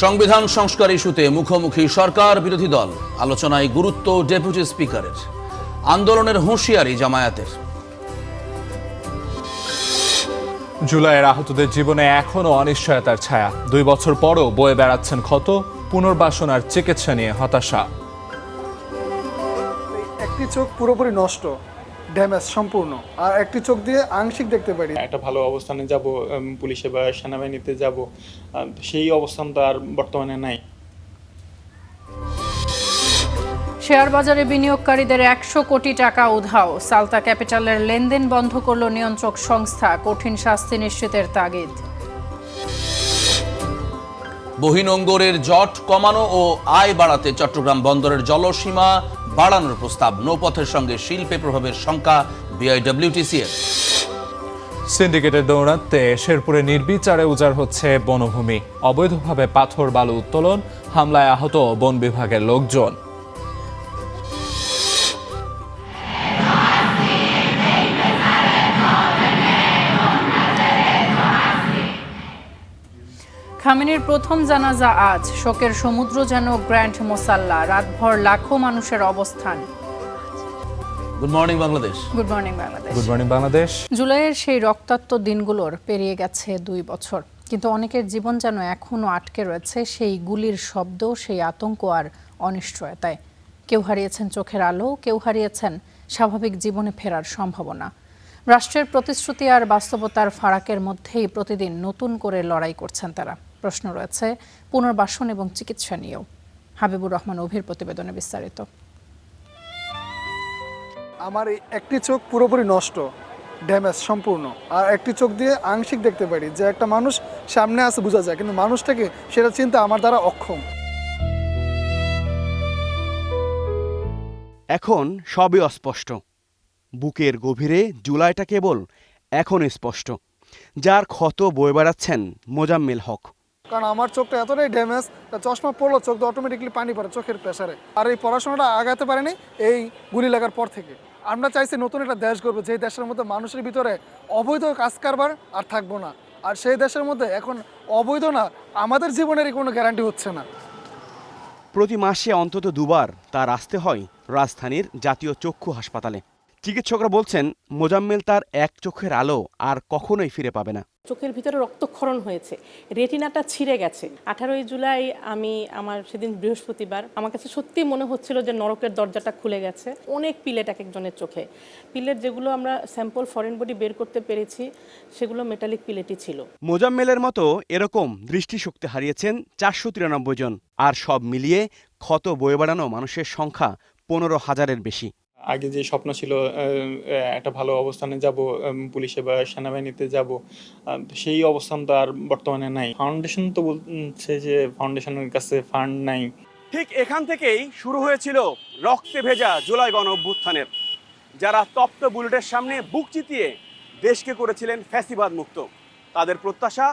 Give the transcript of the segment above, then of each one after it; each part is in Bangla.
সংবিধান সংস্কার ইস্যুতে মুখোমুখি সরকার বিরোধী দল, আলোচনায় গুরুত্ব ডেপুটি স্পিকারের। আন্দোলনের হুঁশিয়ারি জামায়াতের। জুলাইয়ের আহতদের জীবনে এখনও অনিশ্চয়তার ছায়া। 2 বছর পরও বয়ে বেড়াচ্ছেন ক্ষত, পুনর্বাসন আর চিকিৎসা নিয়ে হতাশা। একটি চোখ পুরোপুরি নষ্ট, ড্যামেজ সম্পূর্ণ, আর একটি চোখ দিয়ে আংশিক দেখতে পারি। একটা ভালো অবস্থানে যাব, পুলিশে বা সেনাবাহিনীতে যাব, সেই অবস্থানটা আর বর্তমানে নাই। শেয়ার বাজারে বিনিয়োগকারীদের 100 কোটি টাকা উধাও। সালতা ক্যাপিটালের লেনদেন বন্ধ করল নিয়ন্ত্রক সংস্থা, কঠিন শাস্তি নিশ্চিতের তাগিদ। বহিনোঙ্গরের জট কমানো ও আয় বাড়াতে চট্টগ্রাম বন্দরের জলসীমা বাড়ানোর প্রস্তাব। নৌপথের সঙ্গে শিল্পে প্রভাবের শঙ্কা বিআইডব্লিউটিসি-এর। সিন্ডিকেটের দৌরাত্মে শেরপুরে নির্বিচারে উজাড় হচ্ছে বনভূমি। অবৈধভাবে পাথর বালু উত্তোলন, হামলায় আহত বন বিভাগের লোকজন। খামেনির প্রথম জানাজা আজ। শোকের সমুদ্র যেন গ্র্যান্ড মোসাল্লা। রাতভর লাখো মানুষের অবস্থান। Good morning Bangladesh. Good morning Bangladesh. Good morning Bangladesh. জুলাইয়ের সেই রক্তাক্ত দিনগুলোর পেরিয়ে গেছে 2 বছর, কিন্তু অনেকের জীবন যেন এখনও আটকে রয়েছে সেই গুলির শব্দ, সেই আতঙ্ক আর অনিশ্চয়তায়। কেউ হারিয়েছেন চোখের আলো, কেউ হারিয়েছেন স্বাভাবিক জীবনে ফেরার সম্ভাবনা। রাষ্ট্রের প্রতিশ্রুতি আর বাস্তবতার ফারাকের মধ্যেই প্রতিদিন নতুন করে লড়াই করছেন তারা। প্রশ্ন রয়েছে পুনর্বাসন এবং চিকিৎসা নিয়েও। হাবিবুর রহমান অভির প্রতিবেদনে বিস্তারিত। আমার এই একটি চোখ পুরোপুরি নষ্ট, ড্যামেজ সম্পূর্ণ, আর একটি চোখ দিয়ে আংশিক দেখতে পারি। যে একটা মানুষ সামনে আছে বোঝা যায়, কিন্তু মানুষটাকে সেটা চিন্তা আমার দ্বারা অক্ষম। এখন সবই অস্পষ্ট। বুকের গভীরে জুলাইটা কেবল এখন স্পষ্ট। যার ক্ষত বয়ে বেড়াচ্ছেন মোজাম্মেল হক। কারণ আমার চোখটা এতটাই ড্যামেজ, চশমা পড়লো চোখ দিয়ে অটোমেটিকলি পানি পড়ে চোখের প্রেসারে। আর এই পড়াশোনাটা আগাতে পারেনি এই গুলি লাগার পর থেকে। আমরা চাইছি নতুন একটা দেশ গড়বো, যে দেশের মধ্যে মানুষের ভিতরে অবৈধ কাজ কারবার আর থাকবো না। আর সেই দেশের মধ্যে এখন অবৈধ না, আমাদের জীবনেরই কোনো গ্যারান্টি হচ্ছে না। প্রতি মাসে অন্তত 2 বার তার আসতে হয় রাজধানীর জাতীয় চক্ষু হাসপাতালে। চিকিৎসকরা বলছেন মোজাম্মেল তার এক চোখের আলো আর কখনোই ফিরে পাবে না। চোখের ভিতরে রক্তক্ষরণ হয়েছে, রেটিনাটা ছিঁড়ে গেছে। 18ই জুলাই আমার সেদিন বৃহস্পতিবার, আমার কাছে সত্যি মনে হচ্ছিল যে নরকের দরজাটা খুলে গেছে। অনেক পিলেট এক একজনের চোখে। পিলেট যেগুলো আমরা স্যাম্পল ফরেন বডি বের করতে পেরেছি সেগুলো মেটালিক পিলেটই ছিল। মোজাম্মেলের মতো এরকম দৃষ্টিশক্তি হারিয়েছেন 493 জন। আর সব মিলিয়ে ক্ষত বয়ে বেড়ানো মানুষের সংখ্যা 15,000-এর বেশি। আগে যে স্বপ্ন ছিল একটা ভালো অবস্থানে যাব, পুলিশে বা সেনাবাহিনীতে যাব, সেই অবস্থানটা আর বর্তমানে নাই। ফাউন্ডেশন তো বলছে যে ফাউন্ডেশনের কাছে ফান্ড নাই। ঠিক এখান থেকেই শুরু হয়েছিল রক্তে ভেজা জুলাই গণ অভ্যুত্থানের। যারা তপ্ত বুলেটের সামনে বুক চিতিয়ে দেশকে করেছিলেন ফ্যাসিবাদ মুক্ত, তাদের প্রত্যাশা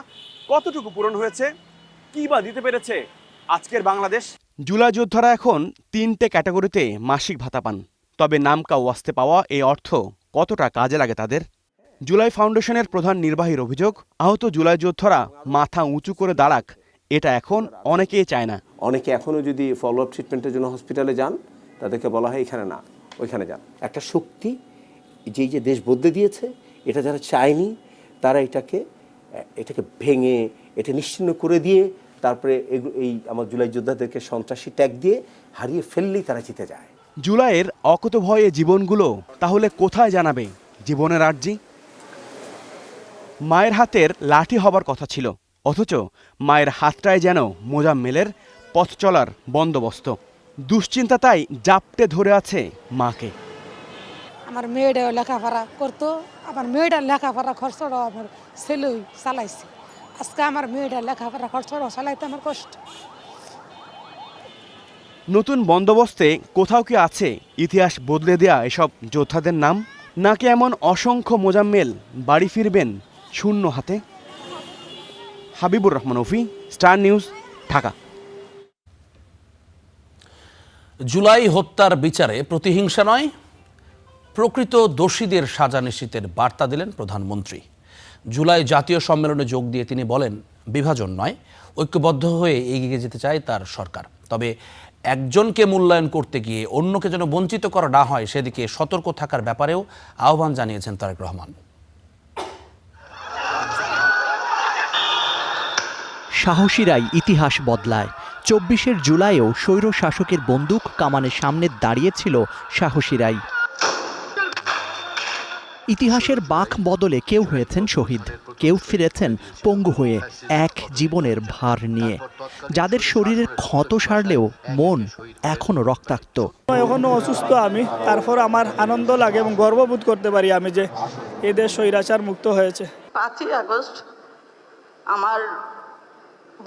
কতটুকু পূরণ হয়েছে, কি বা দিতে পেরেছে আজকের বাংলাদেশ? জুলাই যোদ্ধারা এখন 3টে ক্যাটাগরিতে মাসিক ভাতা পান। তবে নামকা ওয়াস্তে পাওয়া এই অর্থ কতটা কাজে লাগে তাদের? জুলাই ফাউন্ডেশনের প্রধান নির্বাহীর অভিযোগ, আহত জুলাই যোদ্ধারা মাথা উঁচু করে দাঁড়াক, এটা এখন অনেকেই চায় না। অনেকে এখনও যদি ফলো আপ ট্রিটমেন্টের জন্য হসপিটালে যান, তাদেরকে বলা হয় এখানে না, ওইখানে যান। একটা শক্তি যেই যে দেশ বদলে দিয়েছে, এটা যারা চায়নি তারা এটাকে ভেঙে, এটা নিশ্চিহ্ন করে দিয়ে তারপরে এই আমার জুলাই যোদ্ধাদেরকে সন্ত্রাসী ট্যাগ দিয়ে হারিয়ে ফেললেই তারা জিতে যায়। জুলাইয়ের অকুতভয়ে জীবনগুলো তাহলে কোথায় জানাবে জীবনের আর্জি? মায়ের হাতের লাঠি হবার কথা ছিল, অথচ মায়ের হাতটায় যেন মোজাম্মেলের পথ চলার বন্দোবস্ত। দুশ্চিন্তা তাই জাপটে ধরে আছে মাকে। আমার মেয়েটাও লেখাপড়া করতো, আমার মেয়েটার লেখাপড়া খরচটাও আমার ছেলেই চালাইছে। আজকে আমার মেয়েটার লেখাপড়া খরচটাও চালাইতে আমার কষ্ট। নতুন বন্দোবস্তে কোথাও কি আছে ইতিহাস বদলে দেয়া এসব যোদ্ধাদের নাম? নাকি এমন অসংখ্য মোজাম্মেল বাড়ি ফিরবেন শূন্য হাতে? হাবিবুর রহমান অফি, স্টার নিউজ, ঢাকা। জুলাই হত্যার বিচারে প্রতিহিংসা নয়, প্রকৃত দোষীদের সাজা নিশ্চিতের বার্তা দিলেন প্রধানমন্ত্রী। জুলাই জাতীয় সম্মেলনে যোগ দিয়ে তিনি বলেন, বিভাজন নয়, ঐক্যবদ্ধ হয়ে এগিয়ে যেতে চায় তার সরকার। তবে একজনকে মূল্যায়ন করতে গিয়ে অন্যকে যেন বঞ্চিত করা না হয় সেদিকে সতর্ক থাকার ব্যাপারেও আহ্বান জানিয়েছেন তারেক রহমান। সাহসীরাই ইতিহাস বদলায়। ২৪শে জুলাইও স্বৈর শাসকের বন্দুক কামানের সামনে দাঁড়িয়েছিল সাহসীরাই। ইতিহাসের বাঁক বদলে কেউ হয়েছেন শহীদ, কেউ ফিরেছেন পঙ্গু হয়ে এক জীবনের ভার নিয়ে। যাদের শরীরের ক্ষত সারলেও মন এখনো রক্তাক্ত। এখনো অসুস্থ আমি, তারপর আমার আনন্দ লাগে এবং গর্ববোধ করতে পারি আমি যে এদের স্বৈরাচার মুক্ত হয়েছে। ৫ই আগস্ট আমার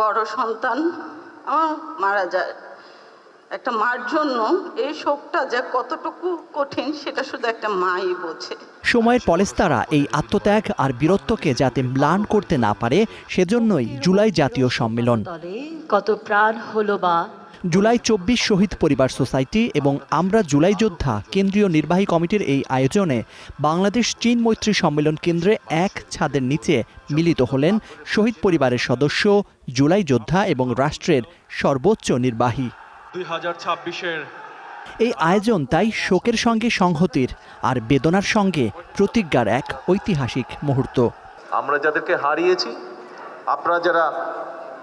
বড় সন্তান আমার মারা যায়। একটা মার জন্য এই শোকটা যে কতটুকু কঠিন সেটা শুধু একটা মাই বোঝে। সময়ের পলেস্তারা এই আত্মত্যাগ আর বীরত্বকে যাতে ম্লান করতে না পারে সেজন্যই জুলাই জাতীয় সম্মেলন। কত প্রাণ হলো বা জুলাই ২৪ শহীদ পরিবার সোসাইটি এবং আমরা জুলাই যোদ্ধা কেন্দ্রীয় নির্বাহী কমিটির এই আয়োজনে বাংলাদেশ চীন মৈত্রী সম্মেলন কেন্দ্রে এক ছাদের নিচে মিলিত হলেন শহীদ পরিবারের সদস্য, জুলাই যোদ্ধা এবং রাষ্ট্রের সর্বোচ্চ নির্বাহী। ২০২৬-এর এই আয়োজন তাই শোকের সঙ্গে সংহতির আর বেদনার সঙ্গে প্রতিজ্ঞার এক ঐতিহাসিক মুহূর্ত। আমরা যাদেরকে হারিয়েছি, আপনারা যারা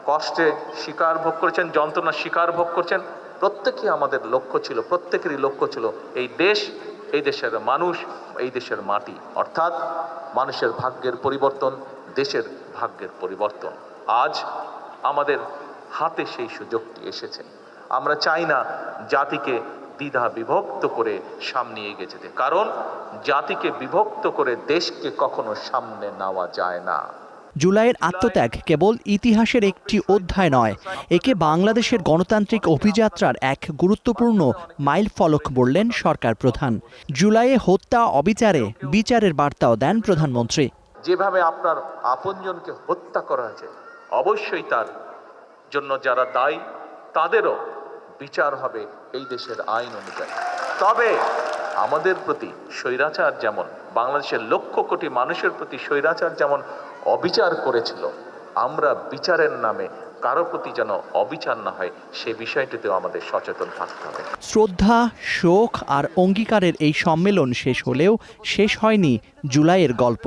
কষ্টে শিকার ভোগ করেছেন, যন্ত্রণা শিকার ভোগ করছেন, প্রত্যেকেই আমাদের লক্ষ্য ছিল, প্রত্যেকেরই লক্ষ্য ছিল এই দেশ, এই দেশের মানুষ, এই দেশের মাটি, অর্থাৎ মানুষের ভাগ্যের পরিবর্তন, দেশের ভাগ্যের পরিবর্তন। আজ আমাদের হাতে সেই সুযোগটি এসেছে। আমরা চাই না জাতিকে দ্বিধা বিভক্ত করে সামনে এগিয়ে যেতে, কারণ জাতিকে বিভক্ত করে দেশকে কখনো সামনে নেওয়া যায় না। জুলাইয়ের আত্মত্যাগ কেবল ইতিহাসের একটি অধ্যায় নয়, একে বাংলাদেশের গণতান্ত্রিক অভিযাত্রার এক গুরুত্বপূর্ণ মাইল ফলক বললেন সরকার প্রধান। জুলাইয়ে হত্যা অবিচারে বিচারের বার্তাও দেন প্রধানমন্ত্রী। যেভাবে আপনার আপনজনকে হত্যা করা হয়েছে, অবশ্যই তার জন্য যারা দায়ী তাদেরও বিচার হবে এই দেশের আইন অনুযায়ী। তবে আমাদের প্রতি স্বৈরাচার যেমন, বাংলাদেশের লক্ষ কোটি মানুষের প্রতি স্বৈরাচার যেমন অবিচার করেছিল, আমরা বিচারের নামে কারো প্রতি যেন অবিচার না হয় সে বিষয়টিতেও আমাদের সচেতন থাকতে হবে। শ্রদ্ধা, শোক আর অঙ্গীকারের এই সম্মেলন শেষ হলেও শেষ হয়নি জুলাইয়ের গল্প।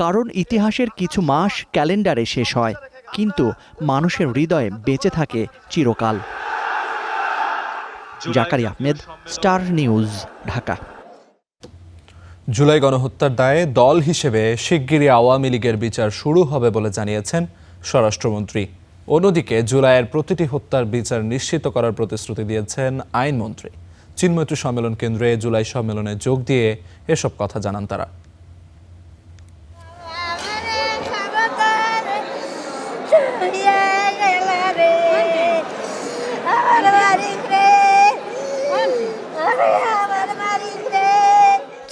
কারণ ইতিহাসের কিছু মাস ক্যালেন্ডারে শেষ হয়, কিন্তু মানুষের হৃদয়ে বেঁচে থাকে চিরকাল। Zakaria Ahmed, Star News, Dhaka. জুলাই গণহত্যার দায়ে দল হিসেবে শিগগিরই আওয়ামী লীগের বিচার শুরু হবে বলে জানিয়েছেন স্বরাষ্ট্রমন্ত্রী। অন্যদিকে জুলাইয়ের প্রতিটি হত্যার বিচার নিশ্চিত করার প্রতিশ্রুতি দিয়েছেন আইনমন্ত্রী। চীন মৈত্রী সম্মেলন কেন্দ্রে জুলাই সম্মেলনে যোগ দিয়ে এসব কথা জানান তারা।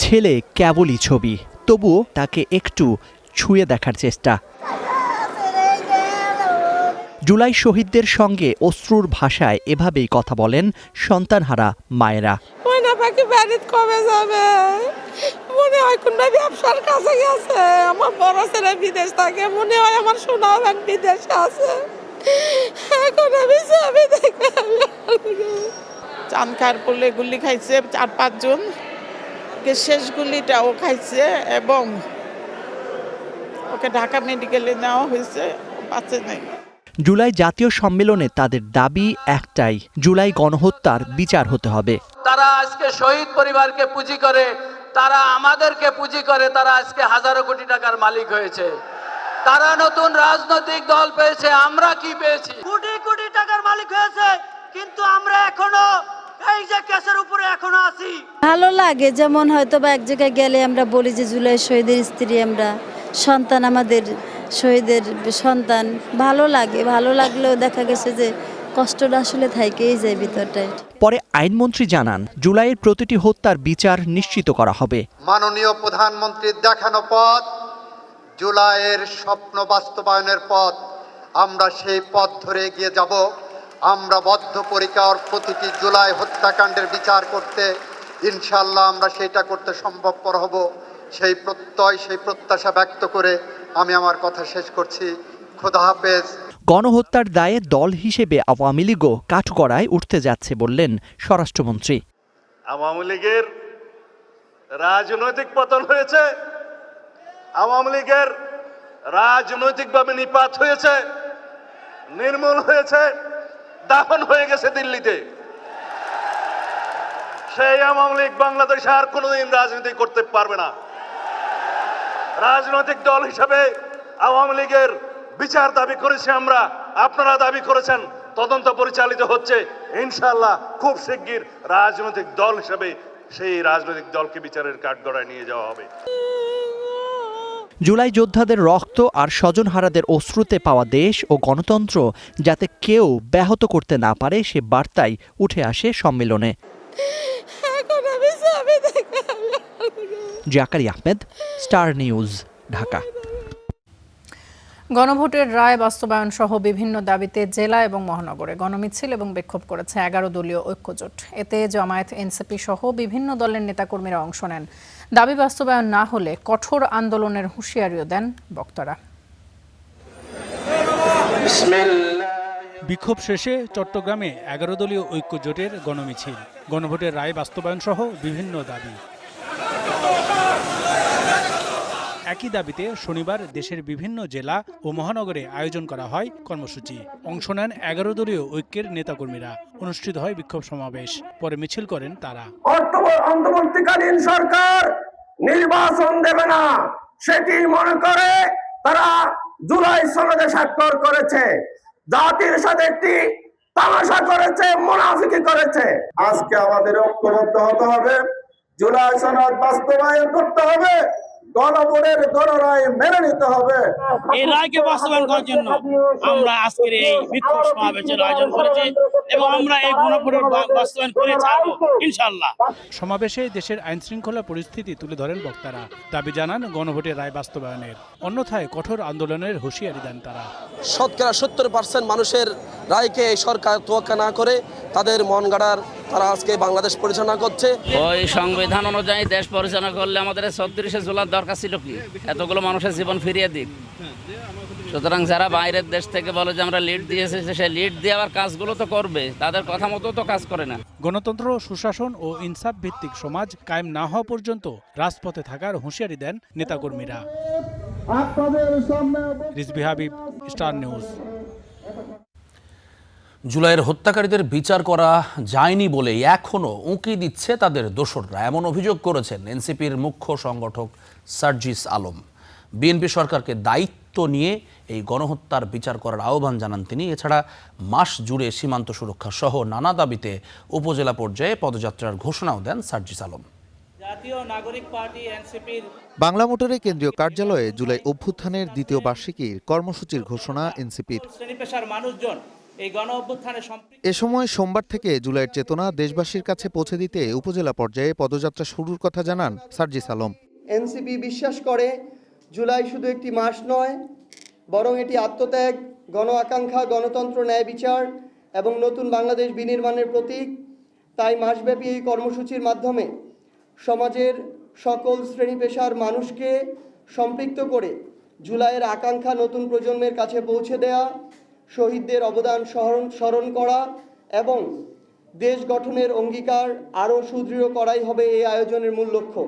ছেলে কেবলই ছবি, তবুও তাকে একটু ছুঁয়ে দেখার চেষ্টা। জুলাই শহীদদের সঙ্গে অশ্রুর ভাষায় এভাবেই কথা বলেন সন্তানহারা মায়েরা। কবে যাবে মনে হয় কোন ব্যবসার কাছে গেছে, আমার বড় ছেলে বিদেশ থাকে, মনে হয় আমার সোনা ব্যাগ বিদেশে আছে। এখন আমি ছবি দেখে চাঁদ খার পড়লে গুলি খাইছে ৪-৫ জন, শেষ গুলিটাও খাইছে এবং ওকে ঢাকা মেডিকেলে নেওয়া হয়েছে, বাঁচে নাই। জুলাই জাতীয় সম্মেলনে তাদের দাবি একটাই, জুলাই গণহত্যার বিচার হতে হবে। তারা আজকে শহীদ পরিবারকে পুঁজি করে, তারা আমাদেরকে পুঁজি করে, তারা আজকে হাজারো কোটি টাকার মালিক হয়েছে। তারা নতুন রাজনৈতিক দল পেয়েছে, আমরা কি পেয়েছি? কোটি কোটি টাকার মালিক হয়েছে, কিন্তু আমরা এখনো এই যে কেসের উপরে এখনো আছি। ভালো লাগে, যেমন হয়তো বা এক জায়গায় গেলে আমরা বলি যে জুলাই শহীদের স্ত্রী আমরা, সন্তান আমাদের শহীদের সন্তান, ভালো লাগে। ভালো লাগলেও দেখা গেছে যে কষ্টটা আসলে থাকেই যায় ভিতরটায়। পরে আইনমন্ত্রী জানান, জুলাইয়ের প্রতিটি হত্যার বিচার নিশ্চিত করা হবে। মাননীয় প্রধানমন্ত্রীর দেখানো পথ, জুলাইয়ের স্বপ্ন বাস্তবায়নের পথ, আমরা সেই পথ ধরে এগিয়ে যাব। আমরা বদ্ধপরিকর প্রতিটি জুলাই হত্যাকাণ্ডের বিচার করতে, ইনশাল্লাহ আমরা সেটা করতে সম্ভবপর হব। সেই প্রত্যয়, সেই প্রত্যাশা ব্যক্ত করে আমি আমার কথা শেষ করছি। খোদা হাফেজ। গণহত্যার দায়ে দল হিসেবে আওয়ামী লীগও কাঠগড়ায় উঠতে যাচ্ছে বললেন স্বরাষ্ট্রমন্ত্রী। আওয়ামী লীগের রাজনৈতিক পতন হয়েছে, আওয়ামী লীগের রাজনৈতিকভাবে নিপাত হয়েছে, নির্মূল হয়েছে, দাফন হয়ে গেছে দিল্লিতে। সেই আওয়ামী লীগ বাংলাদেশে আর কোনোদিন রাজনীতি করতে পারবে না। রাজনৈতিক দল হিসেবে আওয়ামী লীগের বিচার দাবি করেছি আমরা, আপনারা দাবি করেছেন, তদন্ত পরিচালিত হচ্ছে। ইনশাআল্লাহ খুব শিগগির রাজনৈতিক দল হিসেবে সেই রাজনৈতিক দলকে বিচারের কাঠগড়ায় নিয়ে যাওয়া হবে। জুলাই যোদ্ধাদের রক্ত আর স্বজনহারাদের অশ্রুতে পাওয়া দেশ ও গণতন্ত্র যাতে কেউ ব্যাহত করতে না পারে সে বার্তাই উঠে আসে সম্মেলনে। Zakaria Ahmed, Star News, Dhaka. গণভোটের রায় বাস্তবায়ন সহ বিভিন্ন দাবিতে জেলা এবং মহানগরে গণমিছিল এবং বিক্ষোভ করেছে 11 দলীয় ঐক্যজোট। এতে জামায়াত, এনসিপি সহ বিভিন্ন দলের নেতাকর্মীরা অংশ নেন। দাবি বাস্তবায়ন না হলে কঠোর আন্দোলনের হুঁশিয়ারিও দেন বক্তারা। বিক্ষোভ শেষে চট্টগ্রামে 11 দলীয় ঐক্যজোটের গণমিছিল, গণভোটের রায় বাস্তবায়ন সহ বিভিন্ন দাবি। একই দাবিতে শনিবার দেশের বিভিন্ন জেলা ও মহানগরে আয়োজন করা হয় কর্মসূচি। অংশ নেন 11 দলীয় ঐক্যের নেতাকর্মীরা। অনুষ্ঠিত হয় বিক্ষোভ সমাবেশ, পরে মিছিল করেন তারা। অন্তর্বর্তীকালীন সরকার নির্বাচন দেবে না সেটি মনে করে তারা জুলাই সনদে স্বাক্ষর করেছে, জাতির সাথে একটি তামাশা করেছে, মুনাফিকি করেছে। আজকে আমাদের ঐক্যবদ্ধ হতে হবে, জুলাই সনদ বাস্তবায়ন করতে হবে, গণভোটের গণরায় মেনে নিতে হবে। এই রায়কে বাস্তবায়ন করার জন্য আমরা আজকের এই বিক্ষোভ সমাবেশের আয়োজন করেছি এবং আমরা এই গণভোটের বাস্তবায়ন করে ছাড়বো ইনশাআল্লাহ। সমাবেশে দেশের আইন শৃঙ্খলা পরিস্থিতি তুলে ধরেন বক্তারা। দাবি জানান গণভোটের রায় বাস্তবায়নের, অন্যথায় কঠোর আন্দোলনের হুঁশিয়ারি দেন তারা। শতকরা 70% মানুষের রায়কে এই সরকার তোয়াক্কা না করে তাদের মন গাড়ার তারা আজকে বাংলাদেশ পরিচালনা করছে। ওই সংবিধান অনুযায়ী দেশ পরিচালনা করলে আমাদের 36 জুলাই দরকার ছিল কি এতগুলো মানুষের জীবন ফিরিয়ে দিক। সুতরাং যারা বাইরের দেশ থেকে বলে যে আমরা লিড দিয়েছি, সে লিড দেওয়ার কাজগুলো তো করবে, তাদের কথা মতো তো কাজ করে না। গণতন্ত্র, সুশাসন ও ইনসাফ ভিত্তিক সমাজ কায়েম না হওয়া পর্যন্ত রাজপথে থাকার হুঁশিয়ারি দেন নেতাকর্মীরা। Rizvi Habib, star news. জুলাইয়ের হত্যাকারীদের বিচার করা যায়নি বলে এখনও উঁকি দিচ্ছে তাদের দোসররা, এমন অভিযোগ করেছেন এনসিপির মুখ্য সংগঠক সার্জিস আলম। বিএনপি সরকারকে দায়িত্ব নিয়ে এই গণহত্যার বিচার করার আহ্বান জানান তিনি। এছাড়া মাস জুড়ে সীমান্ত সুরক্ষা সহ নানা দাবিতে উপজেলা পর্যায়ে পদযাত্রার ঘোষণাও দেন সার্জিস আলম। জাতীয় নাগরিক পার্টি এনসিপির বাংলা মোটরের কেন্দ্রীয় কার্যালয়ে জুলাই অভ্যুত্থানের দ্বিতীয় বার্ষিকীর কর্মসূচির ঘোষণা এনসিপির। শ্রেণীপেশার মানুষজন এই গণ অভ্যুত্থানে এ সময় সোমবার থেকে জুলাইয়ের চেতনা দেশবাসীর কাছে পৌঁছে দিতে উপজেলা পর্যায়ে পদযাত্রা শুরুর কথা জানান সার্জিস আলম। এনসিপি বিশ্বাস করে জুলাই শুধু একটি মাস নয়, বরং এটি আত্মত্যাগ, গণ আকাঙ্ক্ষা, গণতন্ত্র, ন্যায় বিচার এবং নতুন বাংলাদেশ বিনির্মাণের প্রতীক। তাই মাসব্যাপী এই কর্মসূচির মাধ্যমে সমাজের সকল শ্রেণী পেশার মানুষকে সম্পৃক্ত করে জুলাইয়ের আকাঙ্ক্ষা নতুন প্রজন্মের কাছে পৌঁছে দেয়া, শহীদদের অবদান স্মরণ করা এবং দেশ গঠনের অঙ্গীকার আরও সুদৃঢ় করাই হবে এই আয়োজনের মূল লক্ষ্য।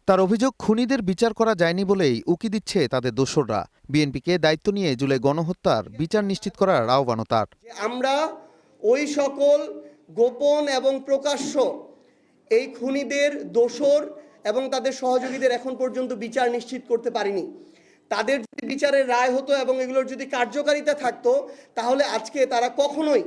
তার অভিযোগ, খুনিদের বিচার করা যায়নি বলেই উকি দিচ্ছে তাদের দোসররা। বিএনপিকে দায়িত্ব নিয়ে জুলাই গণহত্যার বিচার নিশ্চিত করার আহ্বানও তার। আমরা ওই সকল গোপন এবং প্রকাশ্য এই খুনিদের দোসর এবং তাদের সহযোগীদের এখন পর্যন্ত বিচার নিশ্চিত করতে পারিনি। তাদের যদি বিচারের রায় হতো এবং এগুলোর যদি কার্যকারিতা থাকতো, তাহলে আজকে তারা কখনোই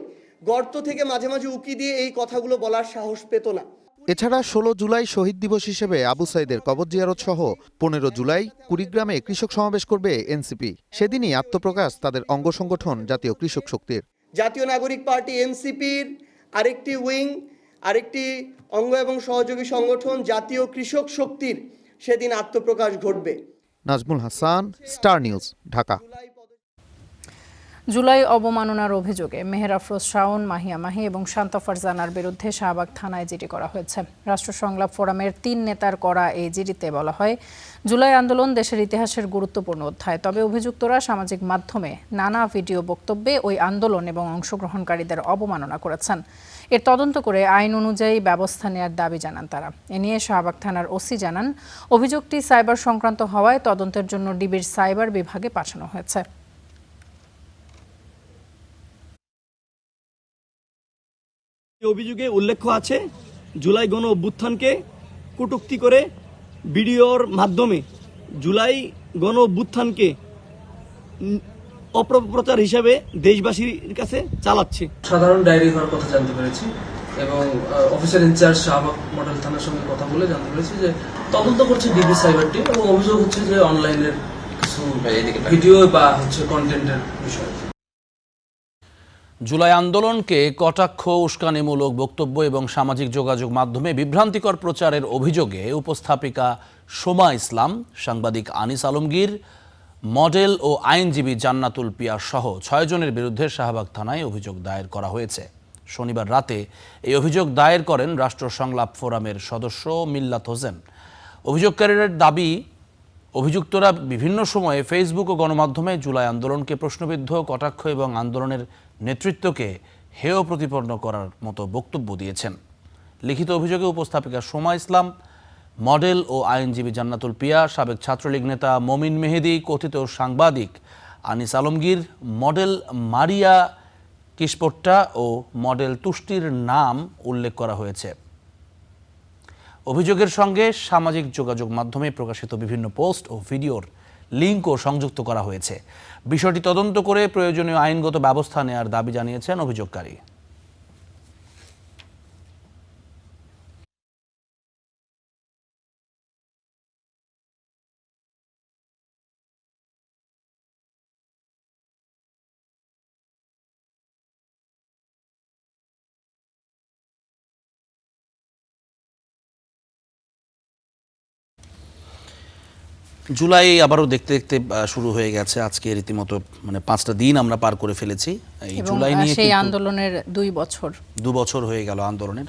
গর্ত থেকে মাঝে মাঝে উকি দিয়ে এই কথাগুলো বলার সাহস পেত না। এছাড়া 16 জুলাই শহীদ দিবস হিসেবে আবু সাইদের কবর জিয়ারত সহ 15 জুলাই কুড়িগ্রামে কৃষক সমাবেশ করবে এনসিপি। সেদিনই আত্মপ্রকাশ তাদের অঙ্গ সংগঠন জাতীয় কৃষক শক্তির। জাতীয় নাগরিক পার্টি এনসিপির আরেকটি উইং, আরেকটি অঙ্গ এবং সহযোগী সংগঠন জাতীয় কৃষক শক্তির সেদিন আত্মপ্রকাশ ঘটবে। Nazmul Hasan, Star News, Dhaka. জুলাই অবমাননার অভিযোগে মেহের আফরোজ শাওন, মাহিয়া মাহি এবং শান্তা ফারজানার বিরুদ্ধে শাহবাগ থানায় জিডি করা হয়েছে। রাষ্ট্র সংলাপ ফোরামের 3 নেতার করা এই জিডিতে বলা হয়, জুলাই আন্দোলন দেশের ইতিহাসের গুরুত্বপূর্ণ অধ্যায়। তবে অভিযুক্তরা সামাজিক মাধ্যমে নানা ভিডিও বক্তব্যে ওই আন্দোলন এবং অংশগ্রহণকারীদের অবমাননা করেছেন। এর তদন্ত করে আইন অনুযায়ী ব্যবস্থা নেওয়ার দাবি জানান তারা। এ নিয়ে শাহবাগ থানার ওসি জানান, অভিযোগটি সাইবার সংক্রান্ত হওয়ায় তদন্তের জন্য ডিবির সাইবার বিভাগে পাঠানো হয়েছে। অভিযোগে উল্লেখ আছে জুলাই গণ অভ্যুত্থানকে কটূক্তি করে ভিডিওর মাধ্যমে জুলাই গণ অভ্যুত্থানকে অপপ্রচার হিসেবে দেশবাসীর কাছে চালাচ্ছে। সাধারণ ডায়েরি হওয়ার কথা জানতে পেরেছি এবং অফিসার ইনচার্জ শাহবাগ মডেল থানার সঙ্গে কথা বলে জানতে পেরেছি যে তদন্ত করছে ডিবি সাইবার টিম এবং অভিযোগ হচ্ছে যে অনলাইনের কিছু ভিডিও বা কন্টেন্টের বিষয়। জুলাই আন্দোলনকে কটাক্ষ, উস্কানিমূলক বক্তব্য এবং সামাজিক যোগাযোগ মাধ্যমে বিভ্রান্তিকর প্রচারের অভিযোগে উপস্থাপিকা সোমা ইসলাম, সাংবাদিক আনিস আলমগীর, মডেল ও আইনজীবী জান্নাতুল পিয়া সহ 6 জনের বিরুদ্ধে শাহবাগ থানায় অভিযোগ দায়ের করা হয়েছে। শনিবার রাতে এই অভিযোগ দায়ের করেন রাষ্ট্র সংলাপ ফোরামের সদস্য মিল্লাত হোসেন। অভিযোগকারীদের দাবি, অভিযুক্তরা বিভিন্ন সময়ে ফেসবুক ও গণমাধ্যমে জুলাই আন্দোলনকে প্রশ্নবিদ্ধ, কটাক্ষ এবং আন্দোলনের নেতৃত্বকে হেয় প্রতিপন্ন করার মতো বক্তব্য দিয়েছেন। লিখিত অভিযোগে উপস্থাপিকা সোমা ইসলাম, মডেল ও আইনজীবী জান্নাতুল পিয়া, সাবেক ছাত্রলীগ নেতা মমিন মেহেদি, কথিত সাংবাদিক আনিস আলমগীর, মডেল মারিয়া কিসপোট্টা ও মডেল তুষ্টির নাম উল্লেখ করা হয়েছে। অভিযোগের সঙ্গে সামাজিক যোগাযোগ মাধ্যমে প্রকাশিত বিভিন্ন পোস্ট ও ভিডিওর লিঙ্কও সংযুক্ত করা হয়েছে। বিষয়টি তদন্ত করে প্রয়োজনীয় আইনগত ব্যবস্থা নেওয়ার দাবি জানিয়েছেন অভিযোগকারী। জুলাই আবারও দেখতে দেখতে শুরু হয়ে গেছে। আজকে রীতিমতো 5টা দিন আমরা পার করে ফেলেছি এই জুলাই নিয়ে। সেই আন্দোলনের 2 বছর হয়ে গেল আন্দোলনের।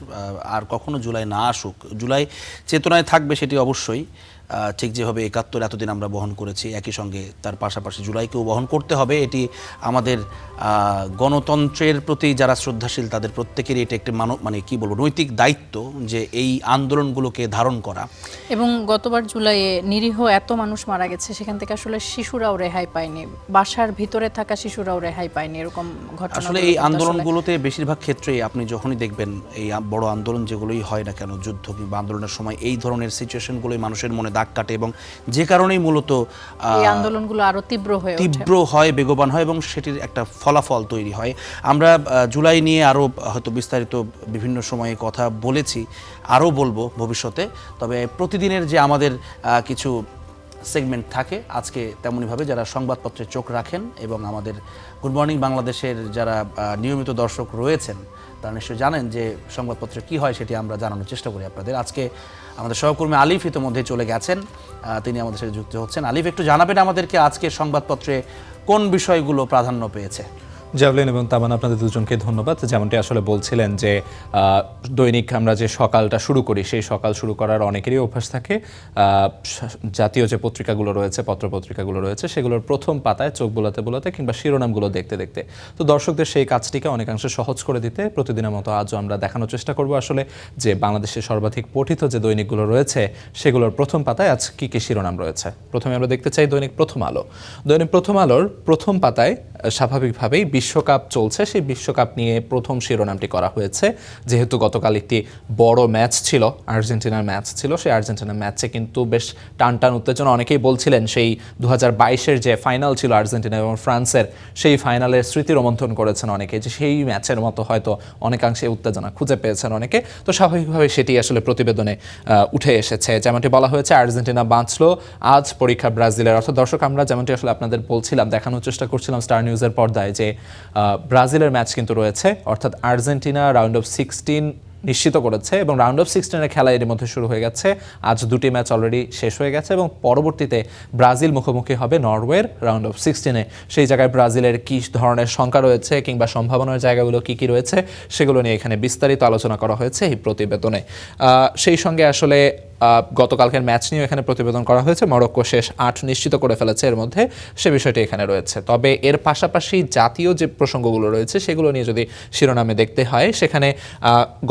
আর কখনো জুলাই না আসুক, জুলাই চেতনায় থাকবে সেটি অবশ্যই। ঠিক যেভাবে 71 এতদিন আমরা বহন করেছি, একই সঙ্গে তার পাশাপাশি জুলাইকেও বহন করতে হবে। এটি আমাদের গণতন্ত্রের প্রতি যারা শ্রদ্ধাশীল তাদের প্রত্যেকেরই এটি একটি নৈতিক দায়িত্ব যে এই আন্দোলনগুলোকে ধারণ করা। এবং গতবার জুলাইয়ে নিরীহ এত মানুষ মারা গেছে, সেখান থেকে আসলে শিশুরাও রেহাই পায়নি, বাসার ভিতরে থাকা শিশুরাও রেহাই পায়নি, এরকম ঘটনা। আসলে এই আন্দোলনগুলোতে বেশিরভাগ ক্ষেত্রেই আপনি যখনই দেখবেন এই বড় আন্দোলন যেগুলোই হয় না কেন, যুদ্ধ কিংবা আন্দোলনের সময় এই ধরনের সিচুয়েশনগুলোই মানুষের মনে দাগ কাটে এবং যে কারণেই মূলত এই আন্দোলনগুলো আরো তীব্র হয়, বেগবান হয় এবং সেটির একটা ফলাফল তৈরি হয়। আমরা জুলাই নিয়ে আরও হয়তো বিস্তারিত বিভিন্ন সময়ে কথা বলেছি, আরও বলবো ভবিষ্যতে। তবে প্রতিদিনের যে আমাদের কিছু সেগমেন্ট থাকে, আজকে তেমনইভাবে যারা সংবাদপত্রে চোখ রাখেন এবং আমাদের গুড মর্নিং বাংলাদেশের যারা নিয়মিত দর্শক রয়েছেন তারা নিশ্চয়ই জানেন যে সংবাদপত্রে কি হয় সেটি আমরা জানানোর চেষ্টা করি আপনাদের। আজকে আমাদের সহকর্মী আলিফ ইতিমধ্যে চলে গেছেন, তিনি আমাদের সাথে যুক্ত হচ্ছেন। আলিফ, একটু জানাবেন আমাদেরকে আজকে সংবাদপত্রে কোন বিষয়গুলো প্রাধান্য পেয়েছে? জাভলিন এবং তামান, আপনাদের দুজনকে ধন্যবাদ। যেমনটি আসলে বলছিলেন যে দৈনিক আমরা যে সকালটা শুরু করি, সেই সকাল শুরু করার অনেকেরই অভ্যাস থাকে। জাতীয় যে পত্রিকাগুলো রয়েছে, পত্রপত্রিকাগুলো রয়েছে, সেগুলোর প্রথম পাতায় চোখ বোলাতে বোলাতে কিংবা শিরোনামগুলো দেখতে দেখতে, তো দর্শকদের সেই কাজটিকে অনেকাংশে সহজ করে দিতে প্রতিদিনের মতো আজও আমরা দেখানোর চেষ্টা করব আসলে যে বাংলাদেশের সর্বাধিক পঠিত যে দৈনিকগুলো রয়েছে সেগুলোর প্রথম পাতায় আজ কী কী শিরোনাম রয়েছে। প্রথমে আমরা দেখতে চাই দৈনিক প্রথম আলো। দৈনিক প্রথম আলোর প্রথম পাতায় স্বাভাবিকভাবেই বিশ্বকাপ চলছে, সেই বিশ্বকাপ নিয়ে প্রথম শিরোনামটি করা হয়েছে। যেহেতু গতকাল একটি বড় ম্যাচ ছিল, আর্জেন্টিনার ম্যাচ ছিল, সেই আর্জেন্টিনার ম্যাচে কিন্তু বেশ টান উত্তেজনা। অনেকেই বলছিলেন সেই 2022-এর যে ফাইনাল ছিল আর্জেন্টিনা এবং ফ্রান্সের, সেই ফাইনালের স্মৃতি রোমন্থন করেছেন অনেকে, যে সেই ম্যাচের মতো হয়তো অনেকাংশে উত্তেজনা খুঁজে পেয়েছেন অনেকে। তো স্বাভাবিকভাবে সেটি আসলে প্রতিবেদনে উঠে এসেছে। যেমনটি বলা হয়েছে, আর্জেন্টিনা বাঁচল, আজ পরীক্ষা ব্রাজিলের। অর্থাৎ দর্শক, আমরা যেমনটি আসলে আপনাদের বলছিলাম, দেখানোর চেষ্টা করছিলাম স্টার নিউজের পর্দায় যে ব্রাজিলের ম্যাচ কিন্তু রয়েছে, অর্থাৎ আর্জেন্টিনা রাউন্ড অফ 16 নিশ্চিত করেছে এবং রাউন্ড অফ 16-এর খেলা এর মধ্যে শুরু হয়ে গেছে। আজ 2টি ম্যাচ অলরেডি শেষ হয়ে গেছে এবং পরবর্তীতে ব্রাজিল মুখোমুখি হবে নরওয়ের রাউন্ড অফ 16-এ। সেই জায়গায় ব্রাজিলের কী ধরনের শঙ্কা রয়েছে কিংবা সম্ভাবনার জায়গাগুলো কী রয়েছে সেগুলো নিয়ে এখানে বিস্তারিত আলোচনা করা হয়েছে এই প্রতিবেদনে। সেই সঙ্গে আসলে গতকালকের ম্যাচ নিয়েও এখানে প্রতিবেদন করা হয়েছে। মরক্কো শেষ 8 নিশ্চিত করে ফেলেছে এর মধ্যে, সে বিষয়টি এখানে রয়েছে। তবে এর পাশাপাশি জাতীয় যে প্রসঙ্গগুলো রয়েছে সেগুলো নিয়ে যদি শিরোনামে দেখতে হয়, সেখানে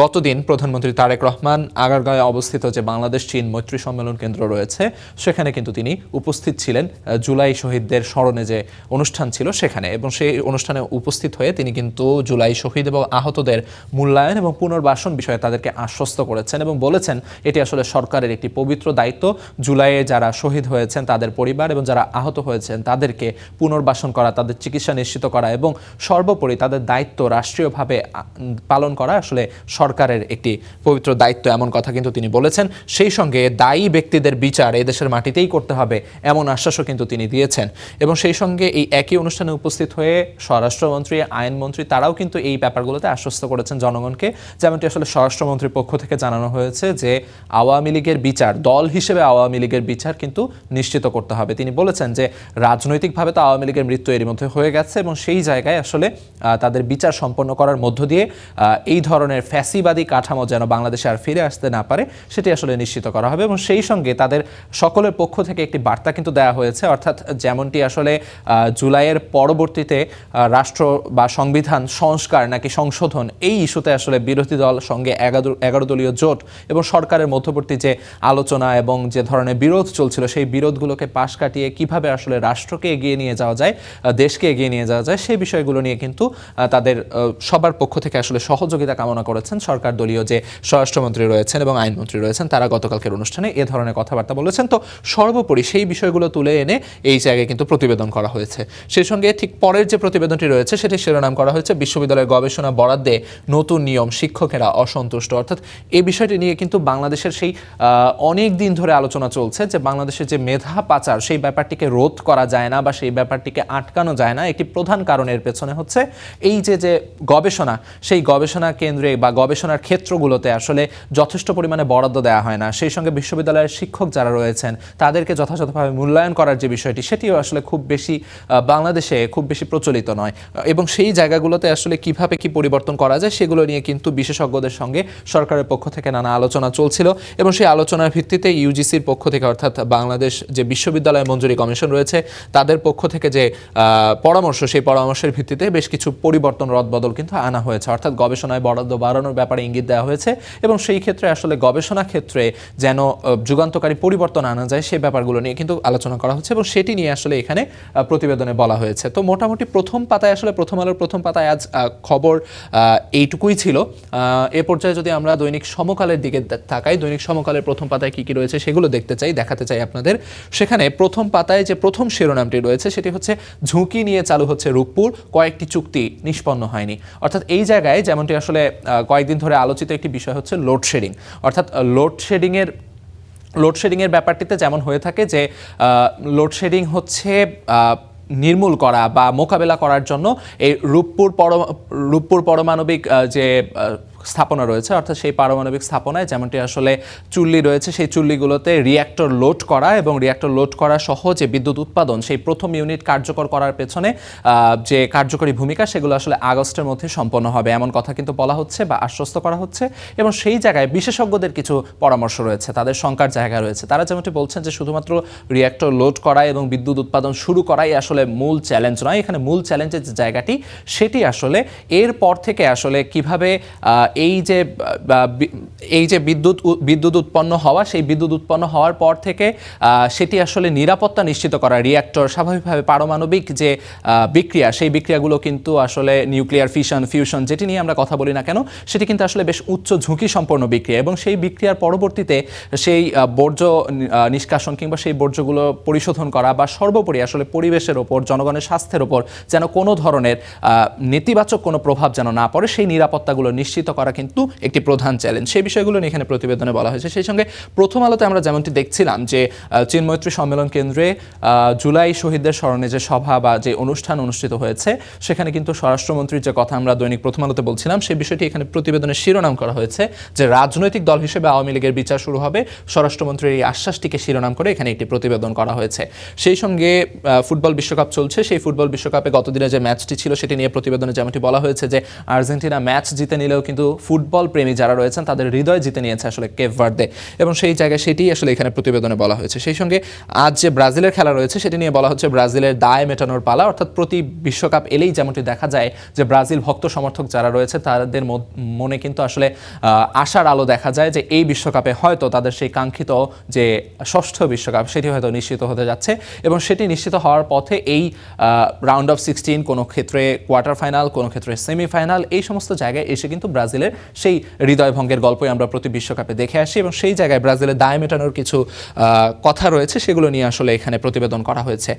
গতদিন প্রধানমন্ত্রী তারেক রহমান আগারগাঁয়ে অবস্থিত যে বাংলাদেশ চীন মৈত্রী সম্মেলন কেন্দ্র রয়েছে সেখানে কিন্তু তিনি উপস্থিত ছিলেন জুলাই শহীদদের স্মরণে যে অনুষ্ঠান ছিল সেখানে, এবং সেই অনুষ্ঠানে উপস্থিত হয়ে তিনি কিন্তু জুলাই শহীদ এবং আহতদের মূল্যায়ন এবং পুনর্বাসন বিষয়ে তাদেরকে আশ্বস্ত করেছেন এবং বলেছেন এটি আসলে সরকারের একটি পবিত্র দায়িত্ব। জুলাইয়ে যারা শহীদ হয়েছেন তাদের পরিবার এবং যারা আহত হয়েছেন তাদেরকে পুনর্বাসন করা, তাদের চিকিৎসা নিশ্চিত করা এবং সর্বোপরি তাদের দায়িত্ব রাষ্ট্রীয়ভাবে পালন করা আসলে সরকারের একটি পবিত্র দায়িত্ব, এমন কথা কিন্তু তিনি বলেছেন। সেই সঙ্গে দায়ী ব্যক্তিদের বিচার এই দেশের মাটিতেই করতে হবে এমন আশ্বাসও কিন্তু তিনি দিয়েছেন। এবং সেই সঙ্গে এই একই অনুষ্ঠানে উপস্থিত হয়ে স্বরাষ্ট্রমন্ত্রী, আইনমন্ত্রী তারাও কিন্তু এই ব্যাপারগুলোতে আশ্বস্ত করেছেন জনগণকে। যেমনটি আসলে স্বরাষ্ট্রমন্ত্রীর পক্ষ থেকে জানানো হয়েছে যে আওয়ামী লীগের বিচার, দল হিসেবে আওয়ামী লীগের বিচার কিন্তু নিশ্চিত করতে হবে। তিনি বলেছেন যে রাজনৈতিকভাবে তো আওয়ামী লীগের মৃত্যু এর মধ্যে হয়ে গেছে এবং সেই জায়গায় আসলে তাদের বিচার সম্পন্ন করার মধ্য দিয়ে এই ধরনের ফ্যাসিবাদী কাঠামো যেন বাংলাদেশে আর ফিরে আসতে না পারে সেটি আসলে নিশ্চিত করা হবে। এবং সেই সঙ্গে তাদের সকলের পক্ষ থেকে একটি বার্তা কিন্তু দেওয়া হয়েছে, অর্থাৎ যেমনটি আসলে জুলাইয়ের পরবর্তীতে রাষ্ট্র বা সংবিধান সংস্কার নাকি সংশোধন এই ইস্যুতে আসলে বিরোধী দল সঙ্গে 11 দলীয় জোট এবং সরকারের মধ্যবর্তী যে আলোচনা এবং যে ধরনের বিরোধ চলছিল সেই বিরোধগুলোকে পাশ কাটিয়ে কিভাবে আসলে রাষ্ট্রকে এগিয়ে নিয়ে যাওয়া যায়, দেশকে এগিয়ে নিয়ে যাওয়া যায় সেই বিষয়গুলো নিয়ে কিন্তু তাদের সবার পক্ষ থেকে আসলে সহযোগিতা কামনা করেছেন সরকার দলীয় যে স্বরাষ্ট্রমন্ত্রী রয়েছেন এবং আইনমন্ত্রী রয়েছেন, তারা গতকালকের অনুষ্ঠানে এ ধরনের কথাবার্তা বলেছেন। তো সর্বোপরি সেই বিষয়গুলো তুলে এনে এই জায়গায় কিন্তু প্রতিবেদন করা হয়েছে। সেই সঙ্গে ঠিক পরের যে প্রতিবেদনটি রয়েছে সেটি শিরোনাম করা হয়েছে বিশ্ববিদ্যালয়ের গবেষণা বরাদ্দে নতুন নিয়ম, শিক্ষকেরা অসন্তুষ্ট। অর্থাৎ এই বিষয়টি নিয়ে কিন্তু বাংলাদেশের সেই অনেক দিন ধরে আলোচনা চলছে যে বাংলাদেশের যে মেধা পাচার সেই ব্যাপারটিকে রোধ করা যায় না বা সেই ব্যাপারটিকে আটকানো যায় না। একটি প্রধান কারণের পেছনে হচ্ছে এই যে গবেষণা, সেই গবেষণা কেন্দ্রে বা গবেষণার ক্ষেত্রগুলোতে আসলে যথেষ্ট পরিমাণে বরাদ্দ দেওয়া হয় না। সেই সঙ্গে বিশ্ববিদ্যালয়ের শিক্ষক যারা রয়েছেন তাদেরকে যথাযথভাবে মূল্যায়ন করার যে বিষয়টি সেটিও আসলে খুব বেশি বাংলাদেশে খুব বেশি প্রচলিত নয়। এবং সেই জায়গাগুলোতে আসলে কিভাবে কি পরিবর্তন করা যায় সেগুলো নিয়ে কিন্তু বিশেষজ্ঞদের সঙ্গে সরকারের পক্ষ থেকে নানা আলোচনা চলছিল এবং সেই আলোচনার ভিত্তিতে ইউজিসির পক্ষ থেকে অর্থাৎ বাংলাদেশ যে বিশ্ববিদ্যালয় মঞ্জুরি কমিশন রয়েছে তাদের পক্ষ থেকে যে পরামর্শ, সেই পরামর্শের ভিত্তিতে বেশ কিছু পরিবর্তন রদবদল কিন্তু আনা হয়েছে। অর্থাৎ গবেষণায় বরাদ্দ বাড়ানোর ব্যাপারে ইঙ্গিত দেওয়া হয়েছে এবং সেই ক্ষেত্রে আসলে গবেষণা ক্ষেত্রে যেন যুগান্তকারী পরিবর্তন আনা যায় সেই ব্যাপারগুলো নিয়ে কিন্তু আলোচনা করা হচ্ছে এবং সেটি নিয়ে আসলে এখানে প্রতিবেদনে বলা হয়েছে। তো মোটামুটি প্রথম পাতায় আসলে প্রথম আলোর প্রথম পাতায় আজ খবর এইটুকুই ছিল। এ পর্যায়ে যদি আমরা দৈনিক সমকালের দিকে তাকাই, দৈনিক সমকালের প্রথম পাতায় কি রয়েছে সেগুলো দেখাতে চাই আপনাদের। সেখানে প্রথম পাতায় যে প্রথম শিরোনামটি রয়েছে সেটি হচ্ছে ঝুঁকি নিয়ে চালু হচ্ছে রূপপুর, কয়েকটি চুক্তি নিষ্পন্ন হয়নি। অর্থাৎ এই জায়গায় যেমনটি আসলে কয়েকদিন ধরে আলোচিত একটি বিষয় হচ্ছে লোডশেডিং। অর্থাৎ লোডশেডিংয়ের ব্যাপারটিতে যেমন হয়ে থাকে যে লোডশেডিং হচ্ছে নির্মূল করা বা মোকাবেলা করার জন্য এই রূপপুর পারমাণবিক যে স্থাপনা রয়েছে, অর্থাৎ সেই পারমাণবিক স্থাপনায় যেমনটি আসলে চুল্লি রয়েছে সেই চুল্লিগুলোতে রিঅ্যাক্টর লোড করা এবং রিঅ্যাক্টর লোড করা সহ যে বিদ্যুৎ উৎপাদন সেই প্রথম ইউনিট কার্যকর করার পেছনে যে কার্যকরী ভূমিকা সেগুলো আসলে আগস্টের মধ্যে সম্পন্ন হবে এমন কথা কিন্তু বলা হচ্ছে বা আশ্বস্ত করা হচ্ছে। এবং সেই জায়গায় বিশেষজ্ঞদের কিছু পরামর্শ রয়েছে, তাদের শঙ্কার জায়গা রয়েছে। তারা যেমনটি বলছেন যে শুধুমাত্র রিঅ্যাক্টর লোড করা এবং বিদ্যুৎ উৎপাদন শুরু করাই আসলে মূল চ্যালেঞ্জ নয়। এখানে মূল চ্যালেঞ্জের যে জায়গাটি সেটি আসলে এরপর থেকে আসলে কিভাবে এই যে বিদ্যুৎ উৎপন্ন হওয়া, সেই বিদ্যুৎ উৎপন্ন হওয়ার পর থেকে সেটি আসলে নিরাপত্তা নিশ্চিত করা। রিঅ্যাক্টর স্বাভাবিকভাবে পারমাণবিক যে বিক্রিয়া, সেই বিক্রিয়াগুলো কিন্তু আসলে নিউক্লিয়ার ফিউশন যেটি নিয়ে আমরা কথা বলি না কেন, সেটি কিন্তু আসলে বেশ উচ্চ ঝুঁকি সম্পন্ন বিক্রিয়া এবং সেই বিক্রিয়ার পরবর্তীতে সেই বর্জ্য নিষ্কাশন কিংবা সেই বর্জ্যগুলো পরিশোধন করা বা সর্বোপরি আসলে পরিবেশের ওপর, জনগণের স্বাস্থ্যের ওপর যেন কোনো ধরনের নেতিবাচক কোনো প্রভাব যেন না পড়ে সেই নিরাপত্তাগুলো নিশ্চিত করা কিন্তু একটি প্রধান চ্যালেঞ্জ। সেই বিষয়গুলো নিয়ে এখানে প্রতিবেদনে বলা হয়েছে। সেই সঙ্গে প্রথম আলোতে আমরা যেমনটি দেখছিলাম যে চীন মৈত্রী সম্মেলন কেন্দ্রে জুলাই শহীদদের স্মরণে যে সভা বা যে অনুষ্ঠান অনুষ্ঠিত হয়েছে সেখানে কিন্তু স্বরাষ্ট্রমন্ত্রীর যে কথা আমরা দৈনিক প্রথম আলোতে বলছিলাম সেই বিষয়টি এখানে প্রতিবেদনের শিরোনাম করা হয়েছে যে রাজনৈতিক দল হিসেবে আওয়ামী লীগের বিচার শুরু হবে, স্বরাষ্ট্রমন্ত্রীর এই আশ্বাসটিকে শিরোনাম করে এখানে একটি প্রতিবেদন করা হয়েছে। সেই সঙ্গে ফুটবল বিশ্বকাপ চলছে, সেই ফুটবল বিশ্বকাপে গতদিনে যে ম্যাচটি ছিল সেটি নিয়ে প্রতিবেদনে যেমনটি বলা হয়েছে যে আর্জেন্টিনা ম্যাচ জিতে নিলেও কিন্তু ফুটবল প্রেমী যারা রয়েছেন তাদের হৃদয় জিতে নিয়েছে আসলে কেপ ভার্দে, এবং সেই জায়গায় সেটি আসলে এখানে প্রতিবেদনে বলা হয়েছে। সেই সঙ্গে আজ যে ব্রাজিলের খেলা রয়েছে সেটি নিয়ে বলা হচ্ছে ব্রাজিলের দায় মেটানোর পালা, অর্থাৎ প্রতি বিশ্বকাপ এলেই যেমনটি দেখা যায় যে ব্রাজিল ভক্ত সমর্থক যারা রয়েছে তাদের মনে কিন্তু আসলে আশার আলো দেখা যায় যে এই বিশ্বকাপে হয়তো তাদের সেই কাঙ্ক্ষিত যে ষষ্ঠ বিশ্বকাপ সেটি হয়তো নিশ্চিত হতে যাচ্ছে, এবং সেটি নিশ্চিত হওয়ার পথে এই রাউন্ড অফ 16 কোনো ক্ষেত্রে কোয়ার্টার ফাইনাল, কোনো ক্ষেত্রে সেমিফাইনাল, এই সমস্ত জায়গায় এসে কিন্তু ব্রাজিলের সেই হৃদয়ভঙ্গের গল্পই আমরা প্রতি বিশ্বকাপে দেখে আসি, এবং সেই জায়গায় ব্রাজিলের দায় মেটানোর কিছু কথা রয়েছে সেগুলো নিয়ে আসলে এখানে প্রতিবেদন করা হয়েছে।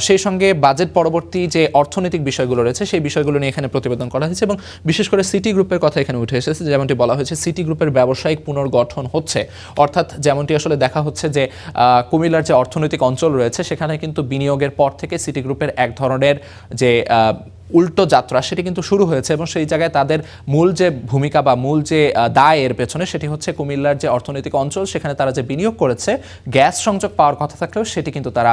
সেই সঙ্গে বাজেট পরবর্তী যে অর্থনৈতিক বিষয়গুলো রয়েছে সেই বিষয়গুলো নিয়ে এখানে প্রতিবেদন করা হয়েছে, এবং বিশেষ করে সিটি গ্রুপের কথা এখানে উঠে এসেছে। যেমনটি বলা হয়েছে সিটি গ্রুপের ব্যবসায়িক পুনর্গঠন হচ্ছে, অর্থাৎ যেমনটি আসলে দেখা হচ্ছে যে কুমিল্লার যে অর্থনৈতিক অঞ্চল রয়েছে সেখানে কিন্তু বিনিয়োগের পর থেকে সিটি গ্রুপের এক ধরনের যে উল্টো যাত্রা সেটি কিন্তু শুরু হয়েছে, এবং সেই জায়গায় তাদের মূল যে ভূমিকা বা মূল যে দায় এর পেছনে সেটি হচ্ছে কুমিল্লার যে অর্থনৈতিক অঞ্চল সেখানে তারা যে বিনিয়োগ করেছে গ্যাস সংযোগ পাওয়ার কথা থাকলেও সেটি কিন্তু তারা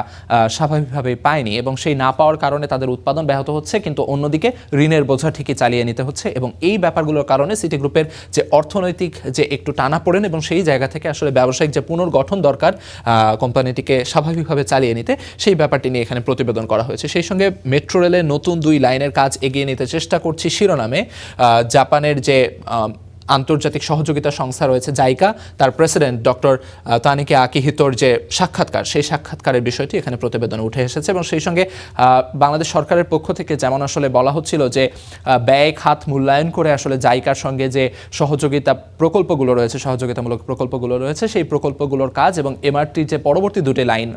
স্বাভাবিকভাবেই পায়নি, এবং সেই না পাওয়ার কারণে তাদের উৎপাদন ব্যাহত হচ্ছে, কিন্তু অন্যদিকে ঋণের বোঝা ঠিকই চালিয়ে নিতে হচ্ছে, এবং এই ব্যাপারগুলোর কারণে সিটি গ্রুপের যে অর্থনৈতিক যে একটু টানাপোড়েন এবং সেই জায়গা থেকে আসলে ব্যবসায়িক যে পুনর্গঠন দরকার কোম্পানিটিকে স্বাভাবিকভাবে চালিয়ে নিতে, সেই ব্যাপারটি নিয়ে এখানে প্রতিবেদন করা হয়েছে। সেই সঙ্গে মেট্রো রেলের নতুন 2 লাইনের কাজ এগিয়ে নিতে চেষ্টা করছি শিরোনামে জাপানের যে আন্তর্জাতিক সহযোগিতা সংস্থা রয়েছে জাইকা, তার প্রেসিডেন্ট ডক্টর তানিকে আকিহিতোর যে সাক্ষাৎকার সেই সাক্ষাৎকারের বিষয়টি এখানে প্রতিবেদনে উঠে এসেছে, এবং সেই সঙ্গে বাংলাদেশ সরকারের পক্ষ থেকে যেমন আসলে বলা হচ্ছিল যে ব্যয় খাত মূল্যায়ন করে আসলে জাইকার সঙ্গে যে সহযোগিতা প্রকল্পগুলো রয়েছে, সহযোগিতামূলক প্রকল্পগুলো রয়েছে সেই প্রকল্পগুলোর কাজ এবং এমআরটির যে পরবর্তী 2টি লাইন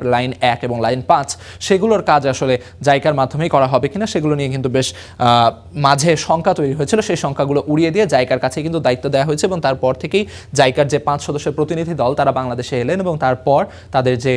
1 এবং লাইন 5 সেগুলোর কাজ আসলে জাইকার মাধ্যমেই করা হবে কিনা সেগুলো নিয়ে কিন্তু বেশ মাঝে শঙ্কা তৈরি হয়েছিল। সেই শঙ্কাগুলো উড়িয়ে দিয়ে জাইকার কাছে কিন্তু দায়িত্ব দেওয়া হয়েছে, এবং তারপর থেকেই জাইকার যে 5 সদস্যের প্রতিনিধি দল তারা বাংলাদেশে এলেন, এবং তারপর তাদের যে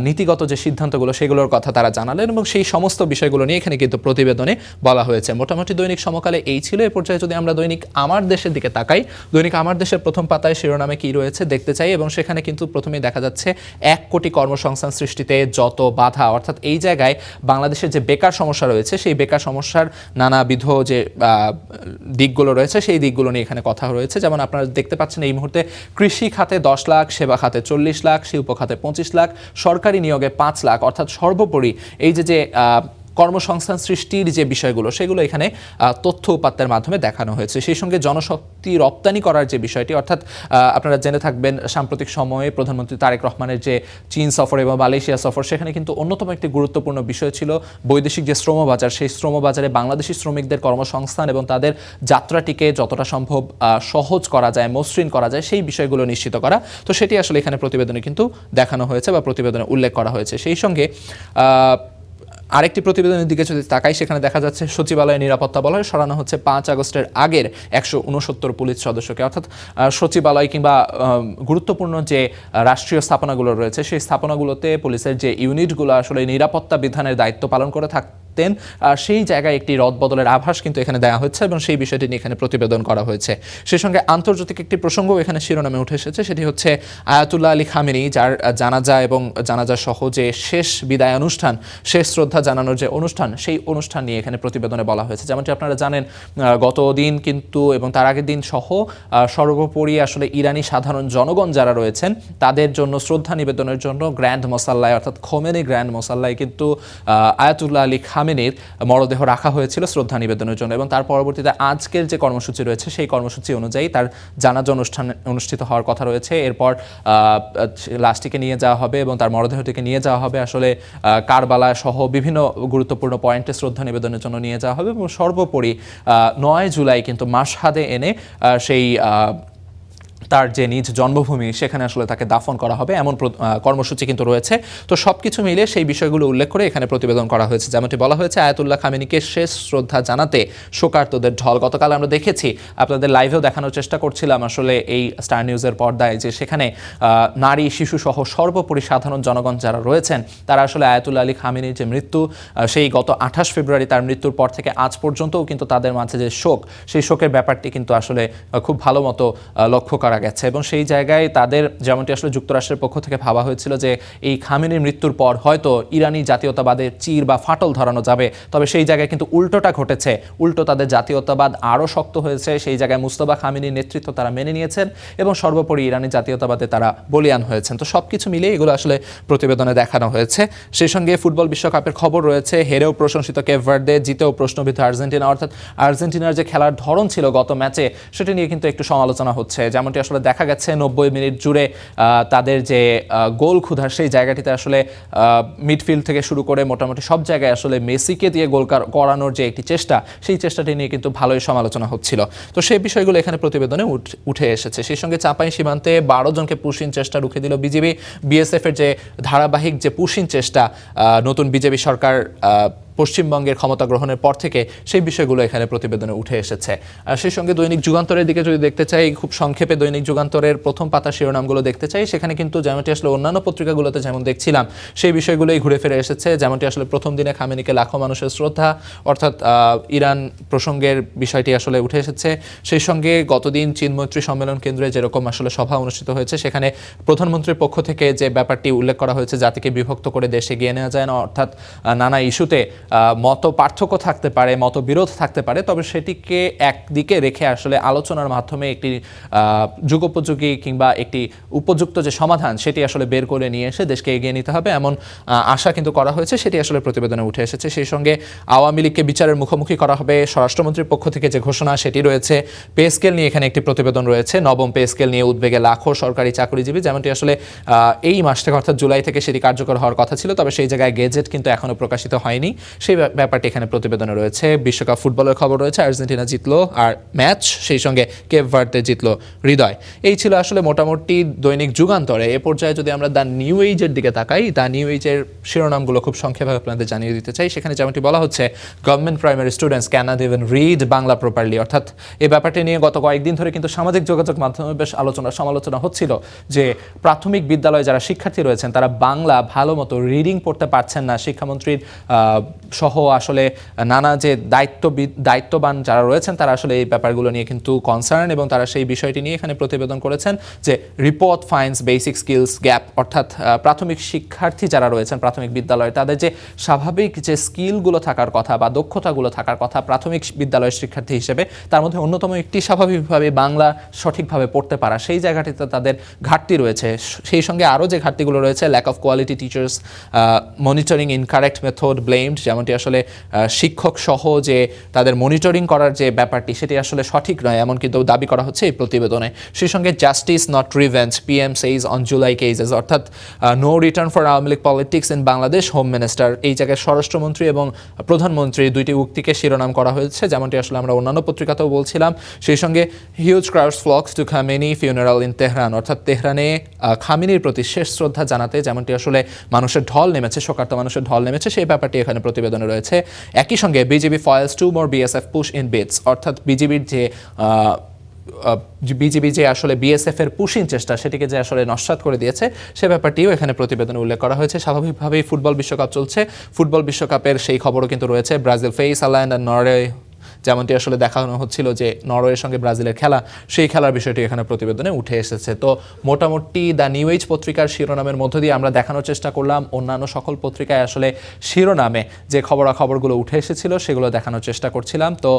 নীতিগত যে সিদ্ধান্তগুলো সেগুলোর কথা তারা জানালেন, এবং সেই সমস্ত বিষয়গুলো নিয়ে এখানে কিন্তু প্রতিবেদনে বলা হয়েছে। মোটামুটি দৈনিক সমকালে এই ছিল। এ পর্যায়ে যদি আমরা দৈনিক আমার দেশের দিকে তাকাই, দৈনিক আমার দেশের প্রথম পাতায় শিরোনামে কি রয়েছে দেখতে চাই, এবং সেখানে কিন্তু প্রথমেই দেখা যাচ্ছে 1 কোটি কর্মসংস্থান সৃষ্টিতে যত বাধা, অর্থাৎ এই জায়গায় বাংলাদেশের যে বেকার সমস্যা রয়েছে সেই বেকার সমস্যার নানাবিধ যে দিকগুলো রয়েছে সেই দিকগুলো নিয়ে এখানে কথা রয়েছে। যেমন আপনারা দেখতে পাচ্ছেন এই মুহূর্তে কৃষি খাতে 10 লাখ, সেবা খাতে 40 লাখ, শিল্প খাতে 25 লাখ, সরকারি নিয়োগে 5 লাখ, অর্থাৎ সর্বোপরি এই যে কর্মসংস্থান সৃষ্টির যে বিষয়গুলো সেগুলো এখানে তথ্য উপাত্তের মাধ্যমে দেখানো হয়েছে। সেই সঙ্গে জনশক্তি রপ্তানি করার যে বিষয়টি, অর্থাৎ আপনারা জেনে থাকবেন সাম্প্রতিক সময়ে প্রধানমন্ত্রী তারেক রহমানের যে চীন সফর এবং মালয়েশিয়া সফর, সেখানে কিন্তু অন্যতম একটি গুরুত্বপূর্ণ বিষয় ছিল বৈদেশিক যে শ্রমবাজার, সেই শ্রমবাজারে বাংলাদেশি শ্রমিকদের কর্মসংস্থান এবং তাদের যাত্রাটিকে যতটা সম্ভব সহজ করা যায়, মসৃণ করা যায় সেই বিষয়গুলো নিশ্চিত করা। তো সেটি আসলে এখানে প্রতিবেদনে কিন্তু দেখানো হয়েছে বা প্রতিবেদনে উল্লেখ করা হয়েছে। সেই সঙ্গে আরেকটি প্রতিবেদনের দিকে যদি তাকাই সেখানে দেখা যাচ্ছে সচিবালয় নিরাপত্তা বলয়ে সরানো হচ্ছে 5 আগস্টের আগের 169 পুলিশ সদস্যকে, অর্থাৎ সচিবালয় কিংবা গুরুত্বপূর্ণ যে রাষ্ট্রীয় স্থাপনাগুলো রয়েছে সেই স্থাপনাগুলোতে পুলিশের যে ইউনিটগুলো আসলে নিরাপত্তা বিধানের দায়িত্ব পালন করে থাকতেন সেই জায়গায় একটি রদবদলের আভাস কিন্তু এখানে দেওয়া হচ্ছে, এবং সেই বিষয়টি নিয়ে এখানে প্রতিবেদন করা হয়েছে। সেই সঙ্গে আন্তর্জাতিক একটি প্রসঙ্গ এখানে শিরোনামে উঠে এসেছে, সেটি হচ্ছে আয়াতুল্লাহ আলী খামেনি, যার জানাজা এবং জানাজা সহ যে শেষ বিদায় অনুষ্ঠান, শেষ শ্রদ্ধা জানানোর যে অনুষ্ঠান, সেই অনুষ্ঠান নিয়ে এখানে প্রতিবেদনে বলা হয়েছে। যেমনটি আপনারা জানেন গত দিন কিন্তু এবং তার আগের দিন সহ সর্বোপরি আসলে ইরানি সাধারণ জনগণ যারা রয়েছেন তাদের জন্য শ্রদ্ধা নিবেদনের জন্য গ্র্যান্ড মোসাল্লায় অর্থাৎ খোমেনি গ্র্যান্ড মোসাল্লায় কিন্তু আয়াতুল্লাহ আলী খামেনির মরদেহ রাখা হয়েছিল শ্রদ্ধা নিবেদনের জন্য, এবং তার পরবর্তীতে আজকের যে কর্মসূচি রয়েছে সেই কর্মসূচি অনুযায়ী তার জানাজা অনুষ্ঠান অনুষ্ঠিত হওয়ার কথা রয়েছে। এরপর লাশটিকে নিয়ে যাওয়া হবে এবং তার মরদেহটিকে নিয়ে যাওয়া হবে আসলে কারবালা সহ বিভিন্ন গুরুত্বপূর্ণ পয়েন্টে শ্রদ্ধা নিবেদনের জন্য নিয়ে যাওয়া হবে, এবং সর্বোপরি 9 জুলাই কিন্তু মাশহাদে এনে সেই তার যে নিজ জন্মভূমি সেখানে আসলে তাকে দাফন করা হবে এমন কর্মসূচি কিন্তু রয়েছে। তো সবকিছু মিলিয়ে সেই বিষয়গুলো উল্লেখ করে এখানে প্রতিবেদন করা হয়েছে। যেমনটি বলা হয়েছে, আয়াতুল্লাহ খামেনিকে শেষ শ্রদ্ধা জানাতে শোকার্তদের ঢল। গতকাল আমরা দেখেছি, আপনাদের লাইভেও দেখানোর চেষ্টা করছিলাম আসলে এই স্টার নিউজের পর্দায়, যে সেখানে নারী শিশু সহ সর্বোপরি সাধারণ জনগণ যারা রয়েছেন তারা আসলে আয়াতুল্লাহ আলী খামেনির যে মৃত্যু, সেই গত 28 ফেব্রুয়ারি তার মৃত্যুর পর থেকে আজ পর্যন্তও কিন্তু তাদের মাঝে যে শোক, সেই শোকের ব্যাপারটি কিন্তু আসলে খুব ভালো মতো লক্ষ্য করা গেছে। এবং সেই জায়গায় তাদের, যেমনটি আসলে যুক্তরাষ্ট্রের পক্ষ থেকে ভাবা হয়েছিল যে এই খামেনির মৃত্যুর পর হয়তো ইরানি জাতীয়তাবাদের চির বা ফাটল ধরানো যাবে, তবে সেই জায়গায় কিন্তু উল্টোটা ঘটেছে। উল্টো তাদের জাতীয়তাবাদ আরও শক্ত হয়েছে। সেই জায়গায় মুস্তফা খামেনির নেতৃত্ব তারা মেনে নিয়েছেন এবং সর্বোপরি ইরানি জাতীয়তাবাদে তারা বলিয়ান হয়েছেন। তো সব কিছু মিলিয়ে এগুলো আসলে প্রতিবেদনে দেখানো হয়েছে। সেই সঙ্গে ফুটবল বিশ্বকাপের খবর রয়েছে। হেরেও প্রশংসিত কেপ ভার্দে, জিতেও প্রশ্নবিদ্ধ আর্জেন্টিনা। অর্থাৎ আর্জেন্টিনার যে খেলার ধরন ছিল গত ম্যাচে, সেটা নিয়ে কিন্তু একটু সমালোচনা হচ্ছে। যেমনটি আসলে দেখা গেছে 90 মিনিট জুড়ে তাদের যে গোল ক্ষুধার সেই জায়গাটিতে আসলে মিডফিল্ড থেকে শুরু করে মোটামুটি সব জায়গায় আসলে মেসিকে দিয়ে গোল করানোর যে একটি চেষ্টা, সেই চেষ্টাটি নিয়ে কিন্তু ভালোই সমালোচনা হচ্ছিল। তো সেই বিষয়গুলো এখানে প্রতিবেদনে উঠে এসেছে। সেই সঙ্গে চাঁপাই সীমান্তে 12 জনকে পুশিন চেষ্টা রুখে দিল বিজিবি। বিএসএফ এর যে ধারাবাহিক যে পুশিন চেষ্টা নতুন বিজেপি সরকার পশ্চিমবঙ্গের ক্ষমতা গ্রহণের পর থেকে, সেই বিষয়গুলো এখানে প্রতিবেদনে উঠে এসেছে। সেই সঙ্গে দৈনিক যুগান্তরের দিকে যদি দেখতে চাই, খুব সংক্ষেপে দৈনিক যুগান্তরের প্রথম পাতা শিরোনামগুলো দেখতে চাই, সেখানে কিন্তু যেমনটি আসলে অন্যান্য পত্রিকাগুলোতে যেমন দেখছিলাম, সেই বিষয়গুলোই ঘুরে ফিরে এসেছে। যেমনটি আসলে প্রথম দিনে খামেনিকে লাখো মানুষের শ্রদ্ধা, অর্থাৎ ইরান প্রসঙ্গের বিষয়টি আসলে উঠে এসেছে। সেই সঙ্গে গতদিন চীন মৈত্রী সম্মেলন কেন্দ্রে যেরকম আসলে সভা অনুষ্ঠিত হয়েছে, সেখানে প্রধানমন্ত্রীর পক্ষ থেকে যে ব্যাপারটি উল্লেখ করা হয়েছে, জাতিকে বিভক্ত করে দেশে এগিয়ে নেওয়া যায় না, অর্থাৎ নানা ইস্যুতে মত পার্থক্য থাকতে পারে, মতবিরোধ থাকতে পারে, তবে সেটিকে একদিকে রেখে আসলে আলোচনার মাধ্যমে একটি যুগোপযোগী কিংবা একটি উপযুক্ত যে সমাধান, সেটি আসলে বের করে নিয়ে এসে দেশকে এগিয়ে নিতে হবে, এমন আশা কিন্তু করা হয়েছে। সেটি আসলে প্রতিবেদনে উঠে এসেছে। সেই সঙ্গে আওয়ামী লীগকে বিচারের মুখোমুখি করা হবে, স্বরাষ্ট্রমন্ত্রীর পক্ষ থেকে যে ঘোষণা, সেটি রয়েছে। পে স্কেল নিয়ে এখানে একটি প্রতিবেদন রয়েছে। নবম পে স্কেল নিয়ে উদ্বেগে লাখো সরকারি চাকরিজীবী। যেমনটি আসলে এই মাস থেকে, অর্থাৎ জুলাই থেকে সেটি কার্যকর হওয়ার কথা ছিল, তবে সেই জায়গায় গেজেট কিন্তু এখনও প্রকাশিত হয়নি। সেই ব্যাপারটি এখানে প্রতিবেদনে রয়েছে। বিশ্বকাপ ফুটবলের খবর রয়েছে। আর্জেন্টিনা জিতলো আর ম্যাচ, সেই সঙ্গে কেপ ভার্দে জিতলো হৃদয়। এই ছিল আসলে মোটামুটি দৈনিক যুগান্তরে। এ পর্যায়ে যদি আমরা দ্য নিউ এইজের দিকে তাকাই, দ্য নিউ এইজের শিরোনামগুলো খুব সংক্ষেপে আপনাদের জানিয়ে দিতে চাই। সেখানে যেমনটি বলা হচ্ছে, government primary students can not even read Bangla properly. অর্থাৎ এই ব্যাপারটি নিয়ে গত কয়েকদিন ধরে কিন্তু সামাজিক যোগাযোগ মাধ্যমে বেশ সমালোচনা হচ্ছিল যে প্রাথমিক বিদ্যালয়ে যারা শিক্ষার্থী রয়েছেন তারা বাংলা ভালো মতো রিডিং পড়তে পারছেন না। শিক্ষামন্ত্রীর সহ আসলে নানা যে দায়িত্ববান যারা রয়েছেন তারা আসলে এই ব্যাপারগুলো নিয়ে কিন্তু কনসার্ন, এবং তারা সেই বিষয়টি নিয়ে এখানে প্রতিবেদন করেছেন যে report finds basic skills gap. অর্থাৎ প্রাথমিক শিক্ষার্থী যারা রয়েছেন প্রাথমিক বিদ্যালয়ে, তাদের যে স্বাভাবিক যে স্কিলগুলো থাকার কথা বা দক্ষতাগুলো থাকার কথা প্রাথমিক বিদ্যালয়ের শিক্ষার্থী হিসেবে, তার মধ্যে অন্যতম একটি স্বাভাবিকভাবে বাংলা সঠিকভাবে পড়তে পারা, সেই জায়গাটিতে তাদের ঘাটতি রয়েছে। সেই সঙ্গে আরও যে ঘাটতিগুলো রয়েছে, lack of quality teachers, monitoring incorrect method blamed, যেমনটি আসলে শিক্ষক সহ যে তাদের মনিটরিং করার যে ব্যাপারটি, সেটি আসলে সঠিক নয়, এমন কিন্তু দাবি করা হচ্ছে এই প্রতিবেদনে। সেই সঙ্গে justice not revenge, PM says on July cases, অর্থাৎ no return for Awami League politics in Bangladesh, home minister. এই জায়গায় স্বরাষ্ট্রমন্ত্রী এবং প্রধানমন্ত্রীর দুইটি উক্তিকে শিরোনাম করা হয়েছে, যেমনটি আসলে আমরা অন্যান্য পত্রিকাতেও বলছিলাম। সেই সঙ্গে huge crowds flocks to Khamenei funeral in Tehran, অর্থাৎ তেহরানে খামেনির প্রতি শেষ শ্রদ্ধা জানাতে যেমনটি আসলে মানুষের ঢল নেমেছে, শোকার্ত মানুষের ঢল নেমেছে, সেই ব্যাপারটি এখানে প্রতিবেদনে রয়েছে। একই সঙ্গে BJP foils 2 more BSF push in bids, অর্থাৎ বিজেপির যে আসলে বিএসএফ এর পুশিং চেষ্টা, সেটিকে যে আসলে নস্যাৎ করে দিয়েছে, সে ব্যাপারটিও এখানে প্রতিবেদনে উল্লেখ করা হয়েছে। স্বাভাবিকভাবেই ফুটবল বিশ্বকাপ চলছে। ফুটবল বিশ্বকাপের সেই খবরও কিন্তু রয়েছে। Brazil face Ireland and Norway, যেমনটি আসলে দেখানো হচ্ছিল যে নরওয়ের সঙ্গে ব্রাজিলের খেলা, সেই খেলার বিষয়টি এখানে প্রতিবেদনে উঠে এসেছে। তো মোটামুটি দ্য নিউ এজ পত্রিকার শিরোনামের মধ্য দিয়ে আমরা দেখানোর চেষ্টা করলাম অন্যান্য সকল পত্রিকায় আসলে শিরোনামে যে খবরাখবরগুলো উঠে এসেছিল সেগুলো দেখানোর চেষ্টা করছিলাম। তো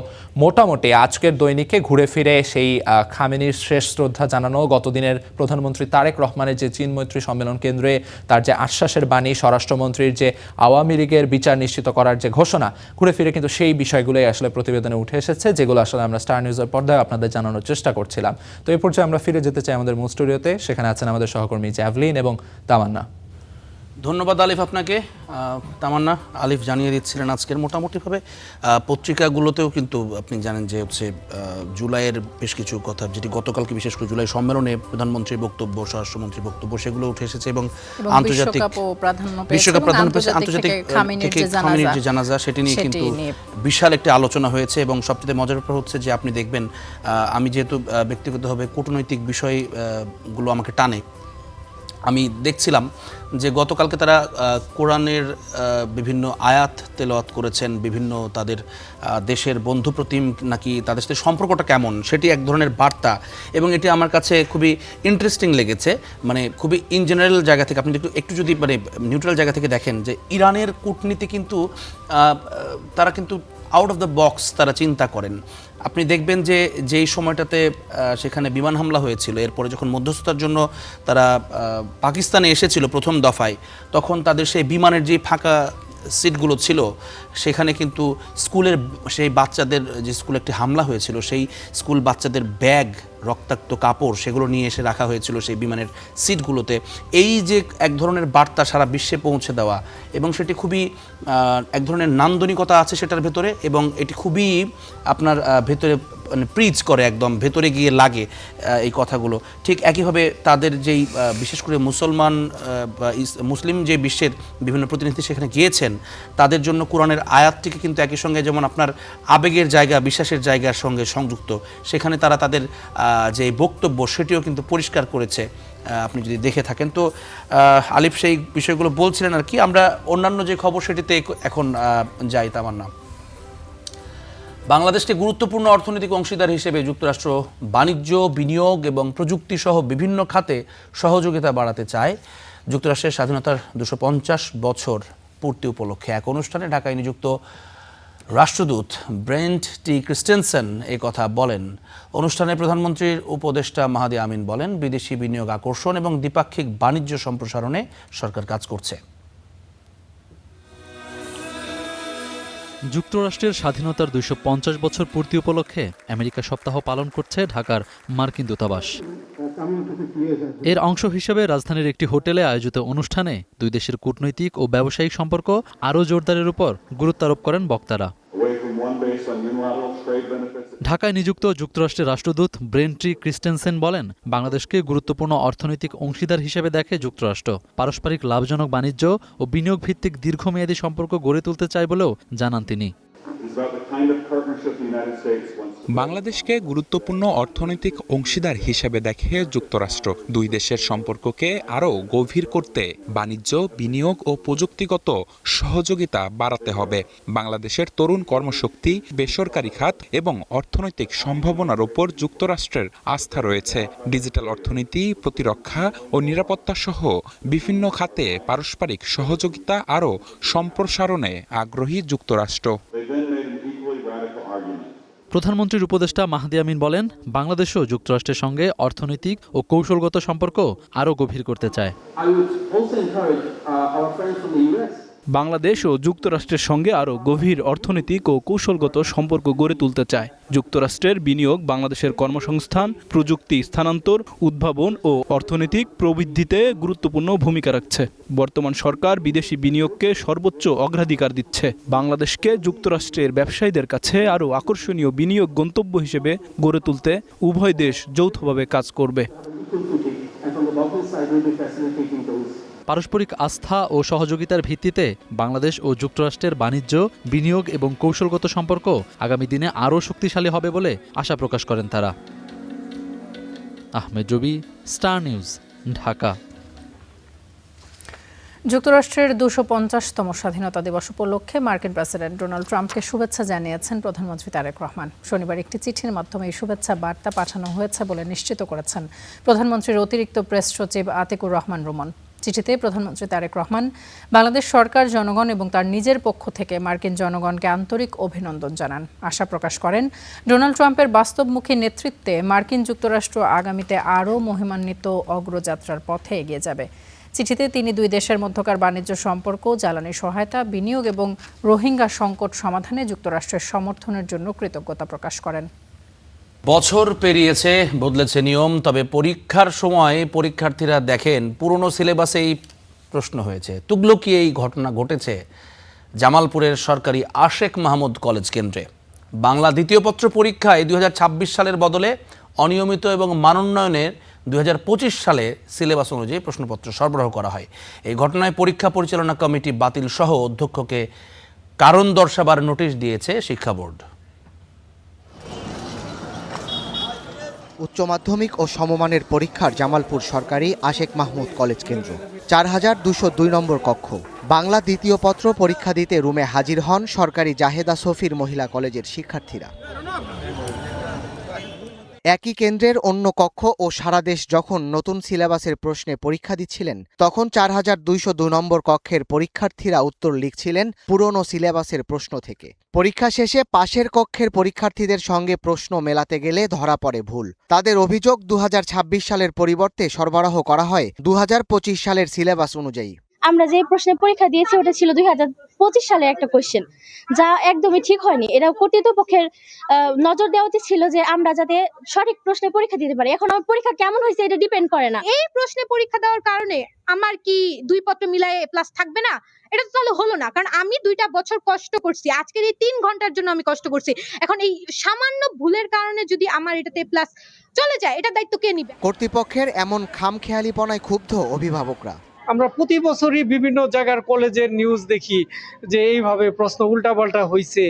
মোটামুটি আজকের দৈনিকে ঘুরে ফিরে সেই খামেনির শেষ শ্রদ্ধা জানানো, গতদিনের প্রধানমন্ত্রী তারেক রহমানের যে চীন মৈত্রী সম্মেলন কেন্দ্রে তার যে আশ্বাসের বাণী, স্বরাষ্ট্রমন্ত্রীর যে আওয়ামী লীগের বিচার নিশ্চিত করার যে ঘোষণা, ঘুরে ফিরে কিন্তু সেই বিষয়গুলোই আসলে প্রতিবেদনে উঠে এসেছে, যেগুলো আসলে আমরা স্টার নিউজের পর্দায় আপনাদের জানানোর চেষ্টা করছিলাম। তো এই পর্যায়ে আমরা ফিরে যেতে চাই আমাদের মূল স্টুডিওতে। সেখানে আছেন আমাদের সহকর্মী জ্যাভলিন এবং তামান্না। ধন্যবাদ আলিফ আপনাকে। তামান্না, আলিফ জানিয়ে দিচ্ছিলেন আজকের মোটামুটিভাবে পত্রিকাগুলোতেও কিন্তু আপনি জানেন যে হচ্ছে জুলাইয়ের বেশ কিছু কথা, যেটি গতকালকে বিশেষ করে জুলাই সম্মেলনে প্রধানমন্ত্রীর বক্তব্য, স্বরাষ্ট্রমন্ত্রীর বক্তব্য, সেগুলো উঠে এসেছে এবং আন্তর্জাতিক বিশ্বকাপ প্রাধান্য পেয়েছে, আন্তর্জাতিক থেকে খামেনির যে জানাজা সেটি নিয়ে কিন্তু বিশাল একটি আলোচনা হয়েছে। এবং সবচেয়ে মজার ব্যাপার হচ্ছে যে আপনি দেখবেন, আমি যেহেতু ব্যক্তিগতভাবে কূটনৈতিক বিষয়গুলো আমাকে টানে, আমি দেখছিলাম যে গতকালকে তারা কোরআনের বিভিন্ন আয়াত তেলাওয়াত করেছেন, বিভিন্ন তাদের দেশের বন্ধুপ্রতিম নাকি তাদের সাথে সম্পর্কটা কেমন সেটি এক ধরনের বার্তা। এবং এটি আমার কাছে খুবই ইন্টারেস্টিং লেগেছে, মানে খুবই ইন জেনারেল জায়গা থেকে আপনি একটু যদি মানে নিউট্রাল জায়গা থেকে দেখেন যে ইরানের কূটনীতি কিন্তু তারা কিন্তু আউট অফ দ্য বক্স তারা চিন্তা করেন। আপনি দেখবেন যে যেই সময়টাতে সেখানে বিমান হামলা হয়েছিল, এরপরে যখন মধ্যস্থতার জন্য তারা পাকিস্তানে এসেছিল প্রথম দফায়, তখন তাদের সেই বিমানের যে ফাঁকা সিটগুলো ছিল সেখানে কিন্তু স্কুলের সেই বাচ্চাদের, যে স্কুলে একটি হামলা হয়েছিল সেই স্কুল বাচ্চাদের ব্যাগ, রক্তাক্ত কাপড় সেগুলো নিয়ে এসে রাখা হয়েছিল সেই বিমানের সিটগুলোতে। এই যে এক ধরনের বার্তা সারা বিশ্বে পৌঁছে দেওয়া, এবং সেটি খুবই এক ধরনের নান্দনিকতা আছে সেটার ভেতরে, এবং এটি খুবই আপনার ভেতরে মানে প্রিচ করে, একদম ভেতরে গিয়ে লাগে এই কথাগুলো। ঠিক একইভাবে তাদের যেই বিশেষ করে মুসলমান বা মুসলিম যে বিশ্বের বিভিন্ন প্রতিনিধি সেখানে গিয়েছেন, তাদের জন্য কোরআনের আয়াতটিকে কিন্তু একই সঙ্গে যেমন আপনার আবেগের জায়গা, বিশ্বাসের জায়গার সঙ্গে সংযুক্ত, সেখানে তারা তাদের যে বক্তব্য সেটিও কিন্তু পরিষ্কার করেছে আপনি যদি দেখে থাকেন। তো আলিফ সেই বিষয়গুলো বলছিলেন আর কি। আমরা অন্যান্য যে খবর সেটিতে এখন যাই। তামান্না, বাংলাদেশকে গুরুত্বপূর্ণ অর্থনৈতিক অংশীদার হিসেবে যুক্তরাষ্ট্র বাণিজ্য, বিনিয়োগ এবং প্রযুক্তি সহ বিভিন্ন খাতে সহযোগিতা বাড়াতে চায়। যুক্তরাষ্ট্রের স্বাধীনতার 250 বছর পূর্তি উপলক্ষে এক অনুষ্ঠানে ঢাকায় নিযুক্ত রাষ্ট্রদূত ব্রেন্ট টি ক্রিস্টেনসেন এই কথা বলেন। অনুষ্ঠানে প্রধানমন্ত্রীর উপদেষ্টা মাহাদি আমিন বলেন, বিদেশি বিনিয়োগ আকর্ষণ এবং দ্বিপাক্ষিক বাণিজ্য সম্প্রসারণে সরকার কাজ করছে। যুক্তরাষ্ট্রের স্বাধীনতার 250 বছর পূর্তি উপলক্ষে আমেরিকা সপ্তাহ পালন করছে ঢাকার মার্কিন দূতাবাস। এর অংশ হিসেবে রাজধানীর একটি হোটেলে আয়োজিত অনুষ্ঠানে দুই দেশের কূটনৈতিক ও ব্যবসায়িক সম্পর্ক আরও জোরদারের উপর গুরুত্ব আরোপ করেন বক্তারা। ঢাকায় নিযুক্ত যুক্তরাষ্ট্রের রাষ্ট্রদূত ব্রেন্ট টি ক্রিস্টেনসেন বলেন, বাংলাদেশকে গুরুত্বপূর্ণ অর্থনৈতিক অংশীদার হিসেবে দেখে যুক্তরাষ্ট্র। পারস্পরিক লাভজনক বাণিজ্য ও বিনিয়োগ ভিত্তিক দীর্ঘমেয়াদী সম্পর্ক গড়ে তুলতে চায় বলেও জানান তিনি। বাংলাদেশকে গুরুত্বপূর্ণ অর্থনৈতিক অংশীদার হিসেবে দেখে যুক্তরাষ্ট্র। দুই দেশের সম্পর্ককে আরও গভীর করতে বাণিজ্য, বিনিয়োগ ও প্রযুক্তিগত সহযোগিতা বাড়াতে হবে। বাংলাদেশের তরুণ কর্মশক্তি, বেসরকারি খাত এবং অর্থনৈতিক সম্ভাবনার উপর যুক্তরাষ্ট্রের আস্থা রয়েছে। ডিজিটাল অর্থনীতি, প্রতিরক্ষা ও নিরাপত্তা সহ বিভিন্ন খাতে পারস্পরিক সহযোগিতা আরও সম্প্রসারণে আগ্রহী যুক্তরাষ্ট্র। প্রধানমন্ত্রীর উপদেষ্টা মাহাদি আমিন বলেন, বাংলাদেশও যুক্তরাষ্ট্রের সঙ্গে অর্থনৈতিক ও কৌশলগত সম্পর্ক আরও গভীর করতে চায়। বাংলাদেশ ও যুক্তরাষ্ট্রের সঙ্গে আরও গভীর অর্থনৈতিক ও কৌশলগত সম্পর্ক গড়ে তুলতে চায়। যুক্তরাষ্ট্রের বিনিয়োগ বাংলাদেশের কর্মসংস্থান, প্রযুক্তি স্থানান্তর, উদ্ভাবন ও অর্থনৈতিক প্রবৃদ্ধিতে গুরুত্বপূর্ণ ভূমিকা রাখছে। বর্তমান সরকার বিদেশি বিনিয়োগকে সর্বোচ্চ অগ্রাধিকার দিচ্ছে। বাংলাদেশকে যুক্তরাষ্ট্রের ব্যবসায়ীদের কাছে আরও আকর্ষণীয় বিনিয়োগ গন্তব্য হিসেবে গড়ে তুলতে উভয় দেশ যৌথভাবে কাজ করবে। পারস্পরিক আস্থা ও সহযোগিতার ভিত্তিতে বাংলাদেশ ও যুক্তরাষ্ট্রের বাণিজ্য, বিনিয়োগ এবং কৌশলগত সম্পর্ক আগামী দিনে আরও শক্তিশালী হবে বলে আশা প্রকাশ করেন তারা। আহমেদ রবি, স্টার নিউজ, ঢাকা। যুক্তরাষ্ট্রের 250তম স্বাধীনতা দিবস উপলক্ষে মার্কিন প্রেসিডেন্ট ডোনাল্ড ট্রাম্পকে শুভেচ্ছা জানিয়েছেন প্রধানমন্ত্রী তারেক রহমান। শনিবার একটি চিঠির মাধ্যমে এই শুভেচ্ছা বার্তা পাঠানো হয়েছে বলে নিশ্চিত করেছেন প্রধানমন্ত্রীর অতিরিক্ত প্রেস সচিব আতিকুর রহমান রুমন। চিঠিতে প্রধানমন্ত্রী তারেক রহমান বাংলাদেশ সরকার, জনগণ এবং তার নিজের পক্ষ থেকে মার্কিন জনগণকে আন্তরিক অভিনন্দন জানান। আশা প্রকাশ করেন, ডোনাল্ড ট্রাম্পের বাস্তবমুখী নেতৃত্বে মার্কিন যুক্তরাষ্ট্র আগামীতে আরও মহিমান্বিত অগ্রযাত্রার পথে এগিয়ে যাবে। চিঠিতে তিনি দুই দেশের মধ্যকার বাণিজ্য সম্পর্ক, জ্বালানি সহায়তা, বিনিয়োগ এবং রোহিঙ্গা সংকট সমাধানে যুক্তরাষ্ট্রের সমর্থনের জন্য কৃতজ্ঞতা প্রকাশ করেন। বছর পেরিয়েছে, বদলেছে নিয়ম, তবে পরীক্ষার সময় পরীক্ষার্থীরা দেখেন পুরনো সিলেবাসেই প্রশ্ন হয়েছে। তুগলকি এই ঘটনা ঘটেছে জামালপুরের সরকারি আশেক মাহমুদ কলেজ কেন্দ্রে। বাংলা দ্বিতীয় পত্র পরীক্ষায় 2026 সালের বদলে অনিয়মিত এবং মানোন্নয়নের 2025 সালে সিলেবাস অনুযায়ী প্রশ্নপত্র সরবরাহ করা হয়। এই ঘটনায় পরীক্ষা পরিচালনা কমিটি বাতিল সহ অধ্যক্ষকে কারণ দর্শাবার নোটিশ দিয়েছে শিক্ষা বোর্ড। উচ্চ মাধ্যমিক ও সমমানের পরীক্ষার জামালপুর সরকারি আশেক মাহমুদ কলেজ কেন্দ্র, 4202 নম্বর কক্ষ। বাংলা দ্বিতীয় পত্র পরীক্ষা দিতে রুমে হাজির হন সরকারি জাহেদা সফির মহিলা কলেজের শিক্ষার্থীরা। একই কেন্দ্রের অন্য কক্ষ ও সারা দেশ যখন নতুন সিলেবাসের প্রশ্নে পরীক্ষা দিচ্ছিলেন, তখন 4202 নম্বর কক্ষের পরীক্ষার্থীরা উত্তর লিখছিলেন পুরনো সিলেবাসের প্রশ্ন থেকে। পরীক্ষা শেষে পাশের কক্ষের পরীক্ষার্থীদের সঙ্গে প্রশ্ন মেলাতে গেলে ধরা পড়ে ভুল। তাদের অভিযোগ 2026 সালের পরিবর্তে সরবরাহ করা হয় 2025 সালের সিলেবাস অনুযায়ী। আমরা যে প্রশ্নের পরীক্ষা দিয়েছি ওটা ছিল 2025 সালের একটা কোশ্চেন, যা একদমই ঠিক হয়নি। এটা কর্তৃপক্ষের নজর দেওয়া উচিত ছিল যে আমরা যাতে সঠিক প্রশ্নে পরীক্ষা দিতে পারি। এখন আমার পরীক্ষা কেমন হয়েছে এটা ডিপেন্ড করে না। এই প্রশ্নে পরীক্ষা দেওয়ার কারণে আমার কি 2 পত্র মিলায়ে প্লাস থাকবে না? এটা তো তাহলে হলো না, কারণ আমি 2টা বছর কষ্ট করছি, আজকের এই 3 ঘন্টার জন্য আমি কষ্ট করছি। এখন এই সামান্য ভুলের কারণে যদি আমার এটাতে প্লাস চলে যায়, এটা দায়িত্ব কে নিবে? কর্তৃপক্ষের এমন খামখেয়ালিপনায় ক্ষুব্ধ অভিভাবকরা। আমরা প্রতি বছরই বিভিন্ন জায়গার কলেজের নিউজ দেখি যে এইভাবে প্রশ্ন উল্টাপাল্টা হয়েছে।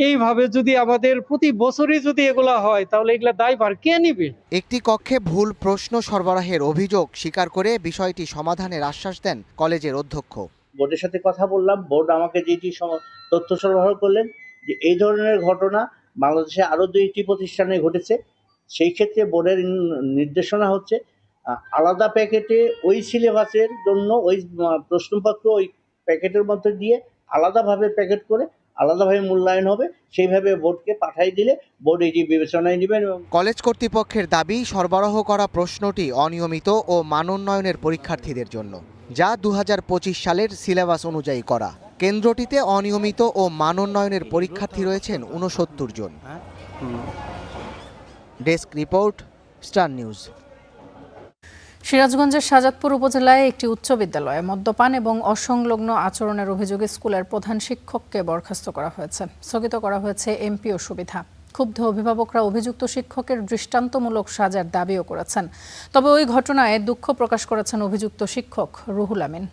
এইভাবে যদি আমাদের প্রতি বছরই যদি এগুলা হয়, তাহলে এগুলা দায়ভার কে নিবে? একটি কক্ষে ভুল প্রশ্ন সরবরাহের অভিযোগ স্বীকার করে বিষয়টি সমাধানের আশ্বাস দেন কলেজের অধ্যক্ষ। বোর্ডের সাথে কথা বললাম, বোর্ড আমাকে যেটি তথ্য সরবরাহ করলেন যে এই ধরনের ঘটনা বাংলাদেশে আরও 2টি প্রতিষ্ঠানে ঘটেছে। সেই ক্ষেত্রে বোর্ডের নির্দেশনা হচ্ছে আলাদা প্যাকেটে ওই সিলেবাসের জন্য ওই প্রশ্নপত্র ওই প্যাকেটের মধ্যে দিয়ে আলাদাভাবে প্যাকেট করে আলাদাভাবে মূল্যায়ন হবে, সেইভাবে বোর্ডকে পাঠিয়ে দিলে বোর্ড এটি বিবেচনায় নেবেন। কলেজ কর্তৃপক্ষের দাবি সরবরাহ করা প্রশ্নটি অনিয়মিত ও মানোন্নয়নের পরীক্ষার্থীদের জন্য, যা 2025 সালের সিলেবাস অনুযায়ী করা। কেন্দ্রটিতে অনিয়মিত ও মানোন্নয়নের পরীক্ষার্থী রয়েছেন 69 জন। Desk report, Star News. সিরাজগঞ্জের শাজাদপুর উপজেলায় একটি উচ্চ বিদ্যালয়ে মদ্যপান এবং অসংলগ্ন আচরণের অভিযোগে স্কুলের প্রধান শিক্ষককে বরখাস্ত করা হয়েছে। স্থগিত করা হয়েছে এমপিও সুবিধা। ক্ষুব্ধ অভিভাবকরা অভিযুক্ত শিক্ষকের দৃষ্টান্তমূলক সাজার দাবিও করেছেন। তবে ওই ঘটনায় দুঃখ প্রকাশ করেছেন অভিযুক্ত শিক্ষক রুহুল আমিন।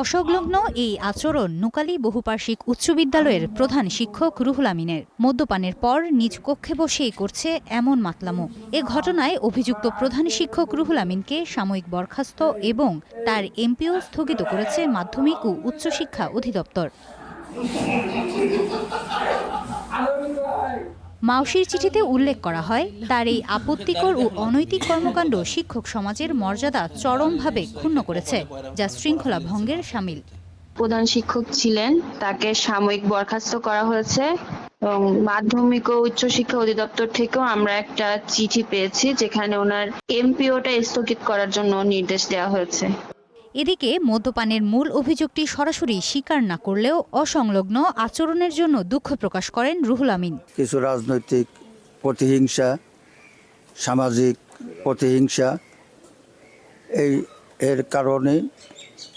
অসংলগ্ন এই আচরণ নুকালী বহুপার্শ্বিক উচ্চ বিদ্যালয়ের প্রধান শিক্ষক রুহুল আমিনের। মদ্যপানের পর নিজ কক্ষে বসেই করছে এমন মাতলামো। এ ঘটনায় অভিযুক্ত প্রধান শিক্ষক রুহুল আমিনকে সাময়িক বরখাস্ত এবং তার এমপিও স্থগিত করেছে মাধ্যমিক ও উচ্চশিক্ষা অধিদপ্তর। মাউসির চিঠিতে উল্লেখ করা হয়, তার এই আপত্তিকর ও অনৈতিক কর্মকাণ্ড শিক্ষক সমাজের মর্যাদা চরমভাবে ক্ষুণ্ণ করেছে, যা শৃঙ্খলা ভঙ্গের শামিল। প্রধান শিক্ষক ছিলেন, তাকে সাময়িক বরখাস্ত করা হয়েছে এবং মাধ্যমিক ও উচ্চশিক্ষা অধিদপ্তর থেকেও আমরা একটা চিঠি পেয়েছি যেখানে ওনার এমপিওটা স্থগিত করার জন্য নির্দেশ দেওয়া হয়েছে। এদিকে মদ্যপানের মূল অভিযোগটি সরাসরি স্বীকার না করলেও অসংলগ্ন আচরণের জন্য দুঃখ প্রকাশ করেন রুহুল আমিন। কিছু রাজনৈতিক প্রতিহিংসা, সামাজিক প্রতিহিংসা, এর কারণে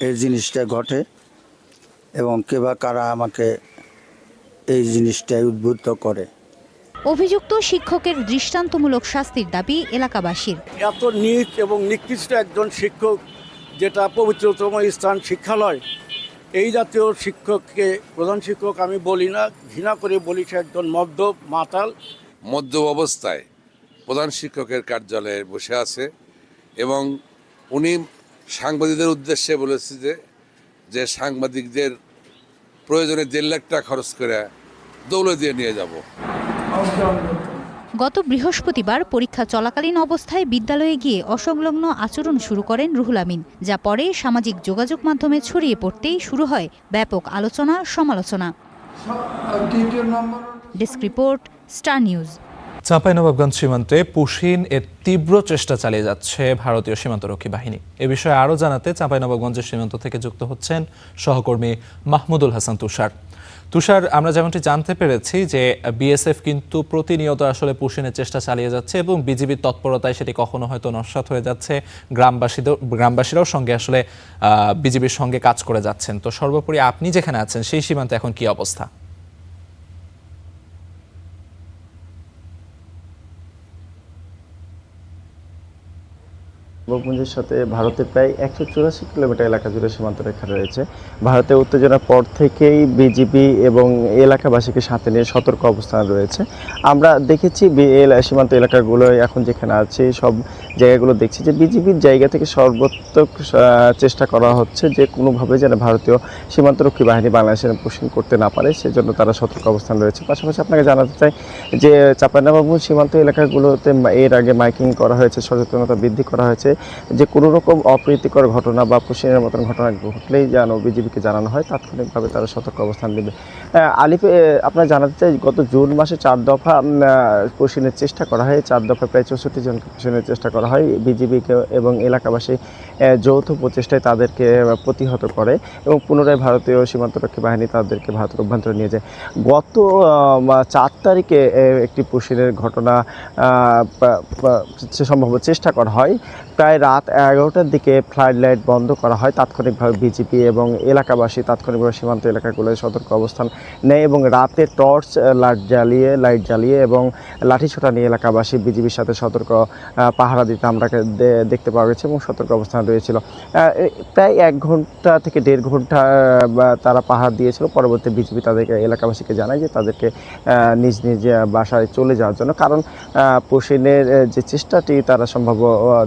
এই জিনিসটা ঘটে এবং কে বা কারা আমাকে এই জিনিসটাই উদ্বুদ্ধ করে। অভিযুক্ত শিক্ষকের দৃষ্টান্তমূলক শাস্তির দাবি এলাকাবাসীর। এত নীচ এবং নিকৃষ্ট একজন শিক্ষক, যেটা পবিত্রতম স্থান শিক্ষালয়, এই জাতীয় শিক্ষককে প্রধান শিক্ষক আমি বলি না, ঘৃণা করে বলি সে একজন মদ্য মাতাল। মদ্য অবস্থায় প্রধান শিক্ষকের কার্যালয়ে বসে আছে এবং উনি সাংবাদিকদের উদ্দেশ্যে বলেছে যে সাংবাদিকদের প্রয়োজনে 1.5 লাখ টাকা খরচ করে দৌড়ে দিয়ে নিয়ে যাব। গত বৃহস্পতিবার পরীক্ষা চলাকালীন অবস্থায় বিদ্যালয়ে গিয়ে অসংলগ্ন আচরণ শুরু করেন রুহুল আমিন, যা পরে সামাজিক যোগাযোগ মাধ্যমে ছড়িয়ে পড়তেই শুরু হয় ব্যাপক আলোচনা সমালোচনা। Desk report, Star news. Chapainawabganj সীমান্তে পুশিন এর তীব্র চেষ্টা চালিয়ে যাচ্ছে ভারতীয় সীমান্তরক্ষী বাহিনী। এ বিষয়ে আরও জানাতে চাঁপাইনবাবগঞ্জের সীমান্ত থেকে যুক্ত হচ্ছেন সহকর্মী মাহমুদুল হাসান তুষার। তুষার, আমরা যেমনটি জানতে পেরেছি যে বিএসএফ কিন্তু প্রতিনিয়ত আসলে পুশিনের চেষ্টা চালিয়ে যাচ্ছে এবং বিজিবির তৎপরতায় সেটি কখনো হয়তো নস্যাৎ হয়ে যাচ্ছে। গ্রামবাসীরাও সঙ্গে আসলে বিজিবির সঙ্গে কাজ করে যাচ্ছেন। তো সর্বোপরি আপনি যেখানে আছেন সেই সীমান্তে এখন কি অবস্থা? নবাবগঞ্জের সাথে ভারতের প্রায় 184 কিলোমিটার এলাকা জুড়ে সীমান্ত রেখা রয়েছে। ভারতের উত্তেজনার পর থেকেই বিজিবি এবং এলাকাবাসীকে সাথে নিয়ে সতর্ক অবস্থান রয়েছে। আমরা দেখেছি সীমান্ত এলাকাগুলো এখন যেখানে আছে সব জায়গাগুলো দেখছি যে বিজিবির জায়গা থেকে সর্বোত্তক চেষ্টা করা হচ্ছে যে কোনোভাবে যেন ভারতীয় সীমান্তরক্ষী বাহিনী বাংলাদেশের পুশিং করতে না পারে, সেজন্য তারা সতর্ক অবস্থান রয়েছে। পাশাপাশি আপনাকে জানাতে চাই যে চাঁপাইনবাবগঞ্জ সীমান্ত এলাকাগুলোতে এর আগে মাইকিং করা হয়েছে, সচেতনতা বৃদ্ধি করা হয়েছে যে কোনো রকম অপ্রীতিকর ঘটনা বা পুশিংয়ের মতন ঘটনা ঘটলেই যেন বিজিবিকে জানানো হয়, তাৎক্ষণিকভাবে তারা সতর্ক অবস্থান নেবে। আলিফ, আপনারা জানাতে চাই গত জুন মাসে 4 দফা পুশিংয়ের চেষ্টা করা হয়। 4 দফা প্রায় 64 জনকে পুশিংয়ের চেষ্টা করা হয়। বিজিবিকে এবং এলাকাবাসী যৌথ প্রচেষ্টায় তাদেরকে প্রতিহত করে এবং পুনরায় ভারতীয় সীমান্তরক্ষী বাহিনী তাদেরকে ভারতের অভ্যন্তরে নিয়ে যায়। গত 4 তারিখে একটি পুশিংয়ের ঘটনা সম্ভবত চেষ্টা করা হয়। প্রায় রাত 11টার দিকে ফ্লাড লাইট বন্ধ করা হয়। তাৎক্ষণিকভাবে বিজিবি এবং এলাকাবাসী তাৎক্ষণিকভাবে সীমান্ত এলাকাগুলোয় সতর্ক অবস্থান নেয় এবং রাতে টর্চ লাইট জ্বালিয়ে এবং লাঠিছোটা নিয়ে এলাকাবাসী বিজিবির সাথে সতর্ক পাহারা দিতে আমরা দেখতে পাওয়া গেছে এবং সতর্ক অবস্থান রয়েছিল। প্রায় 1 ঘন্টা থেকে 1.5 ঘন্টা তারা পাহারা দিয়েছিল। পরবর্তী বিজিবি তাদেরকে এলাকাবাসীকে জানায় যে তাদেরকে নিজ নিজ বাসায় চলে যাওয়ার জন্য, কারণ পুশিংয়ের যে চেষ্টাটি তারা সম্ভব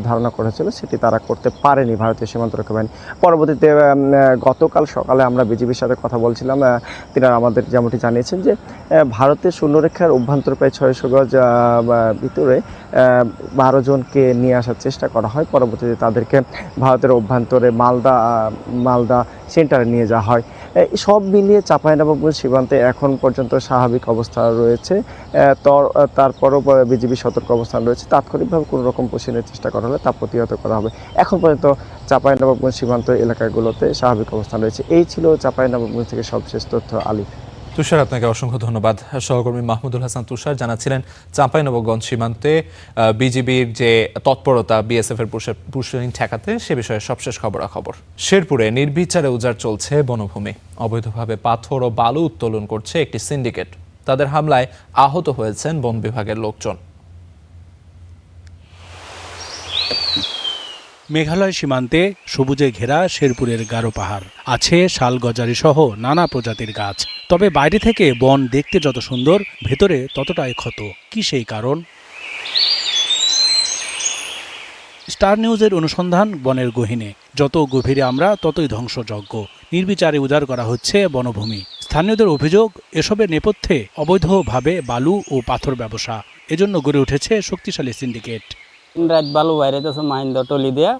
ধারণা করেছিল সেটি তারা করতে পারেনি ভারতীয় সীমান্তরক্ষী বাহিনী। পরবর্তীতে গতকাল সকালে আমরা বিজিবির সাথে কথা বলছিলাম, তিনি আমাদের যেমনটি জানিয়েছেন যে ভারতের শূন্যরেখার অভ্যন্তর প্রায় 600 গজ ভিতরে 12 জনকে নিয়ে আসার চেষ্টা করা হয়। পরবর্তীতে তাদেরকে ভারতের অভ্যন্তরে মালদা সেন্টারে নিয়ে যাওয়া হয়। সব মিলিয়ে চাঁপাইনবাবগঞ্জ সীমান্তে এখন পর্যন্ত স্বাভাবিক অবস্থা রয়েছে। তারপরও বিজিবি সতর্ক অবস্থান রয়েছে। তাৎক্ষণিকভাবে কোনো রকম পুশিংয়ের চেষ্টা করা হলে তা প্রতিহত করা হবে। এখন পর্যন্ত চাঁপাইনবাবগঞ্জ সীমান্ত এলাকাগুলোতে স্বাভাবিক অবস্থান রয়েছে। এই ছিল চাঁপাইনবাবগঞ্জ থেকে সবশেষ তথ্য। আলিফ। তুষার, আপনাকে অসংখ্য ধন্যবাদ। সহকর্মী মাহমুদুল হাসান তুষার জানাচ্ছিলেন চাঁপাইনবাবগঞ্জ সীমান্তে বিজিবির যে তৎপরতা বিএসএফ এর পুশিং ঠেকাতে সে বিষয়ে সবশেষ খবরাখবর। শেরপুরে নির্বিচারে উজাড় চলছে বনভূমি। অবৈধভাবে পাথর ও বালু উত্তোলন করছে একটি সিন্ডিকেট। তাদের হামলায় আহত হয়েছেন বন বিভাগের লোকজন। মেঘালয় সীমান্তে সবুজে ঘেরা শেরপুরের গারো পাহাড়, আছে শাল গজারি সহ নানা প্রজাতির গাছ। তবে বাইরে থেকে বন দেখতে যত সুন্দর, ভেতরে ততটাই ক্ষত। কি সেই কারণ? স্টার নিউজের অনুসন্ধান বনের গহীনে। যত গভীরে আমরা ততই ধ্বংসযজ্ঞ। নির্বিচারে উজাড় করা হচ্ছে বনভূমি। স্থানীয়দের অভিযোগ, এসবের নেপথ্যে অবৈধভাবে বালু ও পাথর ব্যবসা। এজন্য গড়ে উঠেছে শক্তিশালী সিন্ডিকেট। রাত বালু বাইরেতেছে মাহিন্দ্র টলি দেয়া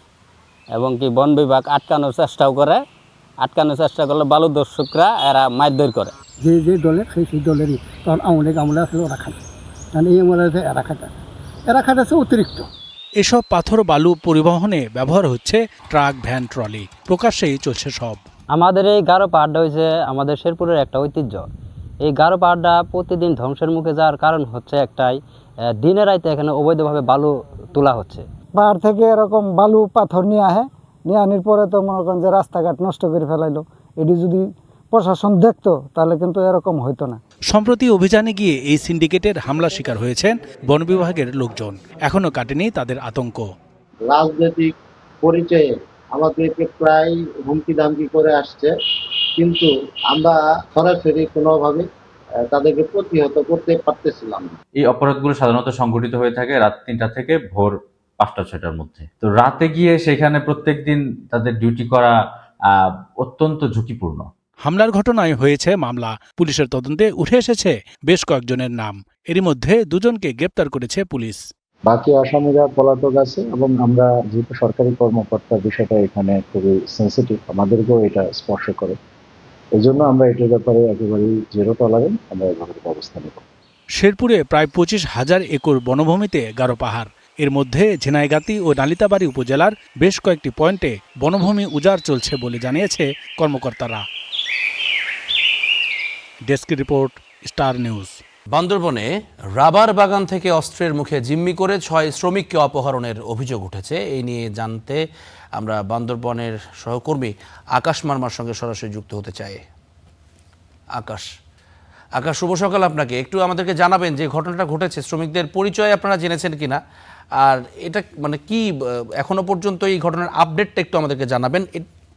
এবং কি বন বিভাগ আটকানোর চেষ্টাও করে। আটকানোর চেষ্টা করলে বালু দর্শকরা এরা মারধর করে। যে দলের সেই দলেরই, তখন আমলে আসলে ওরা খায়, কারণ এই আমলে এরা খাটাচ্ছে অতিরিক্ত। এসব পাথর বালু পরিবহনে ব্যবহার হচ্ছে ট্রাক, ভ্যান, ট্রলি। প্রকাশ্যেই চলছে সব। আমাদের এই গারো পাহাড়টা হয়েছে আমাদের শেরপুরের একটা ঐতিহ্য। এই গারো পাহাড়টা প্রতিদিন ধ্বংসের মুখে যাওয়ার কারণ হচ্ছে একটাই, দিনে রাইতে এখানে অবৈধভাবে বালু তোলা হচ্ছে। পাহাড় থেকে এরকম বালু পাথর নিয়ে আনার পরে তো মনে করেন যে রাস্তাঘাট নষ্ট করে ফেলাইলো। এটি যদি প্রশাসন দেখতো তাহলে কিন্তু এরকম হইতো না। সম্প্রতি অভিযানে গিয়ে এই সিন্ডিকেটের হামলা শিকার হয়েছেন বন বিভাগের লোকজন। এখনো কাটেনি তাদের আতঙ্ক। রাজনৈতিক পরিচয়ে আমাদেরকে প্রায় হুমকি দামকি করে আসছে, কিন্তু আমরা সরাসরি কোনোভাবে তাদেরকে প্রতিহত করতে পারতেছিলাম না। এই অপরাধগুলো সাধারণত সংঘটিত হয়ে থাকে রাত 3টা থেকে ভোর 5টা-6টার মধ্যে। তো রাতে গিয়ে সেখানে প্রত্যেকদিন তাদের ডিউটি করা অত্যন্ত ঝুঁকিপূর্ণ। হামলার ঘটনায় হয়েছে মামলা। পুলিশের তদন্তে উঠে এসেছে বেশ কয়েকজনের নাম। এরই মধ্যে 2 জনকে গ্রেপ্তার করেছে পুলিশ। বাকি আসামিরা পলাতক আছে এবং আমরা যেহেতু সরকারি কর্মকর্তা, বিষয়টা এখানে খুবই সেন্সিটিভ, আমাদেরকেও এটা স্পর্শ করে। এই জন্য আমরা এটার ব্যাপারে একেবারেই জিরো টলারেন্স আমরা এভাবে ব্যবস্থা নেব। শেরপুরে প্রায় 25,000 একর বনভূমিতে গারো পাহাড়। এর মধ্যে ঝিনাইগাতি ও নালিতাবাড়ী উপজেলার বেশ কয়েকটি পয়েন্টে বনভূমি উজাড় চলছে বলে জানিয়েছে কর্মকর্তারা। Desk report, Star News. বান্দরবনে রাবার বাগান থেকে অস্ত্রের মুখে জিম্মি করে 6 শ্রমিককে অপহরণের অভিযোগ উঠেছে। এই নিয়ে জানতে আমরা বান্দরবনের সহকর্মী আকাশ মার্মার সঙ্গে সরাসরি যুক্ত হতে চাই। আকাশ, শুভ সকাল আপনাকে। একটু আমাদেরকে জানাবেন যে ঘটনাটা ঘটেছে, শ্রমিকদের পরিচয় আপনারা জেনেছেন কিনা, আর এটা মানে কি এখনো পর্যন্ত এই ঘটনার আপডেটটা একটু আমাদেরকে জানাবেন।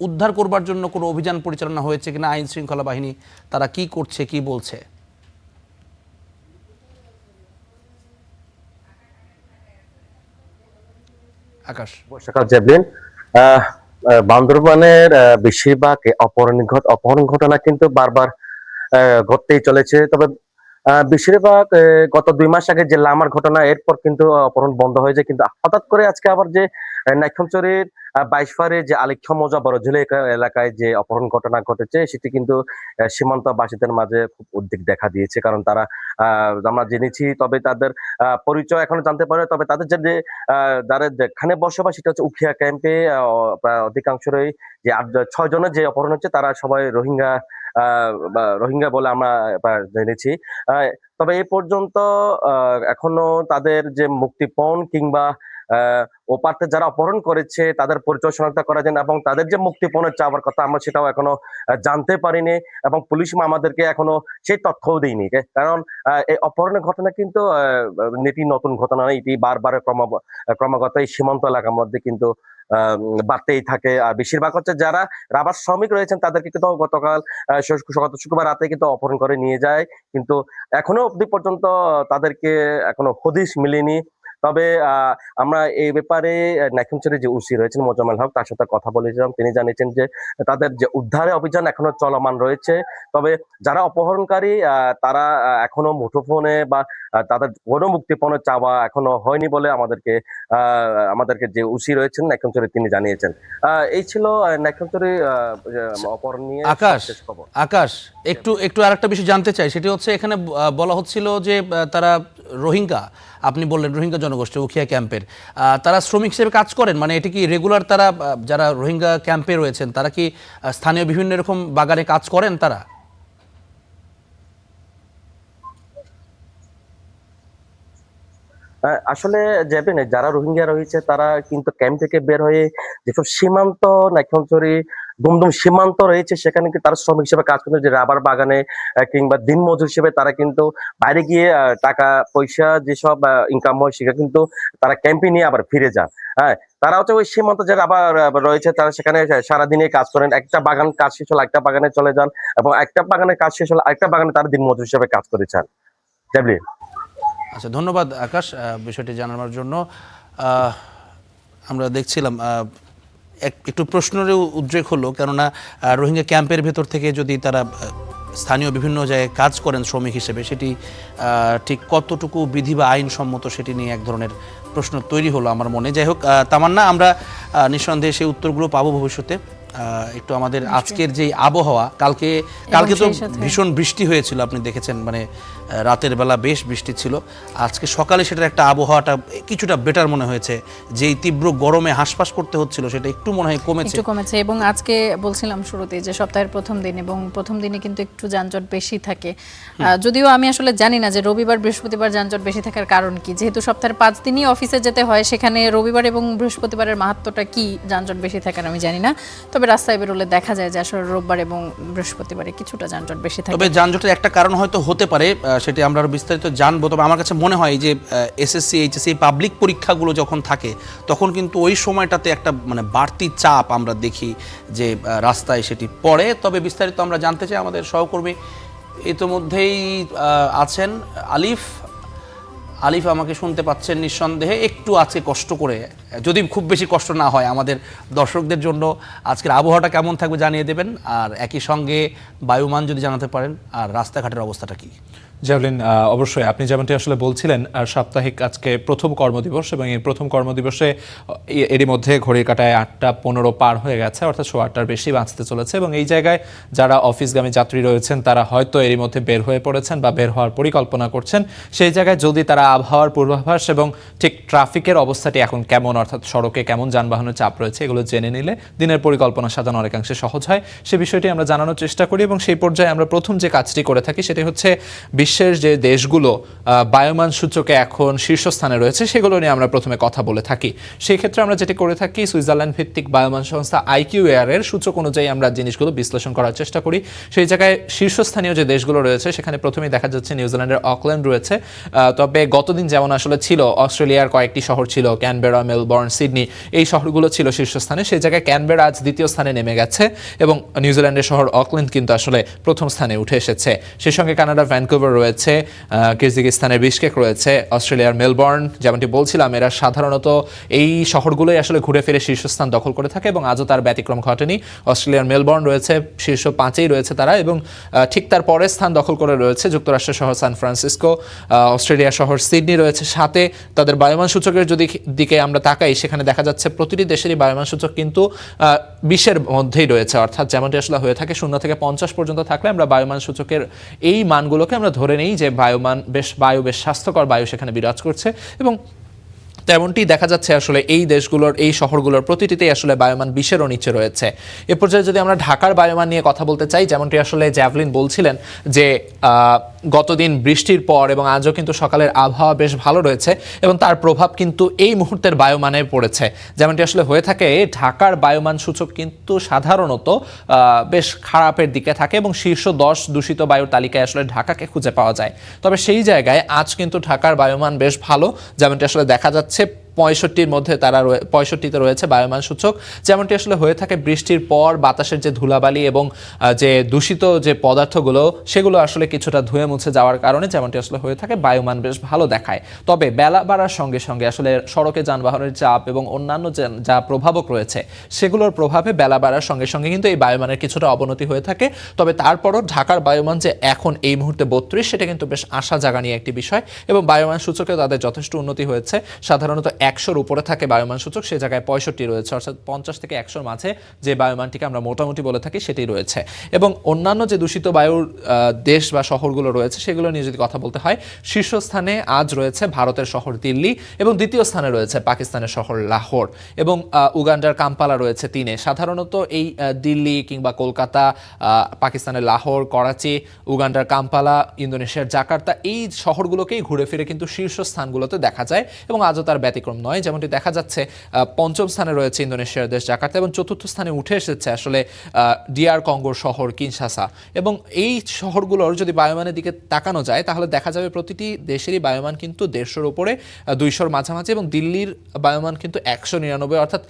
উদ্ধার করবার জন্য কোনো অভিযান পরিচালনা হয়েছে কিনা, আইন শৃঙ্খলা বাহিনী তারা কি করছে, কি বলছে? আকাশ। সকাল জেবলিন, বান্দরবানের বেশিরভাগ অপহরণ ঘটনা কিন্তু বারবার ঘটতেই চলেছে। তবে বেশিরভাগ গত 2 মাস আগে যে লামার ঘটনা, এরপর কিন্তু অপহরণ বন্ধ হয়ে যায়। কিন্তু হঠাৎ করে আজকে আবার যে নাইক্ষ্যংছড়ির 22 ফারে যে আলেখ্য মৌজা বড়ঝুলি এলাকায় যে অপহরণ ঘটনা ঘটেছে, সেটি কিন্তু সীমান্তবাসীদের মাঝে খুব উদ্বেগ দেখা দিয়েছে। কারণ তারা আমরা জেনেছি, তবে তাদের পরিচয় এখনো জানতে পারে। তবে তাদের যে যারা যেখানে বসবাস, সেটা হচ্ছে উখিয়া ক্যাম্পে অধিকাংশই যে 6 জনের যে অপহরণ হচ্ছে, তারা সবাই রোহিঙ্গা বলে আমরা জেনেছি। তবে এই পর্যন্ত এখনো তাদের যে মুক্তিপণ কিংবা ওপারতে যারা অপহরণ করেছে তাদের পরিচয় শনাক্ত করা যায় না, এবং তাদের যে মুক্তিপণের চাওয়ার কথা আমরা সেটাও এখনো জানতে পারিনি, এবং পুলিশ আমাদেরকে এখনো সেই তথ্যও দেয়নি। কারণ এই অপহরণের ঘটনা কিন্তু এটি নতুন ঘটনা নয়, এটি বারবার ক্রমাগত এই সীমান্ত এলাকার মধ্যে কিন্তু বাড়তেই থাকে। আর বেশিরভাগ হচ্ছে যারা রাবার শ্রমিক রয়েছেন, তাদেরকে কিন্তু গতকাল শুক্রবার রাতে কিন্তু অপহরণ করে নিয়ে যায়, কিন্তু এখনো অবধি পর্যন্ত তাদেরকে এখনো হদিশ মিলেনি। তবে আমরা এই ব্যাপারে নাইক্ষ্যংছড়ির যে ওসি রয়েছেন মোজাম্মেল হক, তার সাথে কথা বলেছিলাম। তিনি জানিয়েছেন যে তাদের যে উদ্ধারের অভিযান এখনো চলমান রয়েছে। তবে যারা অপহরণকারী তারা এখনো মুঠোফোনে বা তাদের কোনো মুক্তিপণের চাওয়া এখনো হয়নি বলে আমাদেরকে যে ওসি রয়েছেন নাইক্ষ্যংছড়ি, তিনি জানিয়েছেন। এই ছিল নাইক্ষ্যংছড়ি অপহরণ নিয়ে আকাশ। একটু আরেকটা বিষয় জানতে চাই, সেটি হচ্ছে এখানে বলা হচ্ছিল যে তারা রোহিঙ্গা, আপনি বললেন রোহিঙ্গা জনগোষ্ঠী উখিয়া ক্যাম্পের, তারা শ্রমিক হিসেবে কাজ করেন, মানে এটি কি রেগুলার তারা যারা রোহিঙ্গা ক্যাম্পে রয়েছেন তারা কি স্থানীয় বিভিন্ন রকম বাগানে কাজ করেন তারা? আসলে যাবেন, যারা রোহিঙ্গা রয়েছে তারা কিন্তু ক্যাম্প থেকে বের হয়ে যেসব সীমান্ত নাইক্ষ্যংছড়ি দুমদুম সীমান্ত রয়েছে, সেখানে কিন্তু তারা শ্রমিক হিসেবে কাজ করতে, যে রাবার বাগানে কিংবা দিনমজুর হিসেবে তারা কিন্তু বাইরে গিয়ে টাকা পয়সা যেসব ইনকাম হয় সেটা কিন্তু তারা ক্যাম্পে নিয়ে আবার ফিরে যান। হ্যাঁ, তারা হচ্ছে ওই সীমান্ত যে রাবার রয়েছে, তারা সেখানে সারাদিনে কাজ করেন। একটা বাগান কাজ শেষ হলে একটা বাগানে চলে যান, এবং একটা বাগানের কাজ শেষ হলে আরেকটা বাগানে তারা দিনমজুর হিসেবে কাজ করেছেন। জেবলিন। আচ্ছা, ধন্যবাদ আকাশ বিষয়টি জানানোর জন্য। আমরা দেখছিলাম একটু প্রশ্নের উদ্রেক হলো, কেননা রোহিঙ্গা ক্যাম্পের ভেতর থেকে যদি তারা স্থানীয় বিভিন্ন জায়গায় কাজ করেন শ্রমিক হিসেবে, সেটি ঠিক কতটুকু বিধি বা আইনসম্মত, সেটি নিয়ে এক ধরনের প্রশ্ন তৈরি হলো আমার মনে। যাই হোক, তামান্না, আমরা নিঃসন্দেহে সেই উত্তরগুলো পাবো ভবিষ্যতে। একটু আমাদের আজকের যে আবহাওয়া, কালকে তো ভীষণ বৃষ্টি হয়েছিল, আপনি দেখেছেন, মানে রাতের বেলা বেশ বৃষ্টি ছিল। আজকে সকালে সেটার একটা আবহাওয়াটা কিছুটা বেটার মনে হয়েছে, যেই তীব্র গরমে হাঁসফাঁস করতে হচ্ছিল সেটা একটু মনে হয় কমেছে। এবং আজকে বলছিলাম শুরুতে যে সপ্তাহের প্রথম দিন, এবং প্রথম দিনে কিন্তু একটু যানজট বেশি থাকে। যদিও আমি আসলে জানি না যে রবিবার বৃহস্পতিবার যানজট বেশি থাকার কারণ কি, যেহেতু সপ্তাহের 5 দিনই অফিসে যেতে হয়, সেখানে রবিবার এবং বৃহস্পতিবারের মাহাত্ম্যটা কি যানজট বেশি থাকার আমি জানি না। তবে রাস্তায় বেরোলে দেখা যায় যে আসলে রোববার এবং বৃহস্পতিবারে কিছুটা যানজট বেশি থাকে। তবে যানজটের একটা কারণ হয়তো হতে পারে, সেটি আমরা আরো বিস্তারিত জানবো। তবে আমার কাছে মনে হয় যে এসএসসি এইচএসসি পাবলিক পরীক্ষাগুলো যখন থাকে, তখন কিন্তু ওই সময়টাতে একটা মানে বাড়তি চাপ আমরা দেখি যে রাস্তায় সেটি পড়ে। তবে বিস্তারিত আমরা জানতে চাই, আমাদের সহকর্মী ইতিমধ্যেই আছেন আলিফ আমাকে শুনতে পাচ্ছেন নিঃসন্দেহে। একটু আছে কষ্ট করে, যদি খুব বেশি কষ্ট না হয়, আমাদের দর্শকদের জন্য আজকের আবহাওয়াটা কেমন থাকবে জানিয়ে দেবেন, আর একই সঙ্গে বায়ুমান যদি জানাতে পারেন, আর রাস্তাঘাটের অবস্থাটা কি। জেবলিন, অবশ্যই আপনি যেমনটি আসলে বলছিলেন, সাপ্তাহিক আজকে প্রথম কর্মদিবস, এবং এই প্রথম কর্মদিবসে এরই মধ্যে ঘড়ির কাঁটায় 8:15 পার হয়ে গেছে, অর্থাৎ 8:15 বেশি বাঁচতে চলেছে। এবং এই জায়গায় যারা অফিসগামী যাত্রী রয়েছেন তারা হয়তো এরই মধ্যে বের হয়ে পড়েছেন বা বের হওয়ার পরিকল্পনা করছেন। সেই জায়গায় যদি তারা আবহাওয়ার পূর্বাভাস এবং ঠিক ট্রাফিকের অবস্থাটি এখন কেমন অর্থাৎ সড়কে কেমন যানবাহনের চাপ রয়েছে এগুলো জেনে নিলে দিনের পরিকল্পনা সাজানো অনেকাংশে সহজ হয়। সে বিষয়টি আমরা জানানোর চেষ্টা করি এবং সেই পর্যায়ে আমরা প্রথম যে কাজটি করে থাকি সেটি হচ্ছে বিশ্বের যে দেশগুলো বায়ুমান সূচকে এখন শীর্ষস্থানে রয়েছে সেগুলো নিয়ে আমরা প্রথমে কথা বলে থাকি। সেই ক্ষেত্রে আমরা যেটি করে থাকি সুইজারল্যান্ড ভিত্তিক বায়ুমান সংস্থা IQAir এর সূচক অনুযায়ী আমরা জিনিসগুলো বিশ্লেষণ করার চেষ্টা করি। সেই জায়গায় শীর্ষস্থানীয় যে দেশগুলো রয়েছে সেখানে প্রথমেই দেখা যাচ্ছে নিউজিল্যান্ডের অকল্যান্ড রয়েছে। তবে গতদিন যেমন আসলে ছিল অস্ট্রেলিয়ার কয়েকটি শহর ছিল, ক্যানবেরা, মেলবোর্ন, সিডনি, এই শহরগুলো ছিল শীর্ষস্থানে। সেই জায়গায় ক্যানবেরা আজ দ্বিতীয় স্থানে নেমে গেছে এবং নিউজিল্যান্ডের শহর অকল্যান্ড কিন্তু আসলে প্রথম স্থানে উঠে এসেছে। সেই সঙ্গে কানাডার ভ্যানকুভার রয়েছে, কিরগিজস্তানের বিশকেক রয়েছে, অস্ট্রেলিয়ার মেলবোর্ন, যেমনটি বলছিলাম এরা সাধারণত এই শহরগুলোই আসলে ঘুরে ফিরে শীর্ষস্থান দখল করে থাকে এবং আজও তার ব্যতিক্রম ঘটেনি। অস্ট্রেলিয়ার মেলবোর্ন রয়েছে শীর্ষ 5-এই রয়েছে তারা এবং ঠিক তার পরের স্থান দখল করে রয়েছে যুক্তরাষ্ট্রের শহর সান ফ্রান্সিসকো, অস্ট্রেলিয়ার শহর সিডনি রয়েছে 7-এ। তাদের বায়ুমান সূচকের যদি দিকে আমরা তাকাই সেখানে দেখা যাচ্ছে প্রতিটি দেশেরই বায়ুমান সূচক কিন্তু 20-এর মধ্যেই রয়েছে, অর্থাৎ যেমনটি আসলে হয়ে থাকে 0 থেকে 50 পর্যন্ত থাকলে আমরা বায়ুমান সূচকের এই মানগুলোকে আমরা ধরে নেই যে বায়ু বেশ স্বাস্থ্যকর বায়ু সেখানে বিরাজ করছে এবং তেমনটি দেখা যাচ্ছে আসলে এই দেশগুলোর এই শহরগুলোর প্রতিটিতেই আসলে বায়ুমান 20-এরও নিচে রয়েছে। এ পর্যায়ে যদি আমরা ঢাকার বায়ুমান নিয়ে কথা বলতে চাই, যেমনটি আসলে জ্যাভলিন বলছিলেন যে গতদিন বৃষ্টির পর এবং আজও কিন্তু সকালের আবহাওয়া বেশ ভালো রয়েছে এবং তার প্রভাব কিন্তু এই মুহূর্তের বায়ুমানে পড়েছে। যেমনটি আসলে হয়ে থাকে ঢাকার বায়ুমান সূচক কিন্তু সাধারণত বেশ খারাপের দিকে থাকে এবং শীর্ষ 10 দূষিত বায়ুর তালিকায় আসলে ঢাকাকে খুঁজে পাওয়া যায়। তবে সেই জায়গায় আজ কিন্তু ঢাকার বায়ুমান বেশ ভালো, যেমনটি আসলে দেখা যাচ্ছে 65-র মধ্যে তারা 65-তে রয়েছে বায়ুমান সূচক। যেমনটি আসলে হয়ে থাকে বৃষ্টির পর বাতাসের যে ধুলাবালি এবং যে দূষিত যে পদার্থগুলো সেগুলো আসলে কিছুটা ধুয়ে মুছে যাওয়ার কারণে যেমনটি আসলে হয়ে থাকে বায়ুমান বেশ ভালো দেখায়। তবে বেলা বাড়ার সঙ্গে সঙ্গে আসলে সড়কে যানবাহনের চাপ এবং অন্যান্য যা প্রভাবক রয়েছে সেগুলোর প্রভাবে বেলা বাড়ার সঙ্গে সঙ্গে কিন্তু এই বায়ুমানের কিছুটা অবনতি হয়ে থাকে। তবে তারপরও ঢাকার বায়ুমান যে এখন এই মুহূর্তে 32 সেটা কিন্তু বেশ আশা জাগানিয়া একটি বিষয় এবং বায়ুমান সূচকে তাদের যথেষ্ট উন্নতি হয়েছে। সাধারণত 100-র উপরে থাকে বায়ুমান সূচক, সে জায়গায় 65 রয়েছে, অর্থাৎ 50 থেকে 100-র মাঝে যে বায়ুমানটিকে আমরা মোটামুটি বলে থাকি সেটি রয়েছে। এবং অন্যান্য যে দূষিত বায়ুর দেশ বা শহরগুলো রয়েছে সেগুলো নিয়ে যদি কথা বলতে হয়, শীর্ষস্থানে আজ রয়েছে ভারতের শহর দিল্লি এবং দ্বিতীয় স্থানে রয়েছে পাকিস্তানের শহর লাহোর এবং উগান্ডার কাম্পালা রয়েছে 3-এ। সাধারণত এই দিল্লি কিংবা কলকাতা, পাকিস্তানের লাহোর, করাচি, উগান্ডার কাম্পালা, ইন্দোনেশিয়ার জাকার্তা, এই শহরগুলোকেই ঘুরে ফিরে কিন্তু শীর্ষস্থানগুলোতে দেখা যায় এবং আজও তার ব্যতিক্রম নয়। যেমনটি দেখা যাচ্ছে 5ম স্থানে রয়েছে ইন্দোনেশিয়ার দেশ জাকার্তা এবং 4র্থ স্থানে উঠে এসেছে আসলে DR কঙ্গোর শহর কিনশাসা। এবং এই শহরগুলোর যদি বায়ুমানের দিকে তাকানো যায় তাহলে দেখা যাবে প্রতিটি দেশেরই বায়ুমান কিন্তু 150-র উপরে, 200-র মাঝামাঝি এবং দিল্লির বায়ুমান কিন্তু 199, অর্থাৎ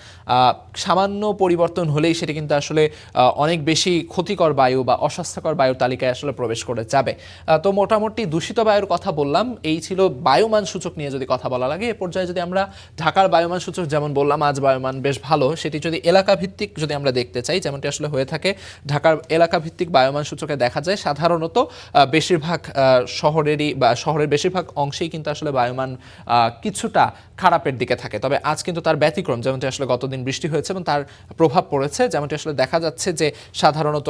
সামান্য পরিবর্তন হলেই সেটি কিন্তু আসলে অনেক বেশি ক্ষতিকর বায়ু বা অস্বাস্থ্যকর বায়ুর তালিকায় আসলে প্রবেশ করে যাবে। তো মোটামুটি দূষিত বায়ুর কথা বললাম, এই ছিল বায়ুমান সূচক নিয়ে যদি কথা বলা লাগে। এ পর্যায়ে যদি আমরা ঢাকার বায়ুমান সূচক যেমন বললাম আজ বায়ুমান বেশ ভালো, সেটি যদি এলাকা ভিত্তিক যদি আমরা দেখতে চাই যেমনটি আসলে হয়ে থাকে ঢাকার এলাকা ভিত্তিক বায়ুমান সূচকে দেখা যায় সাধারণত বেশিরভাগ শহরেরই বা শহরের বেশিরভাগ অংশেই কিন্তু আসলে বায়ুমান কিছুটা খারাপের দিকে থাকে। তবে আজ কিন্তু তার ব্যতিক্রম, যেমনটি আসলে গতদিন বৃষ্টি হয়েছে এবং তার প্রভাব পড়েছে। যেমনটি আসলে দেখা যাচ্ছে যে সাধারণত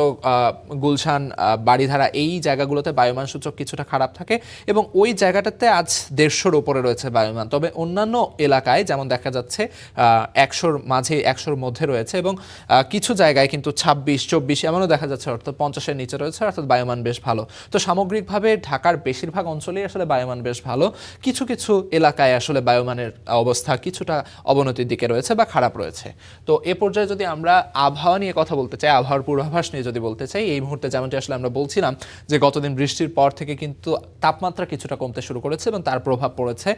গুলশান, বাড়িধারা এই জায়গাগুলোতে বায়ুমান সূচক কিছুটা খারাপ থাকে এবং ওই জায়গাটাতে আজ 150-র উপরে রয়েছে বায়ুমান। তবে অন্যান্য এলাকায় যেমন দেখা যাচ্ছে 100-র মাঝে, 100-র মধ্যে রয়েছে এবং কিছু জায়গায় কিন্তু 26-24 এমনও দেখা যাচ্ছে, অর্থাৎ 50-এর নিচে রয়েছে, অর্থাৎ বায়ুমান বেশ ভালো। তো সামগ্রিকভাবে ঢাকার বেশিরভাগ অঞ্চলেই আসলে বায়ুমান বেশ ভালো। কিছু কিছু এলাকায় আসলে বায়ুমানের অবস্থা কিছুটা অবনতির দিকে রয়েছে বা খারাপ রয়েছে। তো এ পর্যায়ে যদি আমরা আবহাওয়া নিয়ে কথা বলতে চাই, আবহাওয়ার পূর্বাভাস নিয়ে যদি বলতে চাই, এই মুহূর্তে যেমনটি আসলে আমরা বলছিলাম যে গতদিন বৃষ্টির পর থেকে কিন্তু তাপমাত্রা কিছুটা কমতে শুরু করেছে এবং তার প্রভাব পড়েছে।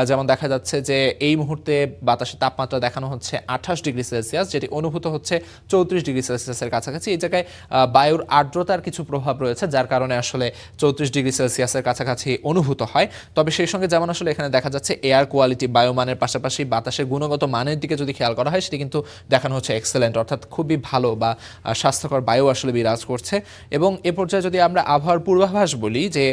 যেমন দেখা যাচ্ছে যে এই মুহূর্তে বাতাসের তাপমাত্রা দেখানো হচ্ছে 28 ডিগ্রি সেলসিয়াস, যেটি অনুভূত হচ্ছে 34 ডিগ্রি সেলসিয়াসের কাছাকাছি। এই জায়গায় বায়ুর আর্দ্রতার কিছু প্রভাব রয়েছে যার কারণে আসলে 34 ডিগ্রি সেলসিয়াসের কাছাকাছি অনুভূত হয়। তবে সেই সঙ্গে যেমন আসলে এখানে দেখা যাচ্ছে এয়ার কোয়ালিটি, বায়ুমানের পাশাপাশি বাতাসের গুণগত মানের দিকে যদি খেয়াল করা হয় সেটি কিন্তু দেখানো হচ্ছে এক্সেলেন্ট, অর্থাৎ খুবই ভালো বা স্বাস্থ্যকর বায়ু আসলে বিরাজ করছে। এবং এ পর্যায়ে যদি আমরা আবহাওয়ার পূর্বাভাস বলি যে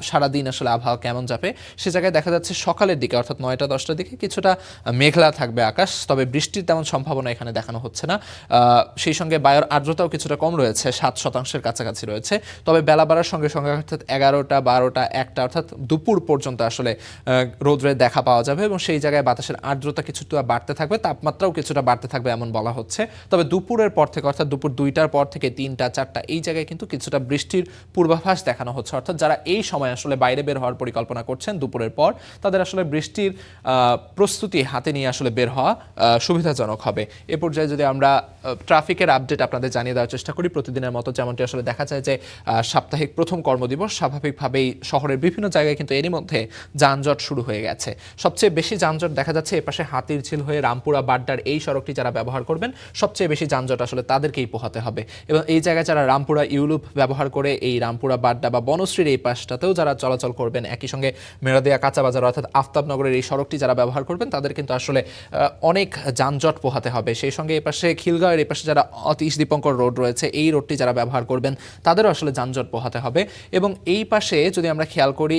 সারাদিন আসলে আবহাওয়া কেমন যাবে সে জায়গায় দেখা যাচ্ছে সকালের দিকে অর্থাৎ 9টা-10টার দিকে কিছুটা মেঘলা থাকবে আকাশ, তবে বৃষ্টির তেমন সম্ভাবনা এখানে দেখানো হচ্ছে না। সেই সঙ্গে বায়ুর আর্দ্রতাও কিছুটা কম রয়েছে, 7% কাছাকাছি রয়েছে। তবে বেলা বাড়ার সঙ্গে সঙ্গে অর্থাৎ 11টা, 12টা, 1টা অর্থাৎ দুপুর পর্যন্ত আসলে রোদ্রের দেখা পাওয়া যাবে এবং সেই জায়গায় বাতাসের আর্দ্রতা কিছুটা বাড়তে থাকবে, তাপমাত্রাও কিছুটা বাড়তে থাকবে এমন বলা হচ্ছে। তবে দুপুরের পর থেকে অর্থাৎ দুপুর 2টার পর থেকে 3টা, 4টা এই জায়গায় কিন্তু কিছুটা বৃষ্টির পূর্বাভাস দেখানো হচ্ছে। অর্থাৎ যারা এই সময় আসলে বাইরে বের হওয়ার পরিকল্পনা করছেন দুপুরের পর, তাদের আসলে বৃষ্টির প্রস্তুতি হাতে নিয়ে আসলে বের হওয়া সুবিধাজনক হবে। এ পর্যায়ে যদি আমরা ট্রাফিকের আপডেট আপনাদের জানিয়ে দেওয়ার চেষ্টা করি, প্রতিদিনের মতো যেমনটি আসলে দেখা যায় যে সাপ্তাহিক প্রথম কর্মদিবস, স্বাভাবিকভাবেই শহরের বিভিন্ন জায়গায় কিন্তু এরই মধ্যে যানজট শুরু হয়ে গেছে। সবচেয়ে বেশি যানজট দেখা যাচ্ছে এপাশে হাতিরঝিল হয়ে রামপুরা বাড্ডার এই সড়কটি যারা ব্যবহার করবেন, সবচেয়ে বেশি যানজট আসলে তাদেরকেই পোহাতে হবে। এবং এই জায়গায় যারা রামপুরা ইউলুপ ব্যবহার করে এই রামপুরা বাড্ডা বা বনশ্রীর এই পাশটাতেও যারা চলাচল করবেন, একই সঙ্গে মেরাদিয়া কাঁচাবাজার অর্থাৎ আফতাবনগরের এই সড়কটি যারা ব্যবহার করবেন, তাদের কিন্তু আসলে অনেক যানজট পোহাতে হবে। সেই সঙ্গে এই পাশে খিলগাঁওয়ের এই পাশে যারা অতীশ দীপঙ্কর রোড রয়েছে, এই রোডটি যারা ব্যবহার করবেন তাদেরও আসলে যানজট পোহাতে হবে। এবং এই পাশে যদি আমরা খেয়াল করি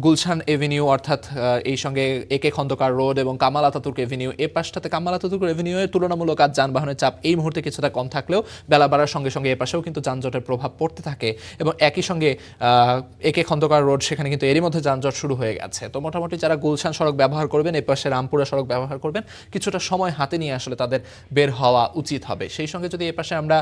গুলশান এভিনিউ অর্থাৎ এই সঙ্গে একে খন্দকার রোড এবং কামাল আতাতুর্ক এভিনিউ, এই পাশটাতে কামাল আতাতুর্ক এভিনিউয়ের তুলনামূলক আজ যানবাহনের চাপ এই মুহূর্তে কিছুটা কম থাকলেও বেলা বাড়ার সঙ্গে সঙ্গে এ পাশেও কিন্তু যানজটের প্রভাব পড়তে থাকে। এবং একই সঙ্গে একে খন্দকার রোড, সেখানে কিন্তু এরই মধ্যে যানজট শুরু হয়ে গেছে। তো মোটামুটি যারা গুলশান সড়ক ব্যবহার করবেন, এই পাশে রামপুরা সড়ক ব্যবহার করবেন, কিছুটা সময় হাতে নিয়ে আসলে তাদের বের হওয়া উচিত হবে। সেই সঙ্গে যদি এ পাশে আমরা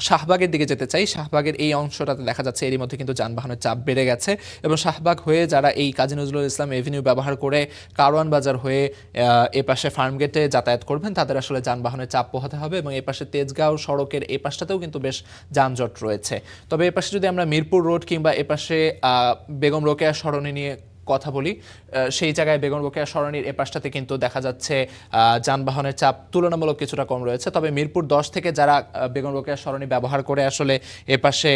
শাহবাগের দিকে যেতে চাই, শাহবাগের এই অংশটাতে দেখা যাচ্ছে এরই মধ্যে কিন্তু যানবাহনের চাপ বেড়ে গেছে এবং শাহবাগ হয়ে যারা এই কাজী নজরুল ইসলাম এভিনিউ ব্যবহার করে কারওয়ান বাজার হয়ে এ পাশে ফার্মগেটে যাতায়াত করবেন, তাদের আসলে যানবাহনের চাপ পোহাতে হবে। এবং এই পাশে তেজগাঁও সড়কের এই পাশটাতেও কিন্তু বেশ যানজট রয়েছে। তবে এ পাশে যদি আমরা মিরপুর রোড কিংবা এ পাশে বেগম রোকেয়া সরণি নিয়ে কথা বলি, সেই জায়গায় বেগম রোকেয়া সরণির এ পাশটাতে কিন্তু দেখা যাচ্ছে যানবাহনের চাপ তুলনামূলক কিছুটা কম রয়েছে। তবে মিরপুর 10 থেকে যারা বেগম রোকেয়া সরণি ব্যবহার করে আসলে এ পাশে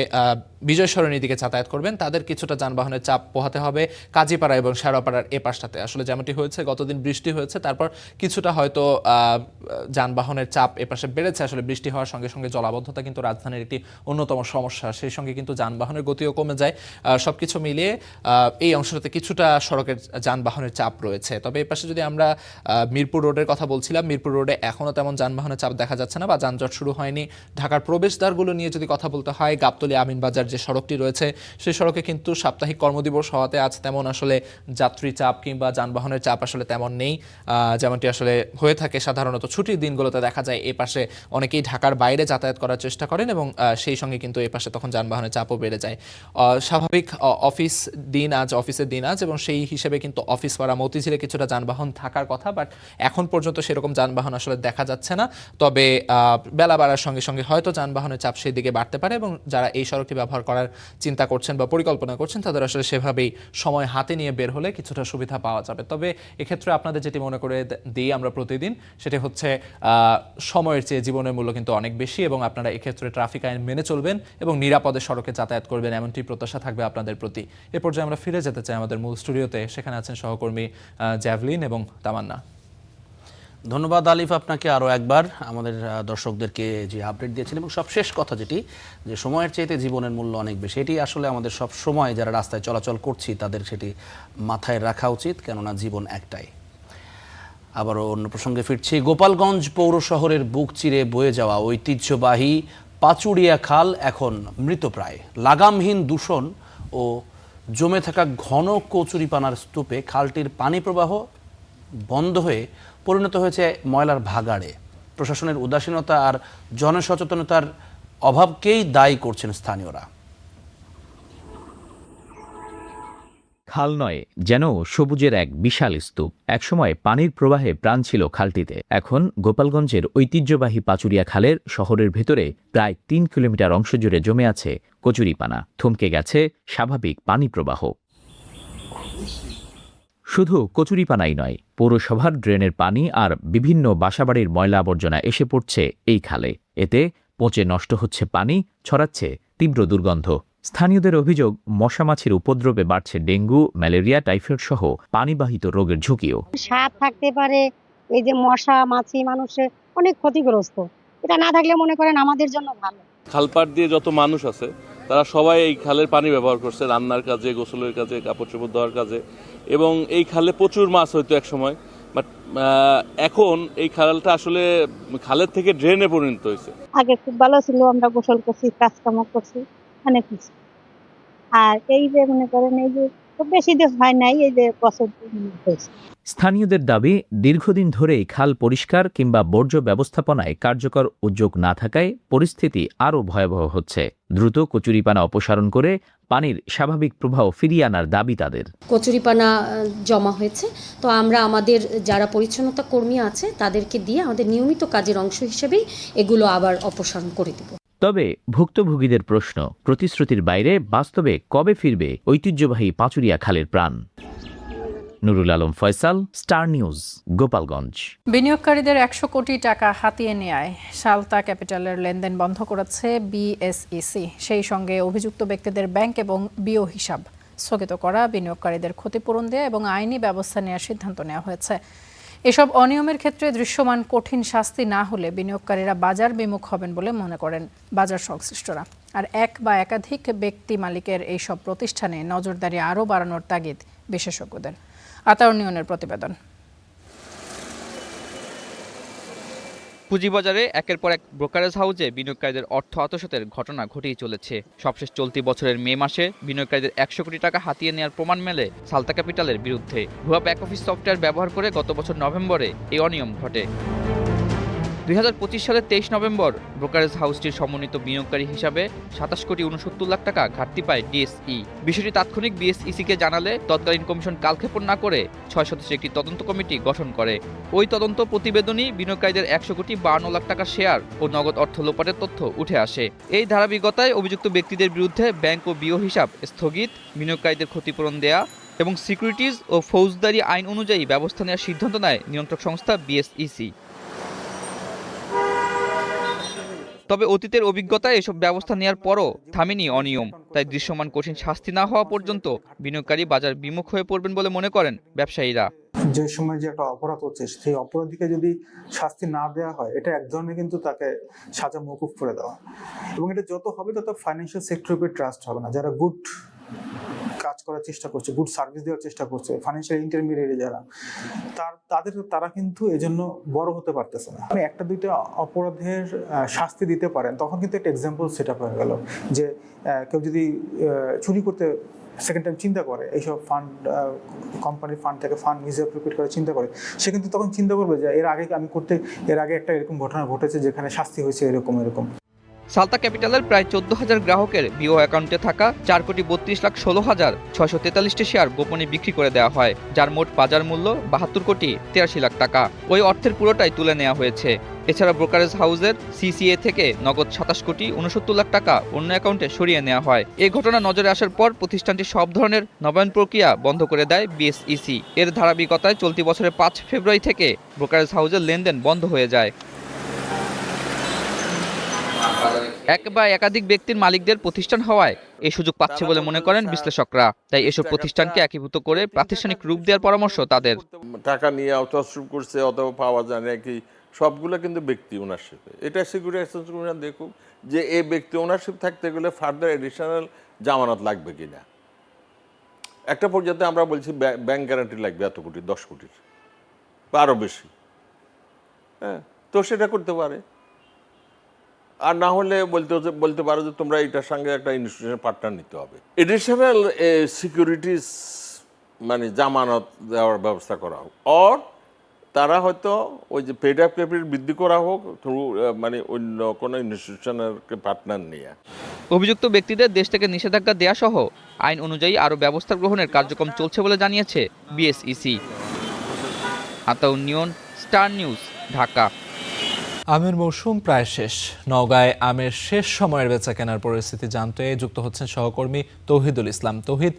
বিজয় সরণির দিকে যাতায়াত করবেন, তাদের কিছুটা যানবাহনের চাপ পোহাতে হবে কাজীপাড়া এবং শেরোপাড়ার এ পাশটাতে। আসলে যেমনটি হয়েছে, গতদিন বৃষ্টি হয়েছে, তারপর কিছুটা হয়তো যানবাহনের চাপ এ পাশে বেড়েছে। আসলে বৃষ্টি হওয়ার সঙ্গে সঙ্গে জলাবদ্ধতা কিন্তু রাজধানীর একটি অন্যতম সমস্যা, সেই সঙ্গে কিন্তু যানবাহনের গতিও কমে যায়। সবকিছু মিলিয়ে এই অংশটাতে কিছুটা সড়কের যানবাহনের চাপ রয়েছে। তবে এই পাশে যদি আমরা মিরপুর রোডের কথা বলছিলাম, মিরপুর রোডে এখনও তেমন যানবাহনের চাপ দেখা যাচ্ছে না বা যানজট শুরু হয়নি। ঢাকার প্রবেশদ্বারগুলো নিয়ে যদি কথা বলতে হয়, গাবতলী আমিনবাজার যে সড়কটি রয়েছে, সেই সড়কে কিন্তু সাপ্তাহিক কর্মদিবস হওয়াতে আজ তেমন আসলে যাত্রী চাপ কিংবা যানবাহনের চাপ আসলে তেমন নেই, যেমনটি আসলে হয়ে থাকে সাধারণত ছুটির দিনগুলোতে। দেখা যায় এ পাশে অনেকেই ঢাকার বাইরে যাতায়াত করার চেষ্টা করেন এবং সেই সঙ্গে কিন্তু এ পাশে তখন যানবাহনের চাপও বেড়ে যায়। স্বাভাবিক অফিসের দিন আজ এবং সেই হিসেবে কিন্তু অফিস পাড়া মতিঝিলে কিছুটা যানবাহন থাকার কথা, বাট এখন পর্যন্ত সেরকম যানবাহন আসলে দেখা যাচ্ছে না। তবে বেলা বাড়ার সঙ্গে সঙ্গে হয়তো যানবাহনের চাপ সেই দিকে বাড়তে পারে এবং যারা এই সড়কটি ব্যবহার করার চিন্তা করছেন বা পরিকল্পনা করছেন, তাদের আসলে সেভাবেই সময় হাতে নিয়ে বের হলে কিছুটা সুবিধা পাওয়া যাবে। তবে এক্ষেত্রে আপনাদের যেটি মনে করে দিই আমরা প্রতিদিন, সেটি হচ্ছে সময়ের চেয়ে জীবনের মূল্য কিন্তু অনেক বেশি এবং আপনারা এক্ষেত্রে ট্রাফিক আইন মেনে চলবেন এবং নিরাপদে সড়কে যাতায়াত করবেন, এমনটি প্রত্যাশা থাকবে আপনাদের প্রতি। এ পর্যায়ে আমরা ফিরে যেতে চাই আমাদের মূল স্টুডিওতে। সেখানে আছেন সহকর্মী জ্যাভলিন এবং তামান্না। ধন্যবাদ আলিফ আপনাকে আরও একবার আমাদের দর্শকদেরকে যে আপডেট দিয়েছেন এবং সবশেষ কথা যেটি, যে সময়ের চাইতে জীবনের মূল্য অনেক বেশি, এটি আসলে আমাদের সব সময় যারা রাস্তায় চলাচল করছি তাদের সেটি মাথায় রাখা উচিত, কেননা জীবন একটাই। আবারও অন্য প্রসঙ্গে ফিরছি। গোপালগঞ্জ পৌর শহরের বুক চিরে বয়ে যাওয়া ঐতিহ্যবাহী পাচুরিয়া খাল এখন মৃতপ্রায়। লাগামহীন দূষণ ও জমে থাকা ঘন কচুরিপানার স্তূপে খালটির পানি প্রবাহ বন্ধ হয়ে পরিণত হয়েছে ময়লার ভাগাড়ে। প্রশাসনের উদাসীনতা আর জনসচেতনতার অভাবকেই দায়ী করছেন স্থানীয়রা। খাল নয়, যেন সবুজের এক বিশাল স্তূপ। একসময় পানির প্রবাহে প্রাণ ছিল খালটিতে। এখন গোপালগঞ্জের ঐতিহ্যবাহী পাচুরিয়া খালের শহরের ভেতরে প্রায় 3 কিলোমিটার অংশ জুড়ে জমে আছে কচুরিপানা। থমকে গেছে স্বাভাবিক পানি প্রবাহ। শুধু কচুরিপানাই নয়, পৌরসভার ড্রেনের পানি আর বিভিন্ন বাসাবাড়ির ময়লা আবর্জনা এসে পড়ছে এই খালে। এতে পচে নষ্ট হচ্ছে পানি, ছড়াচ্ছে তীব্র দুর্গন্ধ। স্থানীয়দের অভিযোগ, মশামাছির উপদ্রবে বাড়ছে ডেঙ্গু, ম্যালেরিয়া, টাইফয়েড সহ পানিবাহিত রোগের ঝুঁকিও। সাপ থাকতে পারে, এই যে মশা মাছি মানুষের অনেক ক্ষতিগ্রস্ত। এটা না থাকলে মনে করেন আমাদের জন্য ভালো। খালপাড় দিয়ে যত মানুষ আছে তারা সবাই এই খালের পানি ব্যবহার করছে রান্নার কাজে, গোসলের কাজে, কাপড় চোপড় ধোয়ার কাজে, এবং এই খালে প্রচুর মাছ হইতো এক সময়। বাট এখন এই খালটা আসলে খালের থেকে ড্রেনে পরিণত হয়েছে। আগে খুব ভালো ছিল, আমরা গোসল করছি, কাজকাম করছি, অনেক কিছু। আর এই যে মনে করেন এই যে খুব বেশি দিন হয় নাই, এই যে বছর হয়েছে। স্থানীয়দের দাবি, দীর্ঘদিন ধরেই খাল পরিষ্কার কিংবা বর্জ্য ব্যবস্থাপনায় কার্যকর উদ্যোগ না থাকায় পরিস্থিতি আরও ভয়াবহ হচ্ছে। দ্রুত কচুরিপানা অপসারণ করে পানির স্বাভাবিক প্রবাহ ফিরিয়ে আনার দাবি তাদের। কচুরিপানা জমা হয়েছে, তো আমরা আমাদের যারা পরিচ্ছন্নতা কর্মী আছে তাদেরকে দিয়ে আমাদের নিয়মিত কাজের অংশ হিসেবেই এগুলো আবার অপসারণ করে দেব। তবে ভুক্তভোগীদের প্রশ্ন, প্রতিশ্রুতির বাইরে বাস্তবে কবে ফিরবে ঐতিহ্যবাহী পাচুরিয়া খালের প্রাণ? Nurul Alam Faisal, star news, Gopalganj. বিনিয়োগকারীদের 100 কোটি টাকা হাতিয়ে নেয় সালতা ক্যাপিটালের লেনদেন বন্ধ করেছে বিএসইসি। সেই সঙ্গে অভিযুক্ত ব্যক্তিদের ব্যাংক এবং বিও হিসাব স্থগিত করা, বিনিয়োগকারীদের ক্ষতিপূরণ দেওয়া এবং আইনি ব্যবস্থা নেওয়ার সিদ্ধান্ত নেওয়া হয়েছে। এসব অনিয়মের ক্ষেত্রে দৃশ্যমান কঠিন শাস্তি না হলে বিনিয়োগকারীরা বাজার বিমুখ হবেন বলে মনে করেন বাজার সংশ্লিষ্টরা। আর এক বা একাধিক ব্যক্তি মালিকের এইসব প্রতিষ্ঠানে নজরদারি আরও বাড়ানোর তাগিদ বিশেষজ্ঞদের। আতাউর নিয়নের প্রতিবেদন। পুঁজিবাজারে একের পর এক ব্রোকারেজ হাউসে বিনিয়োগকারীদের অর্থ আত্মসাতের ঘটনা ঘটেই চলেছে। সবশেষ চলতি বছরের মে মাসে বিনিয়োগকারীদের 100 কোটি টাকা হাতিয়ে নেওয়ার প্রমাণ মেলে সালতা ক্যাপিটালের বিরুদ্ধে। ভুয়া ব্যাক অফিস সফটওয়্যার ব্যবহার করে গত বছর নভেম্বরে এই অনিয়ম ঘটে। 2025 সালের 23 নভেম্বর ব্রোকারেজ হাউসটির সমন্বিত বিনিয়োগকারী হিসাবে 27 কোটি 69 লাখ টাকা ঘাটতি পায় ডিএসই। বিষয়টি তাৎক্ষণিক বিএসইসিকে জানালে তৎকালীন কমিশন কালক্ষেপণ না করে 6 সদস্যের একটি তদন্ত কমিটি গঠন করে। ওই তদন্ত প্রতিবেদনই বিনিয়োগকারীদের 100 কোটি 52 লাখ টাকা শেয়ার ও নগদ অর্থ লোপাটের তথ্য উঠে আসে। এই ধারাবাহিকতায় অভিযুক্ত ব্যক্তিদের বিরুদ্ধে ব্যাংক ও বিও হিসাব স্থগিত, বিনিয়োগকারীদের ক্ষতিপূরণ দেয়া এবং সিকিউরিটিজ ও ফৌজদারি আইন অনুযায়ী ব্যবস্থা নেওয়ার সিদ্ধান্ত নেয় নিয়ন্ত্রক সংস্থা বিএসইসি। তবে অতীতের অভিজ্ঞতায় এসব ব্যবস্থা নেওয়ার পরও থামেনি অনিয়ম। তাই দৃশ্যমান কঠিন শাস্তি না হওয়া পর্যন্ত বিনিয়োগকারী বাজার বিমুখ হয়ে পড়বেন বলে মনে করেন ব্যবসায়ীরা। যে সময় যে একটা অপরাধ হচ্ছে সেই অপরাধীকে যদি শাস্তি না দেওয়া হয়, এটা এক ধরনের কিন্তু তাকে সাজা মওকুফ করে দেওয়া, এবং এটা যত হবে তত ফাইন্যান্সিয়াল সেক্টরের উপর ট্রাস্ট হবে না। যারা গুড কাজ করার চেষ্টা করছে, গুড সার্ভিস দেওয়ার চেষ্টা করছে, ফাইন্যান্সিয়াল ইন্টারমিডিয়েট যারা, তারা কিন্তু এজন্য বড় হতে পারতেছে না। আপনি একটা দুইটা অপরাধের শাস্তি দিতে পারেন, তখন কিন্তু একটা এক্সাম্পল সেট আপ হয়ে গেল যে কেউ যদি চুরি করতে সেকেন্ড টাইম চিন্তা করে, এইসব ফান্ড কোম্পানির ফান্ড থেকে ফান্ড মিসঅ্যাপ্রোপ্রিয়েট করে চিন্তা করে, সে কিন্তু তখন চিন্তা করবে যে এর আগে একটা এরকম ঘটনা ঘটেছে যেখানে শাস্তি হয়েছে এরকম। সালতা ক্যাপিটালের প্রায় 14,000 গ্রাহকের বিও অ্যাকাউন্টে থাকা 4,32,16,643টি শেয়ার গোপনে বিক্রি করে দেওয়া হয়, যার মোট বাজার মূল্য 72,83 লাখ টাকা। ওই অর্থের পুরোটাই তুলে নেওয়া হয়েছে। এছাড়া ব্রোকারেজ হাউসের সিসিএ থেকে নগদ 27,69 লাখ টাকা অন্য অ্যাকাউন্টে সরিয়ে নেওয়া হয়। এই ঘটনা নজরে আসার পর প্রতিষ্ঠানটি সব ধরনের নবায়ন প্রক্রিয়া বন্ধ করে দেয় বিএসইসি। এর ধারাবাহিকতায় চলতি বছরের 5 ফেব্রুয়ারি থেকে ব্রোকারেজ হাউসের লেনদেন বন্ধ হয়ে যায়। এক বা একাধিক ব্যক্তির মালিকদের প্রতিষ্ঠান হওয়ায় এই সুযোগ পাচ্ছে বলে মনে করেন বিশ্লেষকরা। তাই এসব প্রতিষ্ঠানকে একীভূত করে প্রাতিষ্ঠানিক রূপ দেওয়ার পরামর্শ তাদের। টাকা নিয়ে আউটসোর্স করছে অথবা পাওয়া যায় না কি, সবগুলো কিন্তু ব্যক্তি ওনারশিপে। এটা সিকিউরিটি এক্সচেঞ্জ কমিশন দেখুক যে এই ব্যক্তি ওনারশিপ থাকতে গেলে ফার্দার এডিশনাল জামানত লাগবে কিনা। একটা পর্যায়ে আমরা বলছি ব্যাংক গ্যারান্টি লাগবে এত কোটি, 10 কোটির বা আরও বেশি। হ্যাঁ, তো সেটা করতে পারে। আর না হলে বলতে পারো যে তোমরা এটার সঙ্গে একটা ইনস্টিটিউশন পার্টনার নিতে হবে। এডিশনাল সিকিউরিটিস মানে জামানত দেওয়ার ব্যবস্থা করা হোক, অর তারা হয়তো ওই যে পেড আপ ক্যাপিটাল বৃদ্ধি করা হোক থ্রু মানে অন্য কোনো ইনস্টিটিউশনের পার্টনার নিয়ে। অভিযুক্ত ব্যক্তিদের দেশ থেকে নিষেধাজ্ঞা দেয়া সহ আইন অনুযায়ী আরও ব্যবস্থা গ্রহণের কার্যক্রম চলছে বলে জানিয়েছে বিএসইসি। আতাউর নিয়ন, স্টার নিউজ, ঢাকা। আমের মৌসুম প্রায় শেষ। নওগাঁয় আমের শেষ সময়ের বেচা কেনার পরিস্থিতি জানতে যুক্ত হচ্ছেন সহকর্মী তৌহিদুল ইসলাম। তৌহিদ,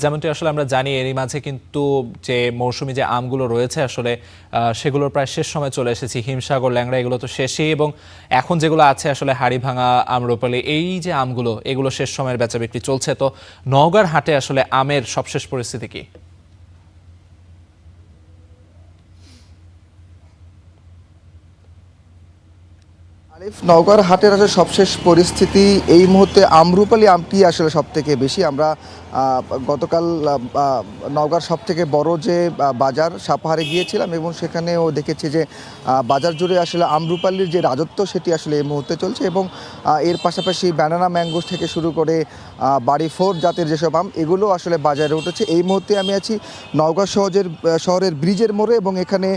যেমনটি আসলে আমরা জানি এরই মাঝে কিন্তু যে মৌসুমি যে আমগুলো রয়েছে আসলে সেগুলোর প্রায় শেষ সময় চলে এসেছি। হিমসাগর, ল্যাংড়া এগুলো তো শেষই, এবং এখন যেগুলো আছে আসলে হাড়িভাঙা, আম্রপালি, এই যে আমগুলো এগুলো শেষ সময়ের বেচা বিক্রি চলছে। তো নওগাঁর হাটে আসলে আমের সবশেষ পরিস্থিতি কি? নওগাঁর হাটের আসলে সবশেষ পরিস্থিতি এই মুহূর্তে আমরুপালি আমটি আসলে সব থেকে বেশি। আমরা গতকাল নওগাঁর সব থেকে বড় যে বাজার সাপাহারে গিয়েছিলাম এবং সেখানেও দেখেছি যে বাজার জুড়ে আসলে আমরুপালির যে রাজত্ব সেটি আসলে এই মুহূর্তে চলছে এবং এর পাশাপাশি ব্যানানা ম্যাঙ্গো থেকে শুরু করে বাড়ি 4 জাতের যেসব আম এগুলো আসলে বাজারে উঠেছে। এই মুহূর্তে আমি আছি নওগাঁ শহরের ব্রিজের মোড়ে এবং এখানে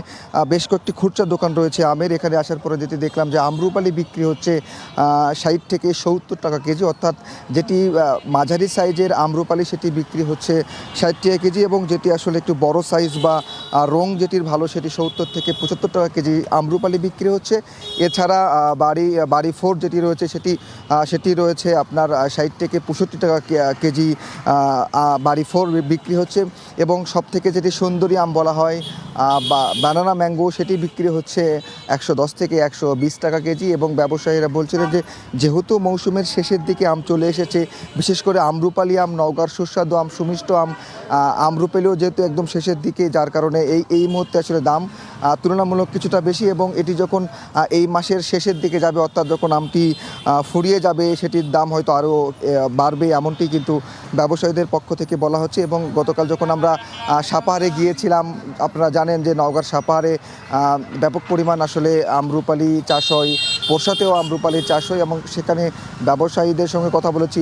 বেশ কয়েকটি খুচরা দোকান রয়েছে আমের। এখানে আসার পরে যেটি দেখলাম যে আমরুপালি বিক্রি হচ্ছে 60 থেকে 70 টাকা কেজি, অর্থাৎ যেটি মাঝারি সাইজের আমরুপালি সেটি বিক্রি হচ্ছে 60 টাকা কেজি এবং যেটি আসলে একটু বড় সাইজ বা রং যেটির ভালো সেটি 70 থেকে 75 টাকা কেজি আমরুপালি বিক্রি হচ্ছে। এছাড়া বাড়ি 4 যেটি রয়েছে সেটি রয়েছে আপনার 60 থেকে 65 টাকা কেজি বাড়ি 4 বিক্রি হচ্ছে এবং সব থেকে যেটি সুন্দরী আম বলা হয় ব্যানানা ম্যাঙ্গো সেটি বিক্রি হচ্ছে 110 থেকে 120 টাকা কেজি এবং ব্যবসায়ীরা বলছিলেন যে যেহেতু মৌসুমের শেষের দিকে আম চলে এসেছে, বিশেষ করে আমরুপালি আম, নওগাঁর সুস্বাদু আম, সুমিষ্ট আম, আমরুপালিও যেহেতু একদম শেষের দিকে, যার কারণে এই মুহূর্তে আসলে দাম তুলনামূলক কিছুটা বেশি এবং এটি যখন এই মাসের শেষের দিকে যাবে অর্থাৎ যখন আমটি ফুরিয়ে যাবে সেটির দাম হয়তো আরও বাড়বে, এমনটি কিন্তু ব্যবসায়ীদের পক্ষ থেকে বলা হচ্ছে। এবং গতকাল যখন আমরা সাপাহারে গিয়েছিলাম, আপনারা জানেন যে নওগাঁর সাপাহারে ব্যাপক পরিমাণ আসলে আমরুপালি চাষ হয়, পোরশাতেও আমরুপালির চাষ হয় এবং সেখানে ব্যবসায়ীদের সঙ্গে কথা বলেছি,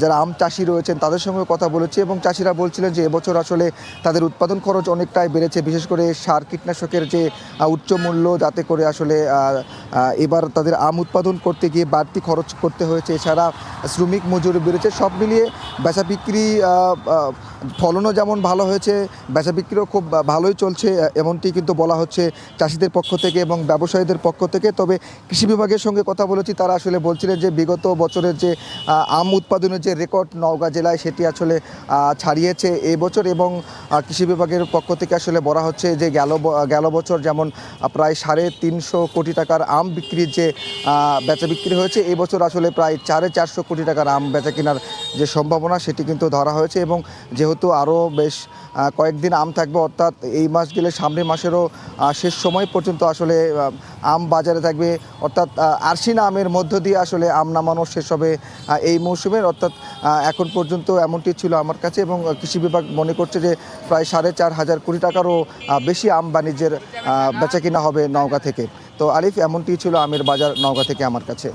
যারা আম চাষি রয়েছেন তাদের সঙ্গে কথা বলেছি এবং চাষিরা বলছিলেন যে এবছর আসলে তাদের উৎপাদন খরচ অনেকটাই বেড়েছে, বিশেষ করে সার কীটনাশকের যে উচ্চ মূল্য, যাতে করে আসলে এবার তাদের আম উৎপাদন করতে গিয়ে বাড়তি খরচ করতে হয়েছে। এছাড়া শ্রমিক মজুরি বেড়েছে। সব মিলিয়ে বেচা বিক্রি ফলনও যেমন ভালো হয়েছে, বেচা বিক্রিও খুব ভালোই চলছে এমনটি কিন্তু বলা হচ্ছে চাষিদের পক্ষ থেকে এবং ব্যবসায়ীদের পক্ষ থেকে। তবে কৃষি বিভাগের সঙ্গে কথা বলেছি, তারা আসলে বলছিলেন যে বিগত বছরের যে আম উৎপাদনের যে রেকর্ড নওগাঁ জেলায় সেটি আসলে ছাড়িয়েছে এবছর এবং কৃষি বিভাগের পক্ষ থেকে আসলে বলা হচ্ছে যে গেল বছর যেমন প্রায় 350 কোটি টাকার আম বিক্রির যে বেচা বিক্রি হয়েছে, এবছর আসলে প্রায় 450 কোটি টাকার আম বেচা কেনার যে সম্ভাবনা সেটি কিন্তু ধরা হয়েছে এবং যেহেতু আরও বেশ কয়েকদিন আম থাকবে, অর্থাৎ এই মাস গেলে সামনের মাসেরও শেষ সময় পর্যন্ত আসলে আম বাজারে থাকবে, অর্থাৎ আরশিনা আমের মধ্য দিয়ে আসলে আম নামানো শেষ হবে এই মৌসুমের, অর্থাৎ এখন পর্যন্ত এমনটি ছিল আমার কাছে এবং কৃষি বিভাগ মনে করছে যে প্রায় 4,500 কোটি টাকারও বেশি আম বাণিজ্যের বেচা কিনা হবে নওগাঁ থেকে। তো আলিফ, এমনটি ছিল আমের বাজার নওগাঁ থেকে আমার কাছে।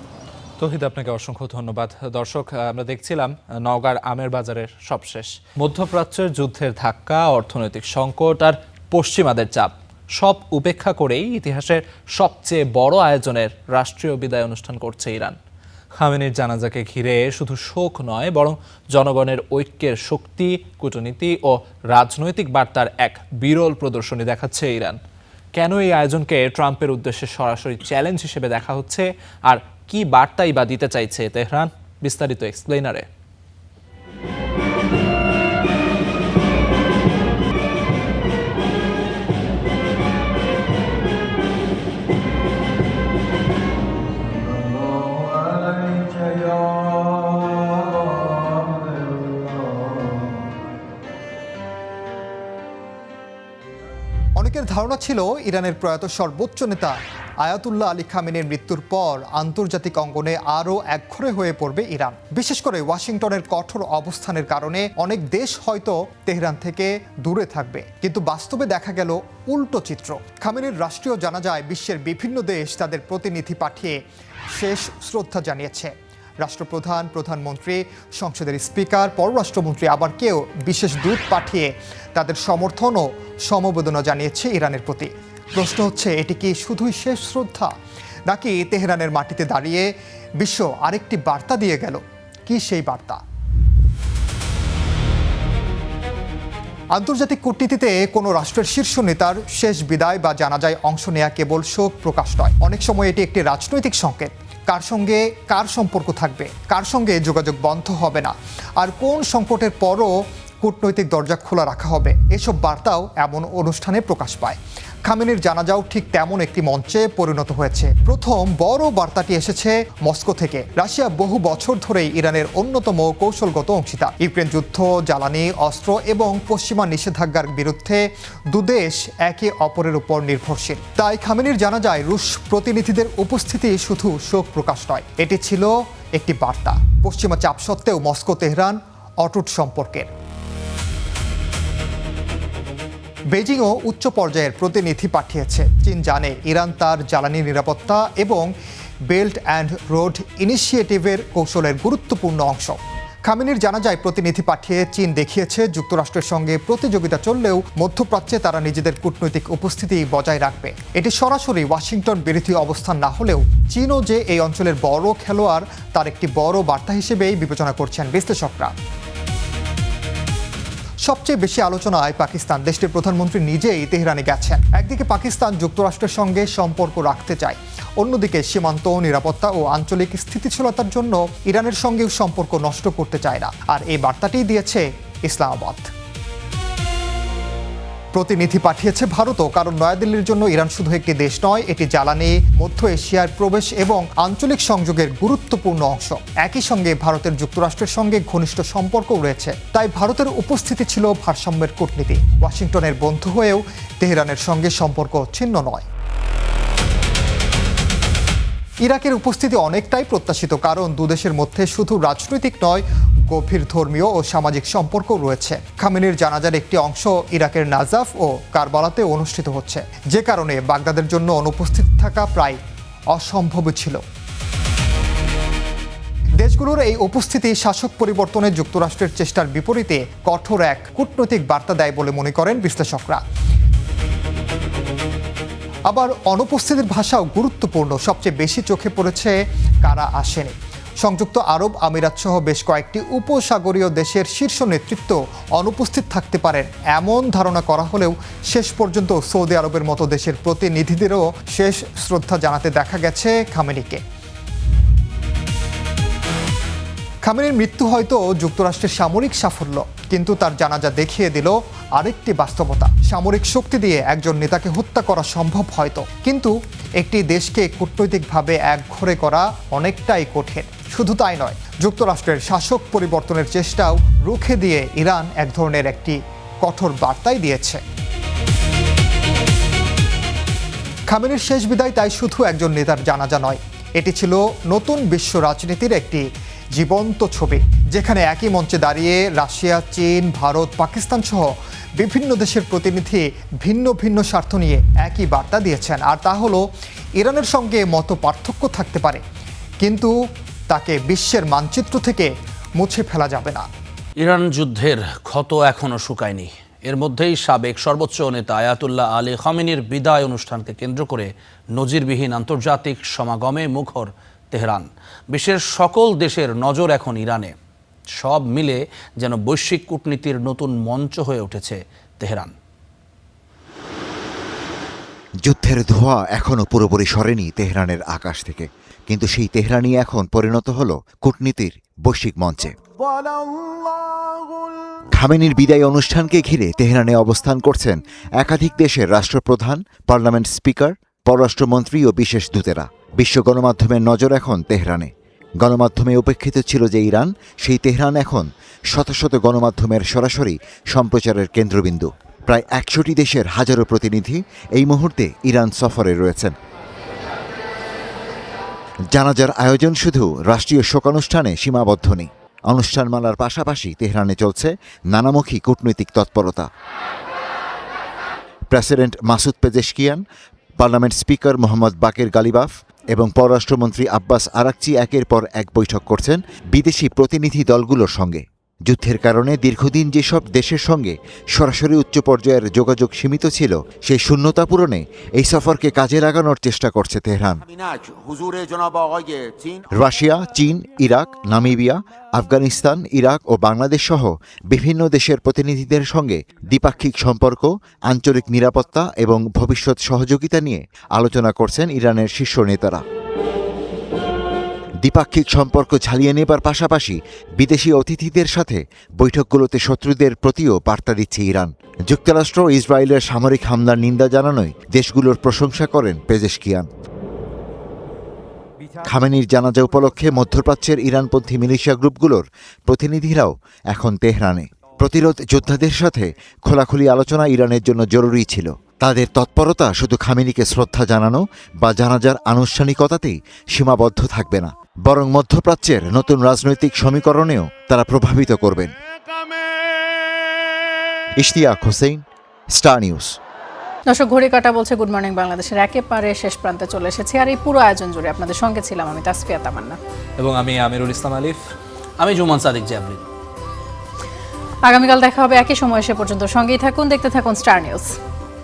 তৌহিদ, আপনাকে অসংখ্য ধন্যবাদ। দর্শক, আমরা দেখছিলাম নওগাঁর আমের বাজারের সবশেষ। মধ্যপ্রাচ্যের যুদ্ধের ধাক্কা, অর্থনৈতিক সংকট আর পশ্চিমাদের চাপ সব উপেক্ষা করেই ইতিহাসের সবচেয়ে বড় আয়োজনের রাষ্ট্রীয় বিদায় অনুষ্ঠান করছে ইরান। খামেনির জানাজাকে ঘিরে শুধু শোক নয়, বরং জনগণের ঐক্যের শক্তি, কূটনীতি ও রাজনৈতিক বার্তার এক বিরল প্রদর্শনী দেখাচ্ছে ইরান। কেন এই আয়োজনকে ট্রাম্পের উদ্দেশ্যে সরাসরি চ্যালেঞ্জ হিসেবে দেখা হচ্ছে আর কি বার্তাই বা দিতে চাইছে তেহরান, বিস্তারিত এক্সপ্লেইনারে। অনেকের ধারণা ছিল ইরানের প্রয়াত সর্বোচ্চ নেতা আয়াতুল্লাহ আলী খামেনির মৃত্যুর পর আন্তর্জাতিক অঙ্গনে আরও একঘরে হয়ে পড়বে ইরান। বিশেষ করে ওয়াশিংটনের কঠোর অবস্থানের কারণে অনেক দেশ হয়তো তেহরান থেকে দূরে থাকবে, কিন্তু বাস্তবে দেখা গেল উল্টো চিত্র। খামেনির রাষ্ট্রীয় জানাজায় বিশ্বের বিভিন্ন দেশ তাদের প্রতিনিধি পাঠিয়ে শেষ শ্রদ্ধা জানিয়েছে। রাষ্ট্রপ্রধান, প্রধানমন্ত্রী, সংসদের স্পিকার, পররাষ্ট্রমন্ত্রী, আবার কেউ বিশেষ দূত পাঠিয়ে তাদের সমর্থন ও সমবেদনা জানিয়েছে ইরানের প্রতি। প্রশ্ন হচ্ছে, এটি কি শুধুই শেষ শ্রদ্ধা, নাকি তেহরানের মাটিতে দাঁড়িয়ে বিশ্ব আরেকটি বার্তা দিয়ে গেল? কি সেই বার্তা? আন্তর্জাতিক কূটনীতিতে কোনো রাষ্ট্রের শীর্ষ নেতার শেষ বিদায় বা জানাজায় অংশ নেওয়া কেবল শোক প্রকাশ নয়, অনেক সময় এটি একটি রাজনৈতিক সংকেত। কার সঙ্গে কার সম্পর্ক থাকবে, কার সঙ্গে যোগাযোগ বন্ধ হবে না, আর কোন সংকটের পরও কূটনৈতিক দরজা খোলা রাখা হবে, এসব বার্তাও এমন অনুষ্ঠানে প্রকাশ পায়। খামেনির জানাজাও ঠিক তেমন একটি মঞ্চে পরিণত হয়েছে। প্রথম বড় বার্তাটি এসেছে মস্কো থেকে। রাশিয়া বহু বছর ধরেই ইরানের অন্যতম কৌশলগত অংশীদার। ইউক্রেন যুদ্ধ, জ্বালানি, অস্ত্র এবং পশ্চিমা নিষেধাজ্ঞার বিরুদ্ধে দুদেশ একে অপরের উপর নির্ভরশীল। তাই খামেনির জানাজায় রুশ প্রতিনিধিদের উপস্থিতি শুধু শোক প্রকাশ নয়, এটি ছিল একটি বার্তা পশ্চিমা চাপ সত্ত্বেও মস্কো তেহরান অটুট সম্পর্কের। বেজিংও উচ্চ পর্যায়ের প্রতিনিধি পাঠিয়েছে। চীন জানে ইরান তার জ্বালানি নিরাপত্তা এবং বেল্ট অ্যান্ড রোড ইনিশিয়েটিভের কৌশলের গুরুত্বপূর্ণ অংশ। খামেনির জানাজায় প্রতিনিধি পাঠিয়ে চীন দেখিয়েছে যুক্তরাষ্ট্রের সঙ্গে প্রতিযোগিতা চললেও মধ্যপ্রাচ্যে তারা নিজেদের কূটনৈতিক উপস্থিতি বজায় রাখবে। এটি সরাসরি ওয়াশিংটন বিরোধী অবস্থান না হলেও চীনও যে এই অঞ্চলের বড় খেলোয়াড় তার একটি বড় বার্তা হিসেবেই বিবেচনা করছেন বিশ্লেষকরা। সবচেয়ে বেশি আলোচনায় পাকিস্তান। দেশটির প্রধানমন্ত্রী নিজেই তেহরানে গেছেন। একদিকে পাকিস্তান যুক্তরাষ্ট্রের সঙ্গে সম্পর্ক রাখতে চায়, অন্যদিকে সীমান্ত নিরাপত্তা ও আঞ্চলিক স্থিতিশীলতার জন্য ইরানের সঙ্গেও সম্পর্ক নষ্ট করতে চায় না। আর এই বার্তাটি দিয়েছে ইসলামাবাদ। প্রতিনিধি পাঠিয়েছে ভারতও, কারণ নয়াদিল্লির জন্য ইরান শুধু একটি দেশ নয়, এটি জ্বালানি, মধ্য এশিয়ার প্রবেশ এবং আঞ্চলিক সংযোগের গুরুত্বপূর্ণ অংশ। একই সঙ্গে ভারতের যুক্তরাষ্ট্রের সঙ্গে ঘনিষ্ঠ সম্পর্কও রয়েছে। তাই ভারতের উপস্থিতি ছিল ভারসাম্যের কূটনীতি। ওয়াশিংটনের বন্ধু হয়েও তেহরানের সঙ্গে সম্পর্ক ছিন্ন নয়। ইরাকের উপস্থিতি অনেকটাই প্রত্যাশিত, কারণ দুদেশের মধ্যে শুধু রাজনৈতিক নয়, গভীর ধর্মীয় ও সামাজিক সম্পর্ক রয়েছে। খামেনির জানাজার একটি অংশ ইরাকের নাজাফ ও কারবালাতে অনুষ্ঠিত হচ্ছে, যে কারণে বাগদাদের জন্য অনুপস্থিত থাকা প্রায় অসম্ভব ছিল। দেশগুলোর এই উপস্থিতি শাসক পরিবর্তনে যুক্তরাষ্ট্রের চেষ্টার বিপরীতে কঠোর এক কূটনৈতিক বার্তা দেয় বলে মনে করেন বিশ্লেষকরা। আবার অনুপস্থিতির ভাষাও গুরুত্বপূর্ণ। সবচেয়ে বেশি চোখে পড়েছে কারা আসেনি। সংযুক্ত আরব আমিরাত সহ বেশ কয়েকটি উপসাগরীয় দেশের শীর্ষ নেতৃত্ব অনুপস্থিত থাকতে পারেন এমন ধারণা করা হলেও শেষ পর্যন্ত সৌদি আরবের মতো দেশের প্রতিনিধিদেরও শেষ শ্রদ্ধা জানাতে দেখা গেছে খামেনিকে। খামেনির মৃত্যু হয়তো যুক্তরাষ্ট্রের সামরিক সাফল্য, কিন্তু তার জানাজা দেখিয়ে দিল আরেকটি বাস্তবতা। সামরিক শক্তি দিয়ে একজন নেতাকে হত্যা করা সম্ভব হয়তো, কিন্তু একটি দেশকে কূটনৈতিকভাবে একঘরে করা অনেকটাই কঠিন। শুধু তাই নয়, যুক্তরাষ্ট্রের শাসক পরিবর্তনের চেষ্টাও রুখে দিয়ে ইরান এক ধরনের একটি কঠোর বার্তাই দিয়েছে। খামেনির শেষ বিদায় তাই শুধু একজন নেতার জানাজা নয়, এটি ছিল নতুন বিশ্ব রাজনীতির একটি জীবন্ত ছবি, যেখানে একই মঞ্চে দাঁড়িয়ে রাশিয়া, চীন, ভারত, পাকিস্তান সহ বিভিন্ন দেশের প্রতিনিধি ভিন্ন ভিন্ন স্বার্থ নিয়ে একই বার্তা দিয়েছেন। আর তা হলো, ইরানের সঙ্গে মত পার্থক্য থাকতে পারে, কিন্তু তাকে বিশ্বের মানচিত্র থেকে মুছে ফেলা যাবে না। ইরান যুদ্ধের ক্ষত এখনও শুকায়নি। এর মধ্যেই সাবেক সর্বোচ্চ নেতা আয়াতুল্লাহ আলী খামেনির বিদায় অনুষ্ঠানকে কেন্দ্র করে নজিরবিহীন আন্তর্জাতিক সমাগমে মুখর তেহরান। বিশ্বের সকল দেশের নজর এখন ইরানে। সব মিলে যেন বৈশ্বিক কূটনীতির নতুন মঞ্চ হয়ে উঠেছে তেহরান। যুদ্ধের ধোঁয়া এখনও পুরোপুরি সরেনি তেহরানের আকাশ থেকে, কিন্তু সেই তেহরানই এখন পরিণত হলো কূটনীতির বৈশ্বিক মঞ্চে। খামেনির বিদায় অনুষ্ঠানকে ঘিরে তেহরানে অবস্থান করছেন একাধিক দেশের রাষ্ট্রপ্রধান, পার্লামেন্ট স্পিকার, পররাষ্ট্রমন্ত্রী ও বিশেষ দূতেরা। বিশ্ব গণমাধ্যমের নজর এখন তেহরানে। গণমাধ্যমে উপেক্ষিত ছিল যে ইরান, সেই তেহরান এখন শত শত গণমাধ্যমের সরাসরি সম্প্রচারের কেন্দ্রবিন্দু। প্রায় ১০০টি দেশের হাজারো প্রতিনিধি এই মুহূর্তে ইরান সফরে রয়েছেন। জানাজার আয়োজন শুধু রাষ্ট্রীয় শোকানুষ্ঠানে সীমাবদ্ধ নেই। অনুষ্ঠানমালার পাশাপাশি তেহরানে চলছে নানামুখী কূটনৈতিক তৎপরতা। President Masoud Pezeshkian, parliament speaker Mohammad Baqer Ghalibaf এবং পররাষ্ট্রমন্ত্রী আব্বাস আরাকচি একের পর এক বৈঠক করছেন বিদেশি প্রতিনিধি দলগুলোর সঙ্গে। যুদ্ধের কারণে দীর্ঘদিন যেসব দেশের সঙ্গে সরাসরি উচ্চ পর্যায়ের যোগাযোগ সীমিত ছিল, সেই শূন্যতা পূরণে এই সফরকে কাজে লাগানোর চেষ্টা করছে তেহরান। রাশিয়া, চীন, ইরাক, নামিবিয়া, আফগানিস্তান, ইরাক ও বাংলাদেশ সহ বিভিন্ন দেশের প্রতিনিধিদের সঙ্গে দ্বিপাক্ষিক সম্পর্ক, আঞ্চলিক নিরাপত্তা এবং ভবিষ্যৎ সহযোগিতা নিয়ে আলোচনা করছেন ইরানের শীর্ষ নেতারা। দ্বিপাক্ষিক সম্পর্ক ঝালিয়ে নেবার পাশাপাশি বিদেশি অতিথিদের সাথে বৈঠকগুলোতে শত্রুদের প্রতিও বার্তা দিচ্ছে ইরান। যুক্তরাষ্ট্র ইসরায়েলের সামরিক হামলার নিন্দা জানানোয় দেশগুলোর প্রশংসা করেন পেজেশকিয়ান। খামেনির জানাজা উপলক্ষে মধ্যপ্রাচ্যের ইরানপন্থী মিলিশিয়া গ্রুপগুলোর প্রতিনিধিরাও এখন তেহরানে। প্রতিরোধ যোদ্ধাদের সাথে খোলাখুলি আলোচনা ইরানের জন্য জরুরি ছিল। তাদের তৎপরতা শুধু খামেনিকে শ্রদ্ধা জানানো বা জানাজার আনুষ্ঠানিকতাতেই সীমাবদ্ধ থাকবে না, বরং মধ্যপ্রাচ্যের নতুন রাজনৈতিক সমীকরণেও তারা প্রভাবিত করবেন। Ishtiaq Hossain, star news. দর্শক, ঘড়ি কাটা বলছে গুড মর্নিং বাংলাদেশের একেবারে শেষ প্রান্তে চলে এসেছি। আর এই পুরো আয়োজন জুড়ে আপনাদের সঙ্গে ছিলাম আমি তাসফিয়া তামান্না এবং আমি আমিরুল ইসলাম আলিফ। আমি জুমান সাদিক জ্যাভলিন। আগামীকাল দেখা হবে একই সময়। সে পর্যন্ত সঙ্গেই থাকুন, দেখতে থাকুন স্টার নিউজ।